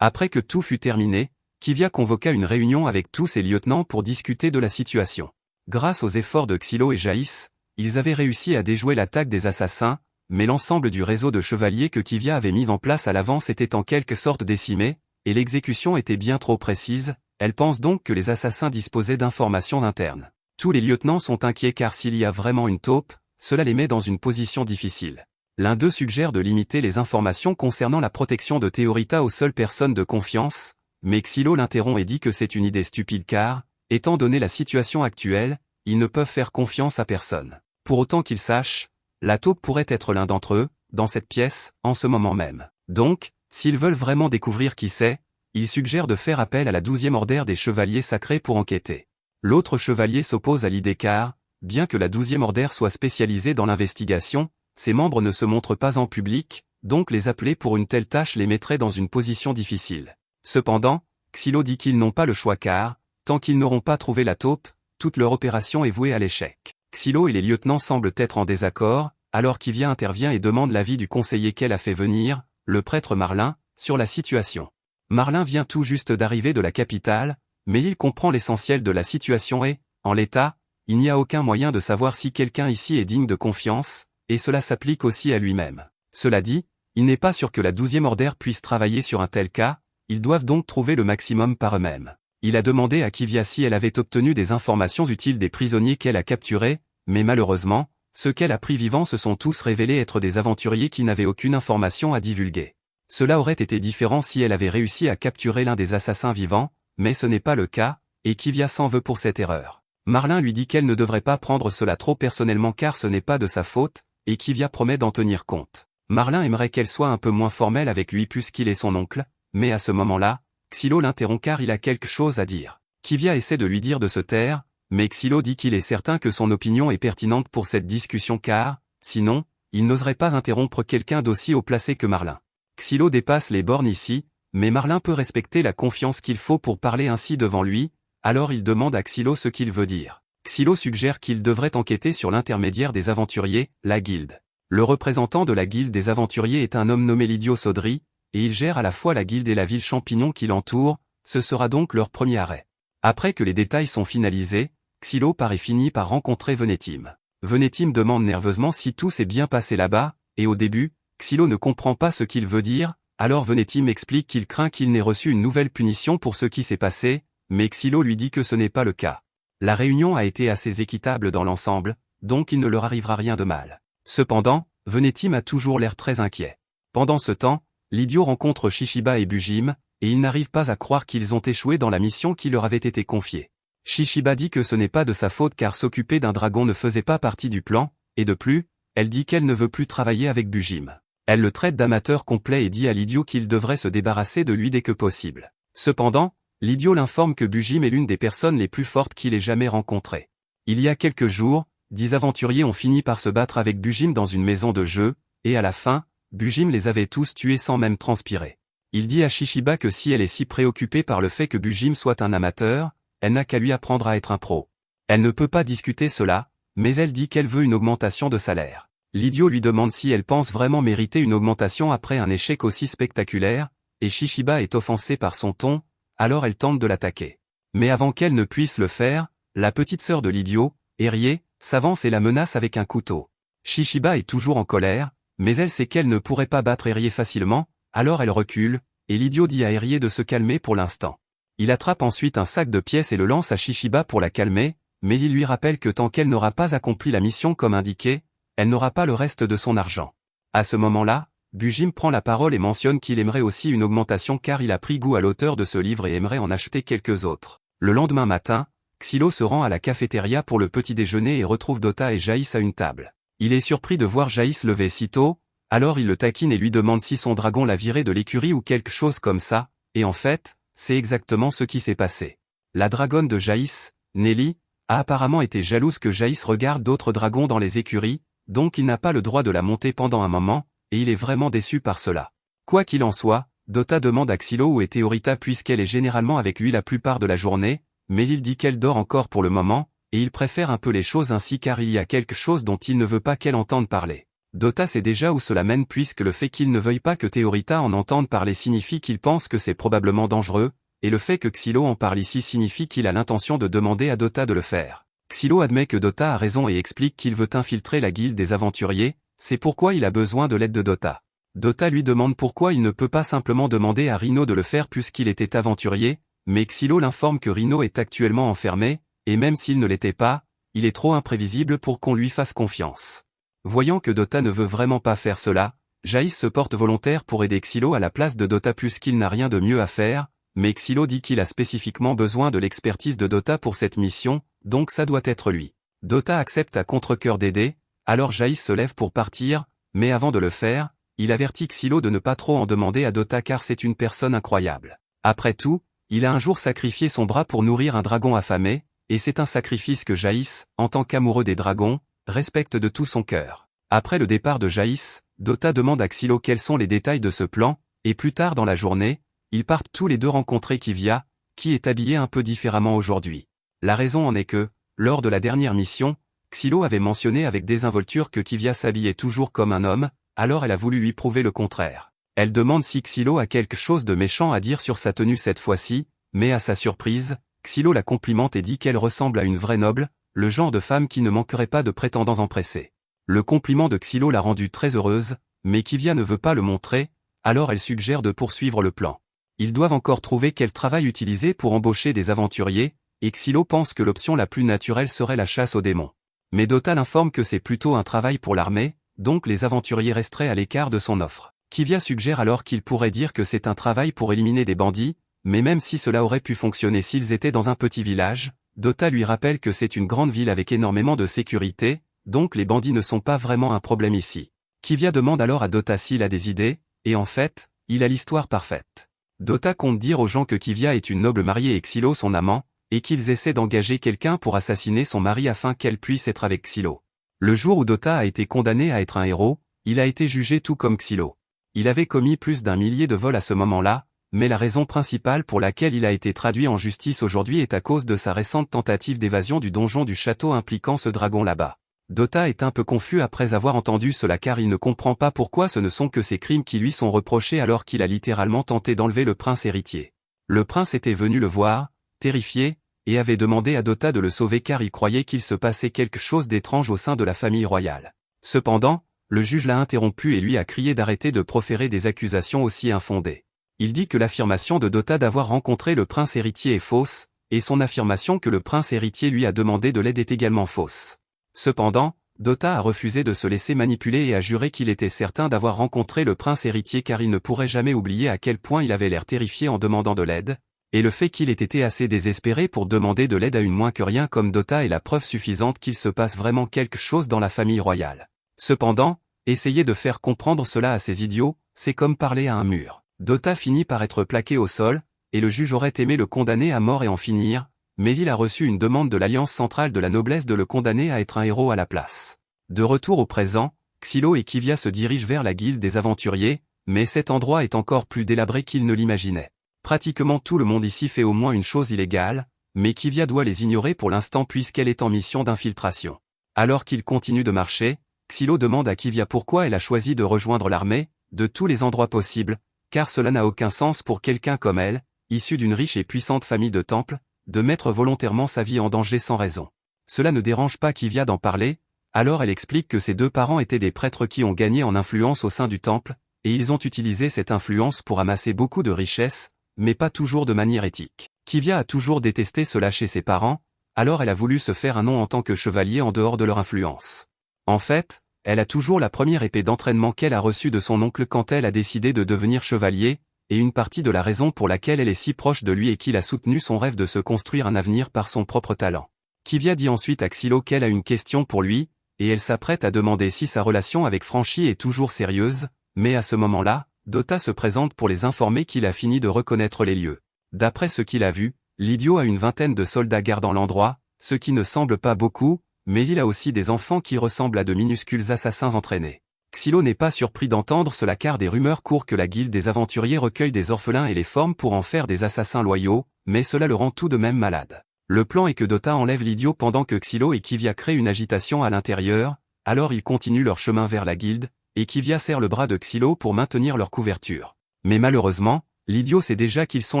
Après que tout fut terminé, Kivia convoqua une réunion avec tous ses lieutenants pour discuter de la situation. Grâce aux efforts de Xylo et Jaïs, ils avaient réussi à déjouer l'attaque des assassins, mais l'ensemble du réseau de chevaliers que Kivia avait mis en place à l'avance était en quelque sorte décimé, et l'exécution était bien trop précise, elle pense donc que les assassins disposaient d'informations internes. Tous les lieutenants sont inquiets car s'il y a vraiment une taupe, cela les met dans une position difficile. L'un d'eux suggère de limiter les informations concernant la protection de Théorita aux seules personnes de confiance, mais Xylo l'interrompt et dit que c'est une idée stupide car, étant donné la situation actuelle, ils ne peuvent faire confiance à personne. Pour autant qu'ils sachent, la taupe pourrait être l'un d'entre eux, dans cette pièce, en ce moment même. Donc, s'ils veulent vraiment découvrir qui c'est, ils suggèrent de faire appel à la 12e ordre des chevaliers sacrés pour enquêter. L'autre chevalier s'oppose à l'idée car, bien que la 12e ordre soit spécialisée dans l'investigation, ses membres ne se montrent pas en public, donc les appeler pour une telle tâche les mettrait dans une position difficile. Cependant, Xylo dit qu'ils n'ont pas le choix car, tant qu'ils n'auront pas trouvé la taupe, toute leur opération est vouée à l'échec. Xylo et les lieutenants semblent être en désaccord, alors Kivia intervient et demande l'avis du conseiller qu'elle a fait venir, le prêtre Marlin, sur la situation. Marlin vient tout juste d'arriver de la capitale, mais il comprend l'essentiel de la situation et, en l'état, il n'y a aucun moyen de savoir si quelqu'un ici est digne de confiance, et cela s'applique aussi à lui-même. Cela dit, il n'est pas sûr que la 12e ordre puisse travailler sur un tel cas, ils doivent donc trouver le maximum par eux-mêmes. Il a demandé à Kivia si elle avait obtenu des informations utiles des prisonniers qu'elle a capturés, mais malheureusement, ceux qu'elle a pris vivants se sont tous révélés être des aventuriers qui n'avaient aucune information à divulguer. Cela aurait été différent si elle avait réussi à capturer l'un des assassins vivants, mais ce n'est pas le cas, et Kivia s'en veut pour cette erreur. Marlin lui dit qu'elle ne devrait pas prendre cela trop personnellement car ce n'est pas de sa faute, et Kivia promet d'en tenir compte. Marlin aimerait qu'elle soit un peu moins formelle avec lui puisqu'il est son oncle, mais à ce moment-là, Xylo l'interrompt car il a quelque chose à dire. Kivia essaie de lui dire de se taire, mais Xylo dit qu'il est certain que son opinion est pertinente pour cette discussion car, sinon, il n'oserait pas interrompre quelqu'un d'aussi haut placé que Marlin. Xylo dépasse les bornes ici, mais Marlin peut respecter la confiance qu'il faut pour parler ainsi devant lui, alors il demande à Xylo ce qu'il veut dire. Xylo suggère qu'il devrait enquêter sur l'intermédiaire des aventuriers, la guilde. Le représentant de la guilde des aventuriers est un homme nommé Lydio Sodri, et il gère à la fois la guilde et la ville champignon qui l'entoure, ce sera donc leur premier arrêt. Après que les détails sont finalisés, Xylo finit par rencontrer Venetim. Venetim demande nerveusement si tout s'est bien passé là-bas, et au début, Xylo ne comprend pas ce qu'il veut dire, alors Venetim explique qu'il craint qu'il n'ait reçu une nouvelle punition pour ce qui s'est passé, mais Xylo lui dit que ce n'est pas le cas. La réunion a été assez équitable dans l'ensemble, donc il ne leur arrivera rien de mal. Cependant, Venetim a toujours l'air très inquiet. Pendant ce temps, Lydio rencontre Shishiba et Bujim, et ils n'arrivent pas à croire qu'ils ont échoué dans la mission qui leur avait été confiée. Shishiba dit que ce n'est pas de sa faute car s'occuper d'un dragon ne faisait pas partie du plan, et de plus, elle dit qu'elle ne veut plus travailler avec Bujim. Elle le traite d'amateur complet et dit à Lydio qu'il devrait se débarrasser de lui dès que possible. Cependant, Lydio l'informe que Bujim est l'une des personnes les plus fortes qu'il ait jamais rencontrées. Il y a quelques jours, 10 aventuriers ont fini par se battre avec Bujim dans une maison de jeu, et à la fin, Bujim les avait tous tués sans même transpirer. Il dit à Shishiba que si elle est si préoccupée par le fait que Bujim soit un amateur, elle n'a qu'à lui apprendre à être un pro. Elle ne peut pas discuter cela, mais elle dit qu'elle veut une augmentation de salaire. Lydio lui demande si elle pense vraiment mériter une augmentation après un échec aussi spectaculaire, et Shishiba est offensée par son ton, alors elle tente de l'attaquer. Mais avant qu'elle ne puisse le faire, la petite sœur de Lydio, Erie, s'avance et la menace avec un couteau. Shishiba est toujours en colère, mais elle sait qu'elle ne pourrait pas battre Erie facilement, alors elle recule, et Lydio dit à Erie de se calmer pour l'instant. Il attrape ensuite un sac de pièces et le lance à Shishiba pour la calmer, mais il lui rappelle que tant qu'elle n'aura pas accompli la mission comme indiqué, elle n'aura pas le reste de son argent. À ce moment-là, Bujim prend la parole et mentionne qu'il aimerait aussi une augmentation car il a pris goût à l'auteur de ce livre et aimerait en acheter quelques autres. Le lendemain matin, Xylo se rend à la cafétéria pour le petit déjeuner et retrouve Dota et Jaïs à une table. Il est surpris de voir Jaïs lever si tôt, alors il le taquine et lui demande si son dragon l'a viré de l'écurie ou quelque chose comme ça, et en fait, c'est exactement ce qui s'est passé. La dragonne de Jaïs, Nelly, a apparemment été jalouse que Jaïs regarde d'autres dragons dans les écuries, donc il n'a pas le droit de la monter pendant un moment, et il est vraiment déçu par cela. Quoi qu'il en soit, Dota demande à Xylo où est Théorita puisqu'elle est généralement avec lui la plupart de la journée, mais il dit qu'elle dort encore pour le moment, et il préfère un peu les choses ainsi car il y a quelque chose dont il ne veut pas qu'elle entende parler. Dota sait déjà où cela mène puisque le fait qu'il ne veuille pas que Théorita en entende parler signifie qu'il pense que c'est probablement dangereux, et le fait que Xylo en parle ici signifie qu'il a l'intention de demander à Dota de le faire. Xylo admet que Dota a raison et explique qu'il veut infiltrer la guilde des aventuriers, c'est pourquoi il a besoin de l'aide de Dota. Dota lui demande pourquoi il ne peut pas simplement demander à Rino de le faire puisqu'il était aventurier, mais Xylo l'informe que Rino est actuellement enfermé, et même s'il ne l'était pas, il est trop imprévisible pour qu'on lui fasse confiance. Voyant que Dota ne veut vraiment pas faire cela, Jaïs se porte volontaire pour aider Xylo à la place de Dota puisqu'il n'a rien de mieux à faire, mais Xylo dit qu'il a spécifiquement besoin de l'expertise de Dota pour cette mission, donc ça doit être lui. Dota accepte à contre-cœur d'aider, alors Jaïs se lève pour partir, mais avant de le faire, il avertit Xylo de ne pas trop en demander à Dota car c'est une personne incroyable. Après tout, il a un jour sacrifié son bras pour nourrir un dragon affamé, et c'est un sacrifice que Jaïs, en tant qu'amoureux des dragons, respecte de tout son cœur. Après le départ de Jaïs, Dota demande à Xylo quels sont les détails de ce plan, et plus tard dans la journée, ils partent tous les deux rencontrer Kivia, qui est habillée un peu différemment aujourd'hui. La raison en est que, lors de la dernière mission, Xylo avait mentionné avec désinvolture que Kivia s'habillait toujours comme un homme, alors elle a voulu lui prouver le contraire. Elle demande si Xylo a quelque chose de méchant à dire sur sa tenue cette fois-ci, mais à sa surprise, Xylo la complimente et dit qu'elle ressemble à une vraie noble, le genre de femme qui ne manquerait pas de prétendants empressés. Le compliment de Xylo l'a rendue très heureuse, mais Kivia ne veut pas le montrer, alors elle suggère de poursuivre le plan. Ils doivent encore trouver quel travail utiliser pour embaucher des aventuriers, et Xylo pense que l'option la plus naturelle serait la chasse aux démons. Mais Dota l'informe que c'est plutôt un travail pour l'armée, donc les aventuriers resteraient à l'écart de son offre. Kivia suggère alors qu'il pourrait dire que c'est un travail pour éliminer des bandits, mais même si cela aurait pu fonctionner s'ils étaient dans un petit village, Dota lui rappelle que c'est une grande ville avec énormément de sécurité, donc les bandits ne sont pas vraiment un problème ici. Kivia demande alors à Dota s'il a des idées, et en fait, il a l'histoire parfaite. Dota compte dire aux gens que Kivia est une noble mariée et Xylo son amant, et qu'ils essaient d'engager quelqu'un pour assassiner son mari afin qu'elle puisse être avec Xylo. Le jour où Dota a été condamné à être un héros, il a été jugé tout comme Xylo. Il avait commis plus d'1 millier de vols à ce moment-là, mais la raison principale pour laquelle il a été traduit en justice aujourd'hui est à cause de sa récente tentative d'évasion du donjon du château impliquant ce dragon là-bas. Dota est un peu confus après avoir entendu cela car il ne comprend pas pourquoi ce ne sont que ces crimes qui lui sont reprochés alors qu'il a littéralement tenté d'enlever le prince héritier. Le prince était venu le voir, terrifié, et avait demandé à Dota de le sauver car il croyait qu'il se passait quelque chose d'étrange au sein de la famille royale. Cependant, le juge l'a interrompu et lui a crié d'arrêter de proférer des accusations aussi infondées. Il dit que l'affirmation de Dota d'avoir rencontré le prince héritier est fausse, et son affirmation que le prince héritier lui a demandé de l'aide est également fausse. Cependant, Dota a refusé de se laisser manipuler et a juré qu'il était certain d'avoir rencontré le prince héritier car il ne pourrait jamais oublier à quel point il avait l'air terrifié en demandant de l'aide, et le fait qu'il ait été assez désespéré pour demander de l'aide à une moins que rien comme Dota est la preuve suffisante qu'il se passe vraiment quelque chose dans la famille royale. Cependant, essayer de faire comprendre cela à ces idiots, c'est comme parler à un mur. Dota finit par être plaqué au sol, et le juge aurait aimé le condamner à mort et en finir, mais il a reçu une demande de l'Alliance centrale de la noblesse de le condamner à être un héros à la place. De retour au présent, Xylo et Kivia se dirigent vers la guilde des aventuriers, mais cet endroit est encore plus délabré qu'ils ne l'imaginaient. Pratiquement tout le monde ici fait au moins une chose illégale, mais Kivia doit les ignorer pour l'instant puisqu'elle est en mission d'infiltration. Alors qu'ils continuent de marcher, Xylo demande à Kivia pourquoi elle a choisi de rejoindre l'armée, de tous les endroits possibles, car cela n'a aucun sens pour quelqu'un comme elle, issue d'une riche et puissante famille de temples, de mettre volontairement sa vie en danger sans raison. Cela ne dérange pas Kivia d'en parler, alors elle explique que ses deux parents étaient des prêtres qui ont gagné en influence au sein du temple, et ils ont utilisé cette influence pour amasser beaucoup de richesses, mais pas toujours de manière éthique. Kivia a toujours détesté cela chez ses parents, alors elle a voulu se faire un nom en tant que chevalier en dehors de leur influence. En fait, elle a toujours la première épée d'entraînement qu'elle a reçue de son oncle quand elle a décidé de devenir chevalier, et une partie de la raison pour laquelle elle est si proche de lui est qu'il a soutenu son rêve de se construire un avenir par son propre talent. Kivia dit ensuite à Xylo qu'elle a une question pour lui, et elle s'apprête à demander si sa relation avec Franchi est toujours sérieuse, mais à ce moment-là, Dota se présente pour les informer qu'il a fini de reconnaître les lieux. D'après ce qu'il a vu, l'idiot a une vingtaine de soldats gardant l'endroit, ce qui ne semble pas beaucoup, mais il a aussi des enfants qui ressemblent à de minuscules assassins entraînés. Xylo n'est pas surpris d'entendre cela car des rumeurs courent que la guilde des aventuriers recueille des orphelins et les forme pour en faire des assassins loyaux, mais cela le rend tout de même malade. Le plan est que Dota enlève l'idiot pendant que Xylo et Kivia créent une agitation à l'intérieur, alors ils continuent leur chemin vers la guilde, et Kivia serre le bras de Xylo pour maintenir leur couverture. Mais malheureusement, l'idiot sait déjà qu'ils sont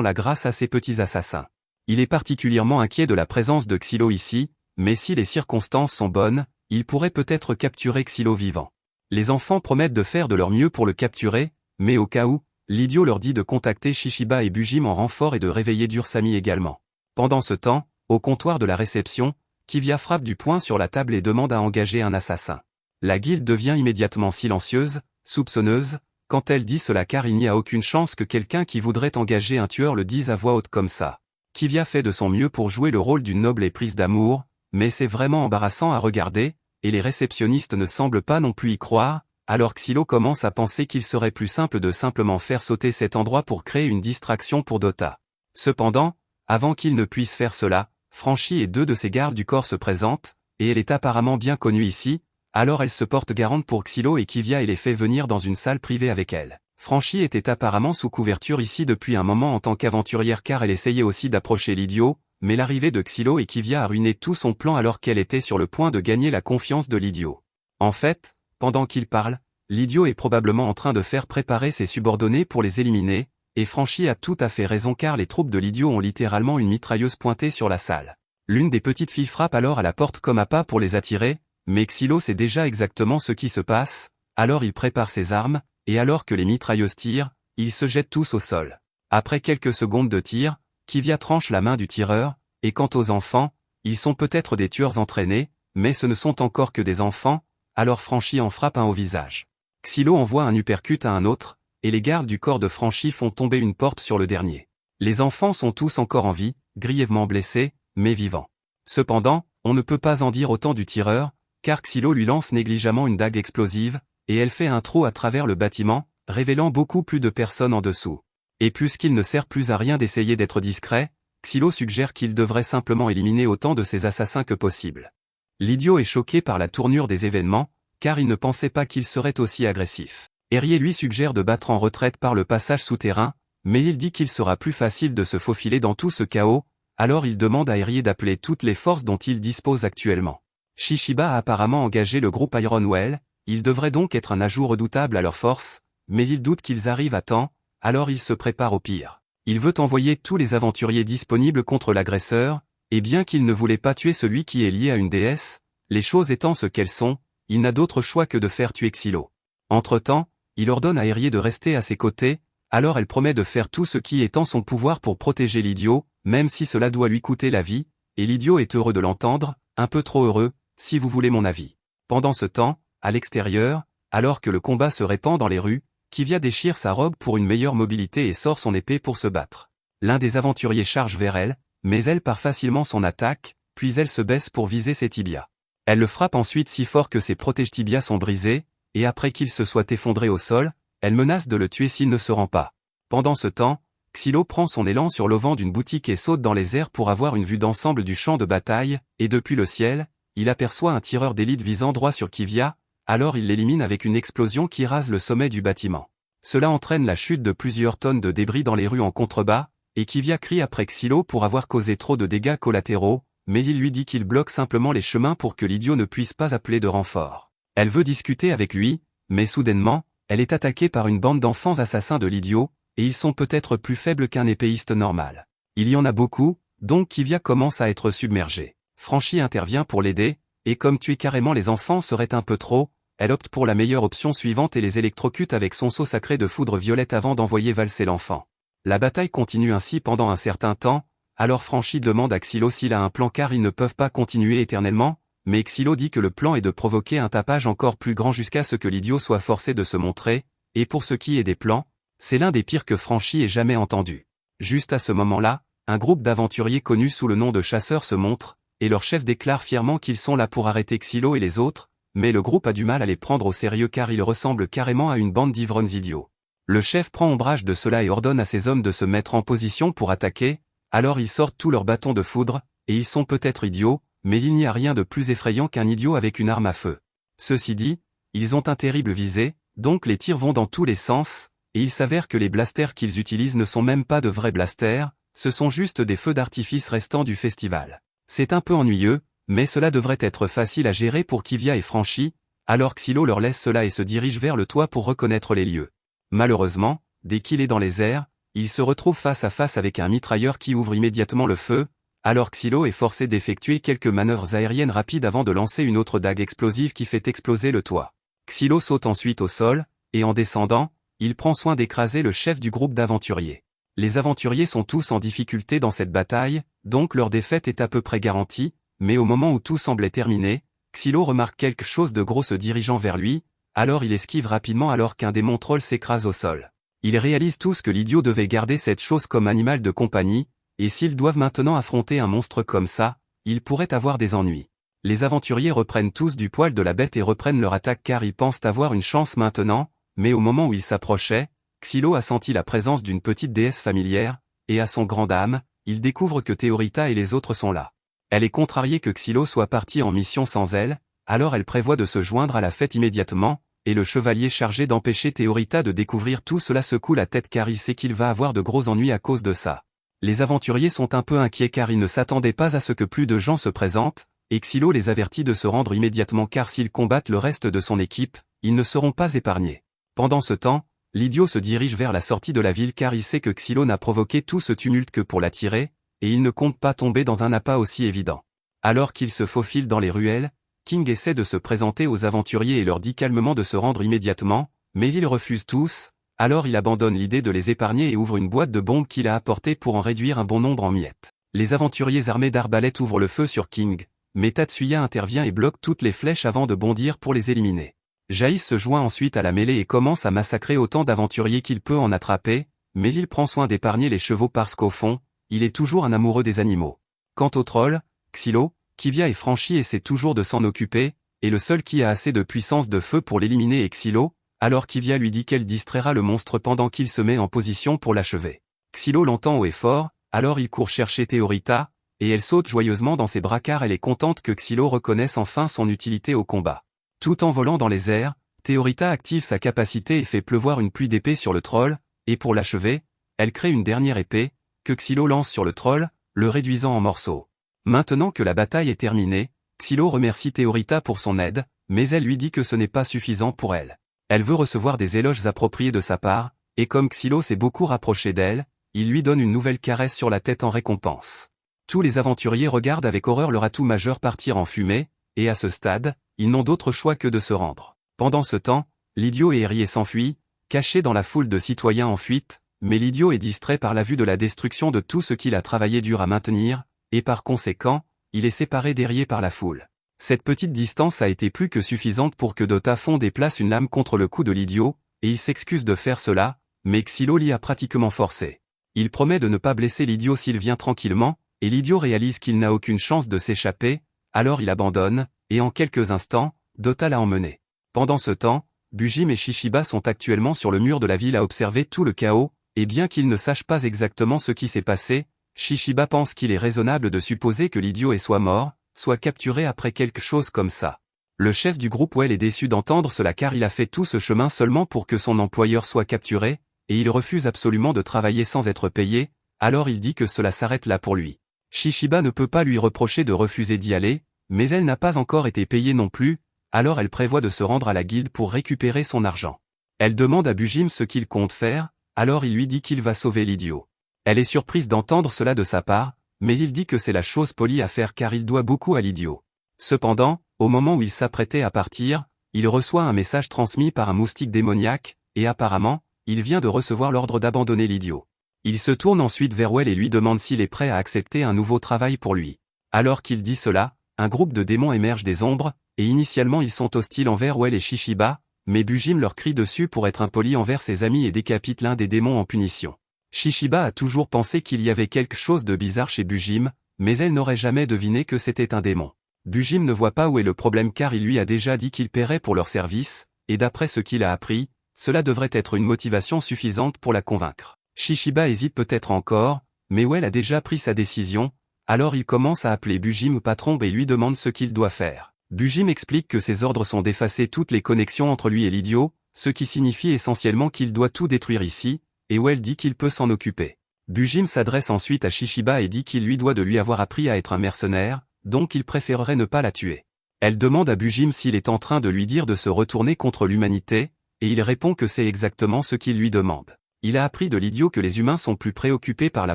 là grâce à ces petits assassins. Il est particulièrement inquiet de la présence de Xylo ici, mais si les circonstances sont bonnes, il pourrait peut-être capturer Xylo vivant. Les enfants promettent de faire de leur mieux pour le capturer, mais au cas où, l'idiot leur dit de contacter Shishiba et Bujim en renfort et de réveiller Dursami également. Pendant ce temps, au comptoir de la réception, Kivia frappe du poing sur la table et demande à engager un assassin. La guilde devient immédiatement silencieuse, soupçonneuse, quand elle dit cela car il n'y a aucune chance que quelqu'un qui voudrait engager un tueur le dise à voix haute comme ça. Kivia fait de son mieux pour jouer le rôle d'une noble éprise d'amour, mais c'est vraiment embarrassant à regarder, et les réceptionnistes ne semblent pas non plus y croire, alors Xylo commence à penser qu'il serait plus simple de simplement faire sauter cet endroit pour créer une distraction pour Dota. Cependant, avant qu'il ne puisse faire cela, Franchi et deux de ses gardes du corps se présentent, et elle est apparemment bien connue ici, alors elle se porte garante pour Xylo et Kivia et les fait venir dans une salle privée avec elle. Franchi était apparemment sous couverture ici depuis un moment en tant qu'aventurière car elle essayait aussi d'approcher l'idiot, mais l'arrivée de Xylo et Kivia a ruiné tout son plan alors qu'elle était sur le point de gagner la confiance de l'idiot. En fait, pendant qu'il parle, l'idiot est probablement en train de faire préparer ses subordonnés pour les éliminer, et Franchi a tout à fait raison car les troupes de l'idiot ont littéralement une mitrailleuse pointée sur la salle. L'une des petites filles frappe alors à la porte comme appât pour les attirer, mais Xylo sait déjà exactement ce qui se passe, alors il prépare ses armes, et alors que les mitrailleuses tirent, ils se jettent tous au sol. Après quelques secondes de tir, Kivia tranche la main du tireur, et quant aux enfants, ils sont peut-être des tueurs entraînés, mais ce ne sont encore que des enfants, alors Franchi en frappe un au visage. Xylo envoie un uppercut à un autre, et les gardes du corps de Franchi font tomber une porte sur le dernier. Les enfants sont tous encore en vie, grièvement blessés, mais vivants. Cependant, on ne peut pas en dire autant du tireur, car Xylo lui lance négligemment une dague explosive, et elle fait un trou à travers le bâtiment, révélant beaucoup plus de personnes en dessous. Et puisqu'il ne sert plus à rien d'essayer d'être discret, Xylo suggère qu'il devrait simplement éliminer autant de ces assassins que possible. L'idiot est choqué par la tournure des événements, car il ne pensait pas qu'il serait aussi agressif. Erier lui suggère de battre en retraite par le passage souterrain, mais il dit qu'il sera plus facile de se faufiler dans tout ce chaos, alors il demande à Erier d'appeler toutes les forces dont il dispose actuellement. Shishiba a apparemment engagé le groupe Ironwell, il devrait donc être un ajout redoutable à leur force, mais il doute qu'ils arrivent à temps, alors il se prépare au pire. Il veut envoyer tous les aventuriers disponibles contre l'agresseur, et bien qu'il ne voulait pas tuer celui qui est lié à une déesse, les choses étant ce qu'elles sont, il n'a d'autre choix que de faire tuer Xylo. Entre-temps, il ordonne à Erier de rester à ses côtés, alors elle promet de faire tout ce qui est en son pouvoir pour protéger l'idiot, même si cela doit lui coûter la vie, et l'idiot est heureux de l'entendre, un peu trop heureux, si vous voulez mon avis. Pendant ce temps, à l'extérieur, alors que le combat se répand dans les rues, Kivia déchire sa robe pour une meilleure mobilité et sort son épée pour se battre. L'un des aventuriers charge vers elle, mais elle part facilement son attaque, puis elle se baisse pour viser ses tibias. Elle le frappe ensuite si fort que ses protège-tibias sont brisés, et après qu'il se soit effondré au sol, elle menace de le tuer s'il ne se rend pas. Pendant ce temps, Xylo prend son élan sur l'auvent d'une boutique et saute dans les airs pour avoir une vue d'ensemble du champ de bataille, et depuis le ciel, il aperçoit un tireur d'élite visant droit sur Kivia, alors il l'élimine avec une explosion qui rase le sommet du bâtiment. Cela entraîne la chute de plusieurs tonnes de débris dans les rues en contrebas, et Kivia crie après Xylo pour avoir causé trop de dégâts collatéraux, mais il lui dit qu'il bloque simplement les chemins pour que l'idiot ne puisse pas appeler de renfort. Elle veut discuter avec lui, mais soudainement, elle est attaquée par une bande d'enfants assassins de l'idiot, et ils sont peut-être plus faibles qu'un épéiste normal. Il y en a beaucoup, donc Kivia commence à être submergée. Franchi intervient pour l'aider, et comme tuer carrément les enfants serait un peu trop, elle opte pour la meilleure option suivante et les électrocute avec son sceau sacré de foudre violette avant d'envoyer valser l'enfant. La bataille continue ainsi pendant un certain temps, Alors Franchi demande à Xylo s'il a un plan car ils ne peuvent pas continuer éternellement, mais Xylo dit que le plan est de provoquer un tapage encore plus grand jusqu'à ce que l'idiot soit forcé de se montrer, et pour ce qui est des plans, c'est l'un des pires que Franchi ait jamais entendu. Juste à ce moment-là, un groupe d'aventuriers connus sous le nom de chasseurs se montre, et leur chef déclare fièrement qu'ils sont là pour arrêter Xylo et les autres, mais le groupe a du mal à les prendre au sérieux car ils ressemblent carrément à une bande d'ivrognes idiots. Le chef prend ombrage de cela et ordonne à ses hommes de se mettre en position pour attaquer, alors ils sortent tous leurs bâtons de foudre, et ils sont peut-être idiots, mais il n'y a rien de plus effrayant qu'un idiot avec une arme à feu. Ceci dit, ils ont un terrible visé, donc les tirs vont dans tous les sens, et il s'avère que les blasters qu'ils utilisent ne sont même pas de vrais blasters, ce sont juste des feux d'artifice restants du festival. C'est un peu ennuyeux, mais cela devrait être facile à gérer pour Kivia et Franchi, alors Xylo leur laisse cela et se dirige vers le toit pour reconnaître les lieux. Malheureusement, dès qu'il est dans les airs, il se retrouve face à face avec un mitrailleur qui ouvre immédiatement le feu, alors Xylo est forcé d'effectuer quelques manœuvres aériennes rapides avant de lancer une autre dague explosive qui fait exploser le toit. Xylo saute ensuite au sol, et en descendant, il prend soin d'écraser le chef du groupe d'aventuriers. Les aventuriers sont tous en difficulté dans cette bataille, donc leur défaite est à peu près garantie, mais au moment où tout semblait terminé, Xylo remarque quelque chose de gros se dirigeant vers lui, alors il esquive rapidement alors qu'un démon troll s'écrase au sol. Ils réalisent tous que l'idiot devait garder cette chose comme animal de compagnie, et s'ils doivent maintenant affronter un monstre comme ça, ils pourraient avoir des ennuis. Les aventuriers reprennent tous du poil de la bête et reprennent leur attaque car ils pensent avoir une chance maintenant, mais au moment où ils s'approchaient, Xylo a senti la présence d'une petite déesse familière, et à son grand dam, il découvre que Théorita et les autres sont là. Elle est contrariée que Xylo soit parti en mission sans elle, alors elle prévoit de se joindre à la fête immédiatement, et le chevalier chargé d'empêcher Théorita de découvrir tout cela secoue la tête car il sait qu'il va avoir de gros ennuis à cause de ça. Les aventuriers sont un peu inquiets car ils ne s'attendaient pas à ce que plus de gens se présentent, et Xylo les avertit de se rendre immédiatement car s'ils combattent le reste de son équipe, ils ne seront pas épargnés. Pendant ce temps, l'idiot se dirige vers la sortie de la ville car il sait que Xylo n'a provoqué tout ce tumulte que pour l'attirer, et il ne compte pas tomber dans un appât aussi évident. Alors qu'il se faufile dans les ruelles, King essaie de se présenter aux aventuriers et leur dit calmement de se rendre immédiatement, mais ils refusent tous, alors il abandonne l'idée de les épargner et ouvre une boîte de bombes qu'il a apportée pour en réduire un bon nombre en miettes. Les aventuriers armés d'arbalètes ouvrent le feu sur King, mais Tatsuya intervient et bloque toutes les flèches avant de bondir pour les éliminer. Jaïs se joint ensuite à la mêlée et commence à massacrer autant d'aventuriers qu'il peut en attraper, mais il prend soin d'épargner les chevaux parce qu'au fond, il est toujours un amoureux des animaux. Quant aux trolls, Xylo, Kivia et Franchi essaient toujours de s'en occuper, et le seul qui a assez de puissance de feu pour l'éliminer est Xylo, alors Kivia lui dit qu'elle distraira le monstre pendant qu'il se met en position pour l'achever. Xylo l'entend haut et fort, alors il court chercher Théorita, et elle saute joyeusement dans ses bras car elle est contente que Xylo reconnaisse enfin son utilité au combat. Tout en volant dans les airs, Théorita active sa capacité et fait pleuvoir une pluie d'épées sur le troll, et pour l'achever, elle crée une dernière épée, que Xylo lance sur le troll, le réduisant en morceaux. Maintenant que la bataille est terminée, Xylo remercie Théorita pour son aide, mais elle lui dit que ce n'est pas suffisant pour elle. Elle veut recevoir des éloges appropriés de sa part, et comme Xylo s'est beaucoup rapproché d'elle, il lui donne une nouvelle caresse sur la tête en récompense. Tous les aventuriers regardent avec horreur leur atout majeur partir en fumée, et à ce stade, ils n'ont d'autre choix que de se rendre. Pendant ce temps, l'idiot et Erié s'enfuient, cachés dans la foule de citoyens en fuite, mais l'idiot est distrait par la vue de la destruction de tout ce qu'il a travaillé dur à maintenir, et par conséquent, il est séparé d'Erié par la foule. Cette petite distance a été plus que suffisante pour que Dota fonde et place une lame contre le cou de l'idiot, et il s'excuse de faire cela, mais Xylo l'y a pratiquement forcé. Il promet de ne pas blesser l'idiot s'il vient tranquillement, et l'idiot réalise qu'il n'a aucune chance de s'échapper, alors il abandonne, et en quelques instants, Dota l'a emmené. Pendant ce temps, Bujim et Shishiba sont actuellement sur le mur de la ville à observer tout le chaos, et bien qu'ils ne sachent pas exactement ce qui s'est passé, Shishiba pense qu'il est raisonnable de supposer que l'idiot est soit mort, soit capturé après quelque chose comme ça. Le chef du groupe Well est déçu d'entendre cela car il a fait tout ce chemin seulement pour que son employeur soit capturé, et il refuse absolument de travailler sans être payé, alors il dit que cela s'arrête là pour lui. Shishiba ne peut pas lui reprocher de refuser d'y aller, mais elle n'a pas encore été payée non plus, alors elle prévoit de se rendre à la guilde pour récupérer son argent. Elle demande à Bujim ce qu'il compte faire, alors il lui dit qu'il va sauver l'idiot. Elle est surprise d'entendre cela de sa part, mais il dit que c'est la chose polie à faire car il doit beaucoup à l'idiot. Cependant, au moment où il s'apprêtait à partir, il reçoit un message transmis par un moustique démoniaque, et apparemment, il vient de recevoir l'ordre d'abandonner l'idiot. Il se tourne ensuite vers Well et lui demande s'il est prêt à accepter un nouveau travail pour lui. Alors qu'il dit cela, un groupe de démons émerge des ombres, et initialement ils sont hostiles envers Well et Shishiba, mais Bujim leur crie dessus pour être impoli envers ses amis et décapite l'un des démons en punition. Shishiba a toujours pensé qu'il y avait quelque chose de bizarre chez Bujim, mais elle n'aurait jamais deviné que c'était un démon. Bujim ne voit pas où est le problème car il lui a déjà dit qu'il paierait pour leur service, et d'après ce qu'il a appris, cela devrait être une motivation suffisante pour la convaincre. Shishiba hésite peut-être encore, mais Well a déjà pris sa décision, alors il commence à appeler Bujim patron et lui demande ce qu'il doit faire. Bujim explique que ses ordres sont d'effacer toutes les connexions entre lui et l'idiot, ce qui signifie essentiellement qu'il doit tout détruire ici, et Well dit qu'il peut s'en occuper. Bujim s'adresse ensuite à Shishiba et dit qu'il lui doit de lui avoir appris à être un mercenaire, donc il préférerait ne pas la tuer. Elle demande à Bujim s'il est en train de lui dire de se retourner contre l'humanité, et il répond que c'est exactement ce qu'il lui demande. Il a appris de l'idiot que les humains sont plus préoccupés par la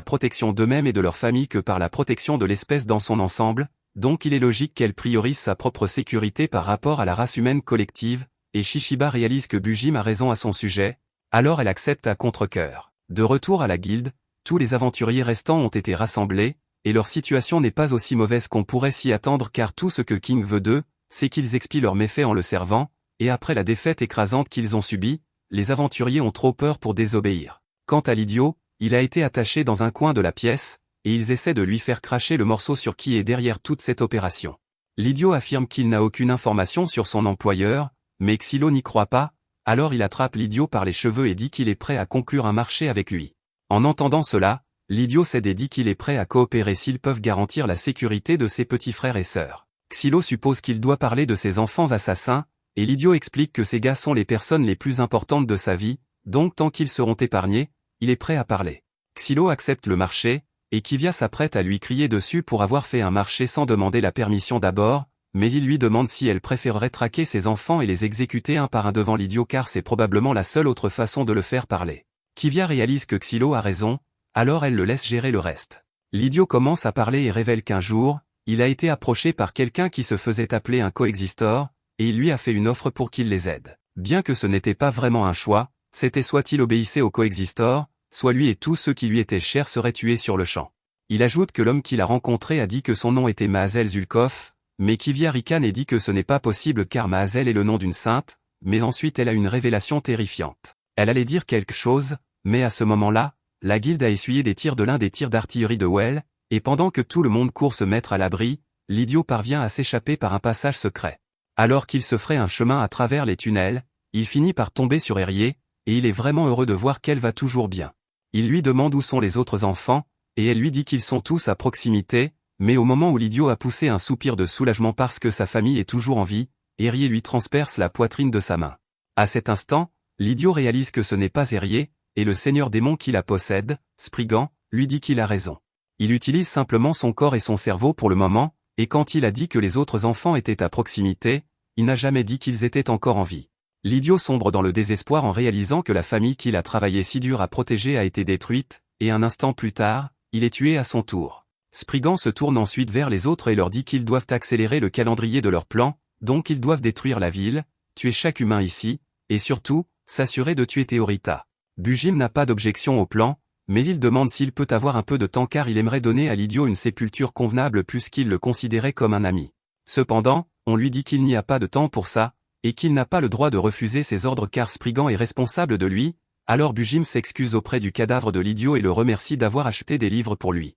protection d'eux-mêmes et de leur famille que par la protection de l'espèce dans son ensemble, donc il est logique qu'elle priorise sa propre sécurité par rapport à la race humaine collective, et Shishiba réalise que Bujim a raison à son sujet, alors elle accepte à contre-cœur. De retour à la guilde, tous les aventuriers restants ont été rassemblés, et leur situation n'est pas aussi mauvaise qu'on pourrait s'y attendre car tout ce que King veut d'eux, c'est qu'ils expient leurs méfaits en le servant, et après la défaite écrasante qu'ils ont subie, les aventuriers ont trop peur pour désobéir. Quant à l'idiot, il a été attaché dans un coin de la pièce, et ils essaient de lui faire cracher le morceau sur qui est derrière toute cette opération. L'idiot affirme qu'il n'a aucune information sur son employeur, mais Xylo n'y croit pas, alors il attrape l'idiot par les cheveux et dit qu'il est prêt à conclure un marché avec lui. En entendant cela, l'idiot cède et dit qu'il est prêt à coopérer s'ils peuvent garantir la sécurité de ses petits frères et sœurs. Xylo suppose qu'il doit parler de ses enfants assassins, et l'idiot explique que ces gars sont les personnes les plus importantes de sa vie, donc tant qu'ils seront épargnés, il est prêt à parler. Xylo accepte le marché, et Kivia s'apprête à lui crier dessus pour avoir fait un marché sans demander la permission d'abord, mais il lui demande si elle préférerait traquer ses enfants et les exécuter un par un devant l'idiot car c'est probablement la seule autre façon de le faire parler. Kivia réalise que Xylo a raison, alors elle le laisse gérer le reste. L'idiot commence à parler et révèle qu'un jour, il a été approché par quelqu'un qui se faisait appeler un coexistor, et il lui a fait une offre pour qu'il les aide. Bien que ce n'était pas vraiment un choix, c'était soit il obéissait au coexistor, soit lui et tous ceux qui lui étaient chers seraient tués sur le champ. Il ajoute que l'homme qu'il a rencontré a dit que son nom était Mahazel Zulkov, mais Kivia ricane et dit que ce n'est pas possible car Mahazel est le nom d'une sainte, mais ensuite elle a une révélation terrifiante. Elle allait dire quelque chose, mais à ce moment-là, la guilde a essuyé des tirs de l'un des tirs d'artillerie de Well, et pendant que tout le monde court se mettre à l'abri, l'idiot parvient à s'échapper par un passage secret. Alors qu'il se ferait un chemin à travers les tunnels, il finit par tomber sur Erié, et il est vraiment heureux de voir qu'elle va toujours bien. Il lui demande où sont les autres enfants, et elle lui dit qu'ils sont tous à proximité, mais au moment où l'idiot a poussé un soupir de soulagement parce que sa famille est toujours en vie, Erié lui transperce la poitrine de sa main. À cet instant, l'idiot réalise que ce n'est pas Erié, et le seigneur démon qui la possède, Spriggan, lui dit qu'il a raison. Il utilise simplement son corps et son cerveau pour le moment, et quand il a dit que les autres enfants étaient à proximité, il n'a jamais dit qu'ils étaient encore en vie. L'idiot sombre dans le désespoir en réalisant que la famille qu'il a travaillé si dur à protéger a été détruite, et un instant plus tard, il est tué à son tour. Spriggan se tourne ensuite vers les autres et leur dit qu'ils doivent accélérer le calendrier de leur plan, donc ils doivent détruire la ville, tuer chaque humain ici, et surtout, s'assurer de tuer Théorita. Bujim n'a pas d'objection au plan, mais il demande s'il peut avoir un peu de temps car il aimerait donner à l'idiot une sépulture convenable puisqu'il le considérait comme un ami. Cependant, on lui dit qu'il n'y a pas de temps pour ça, et qu'il n'a pas le droit de refuser ses ordres car Spriggan est responsable de lui, alors Bujim s'excuse auprès du cadavre de l'idiot et le remercie d'avoir acheté des livres pour lui.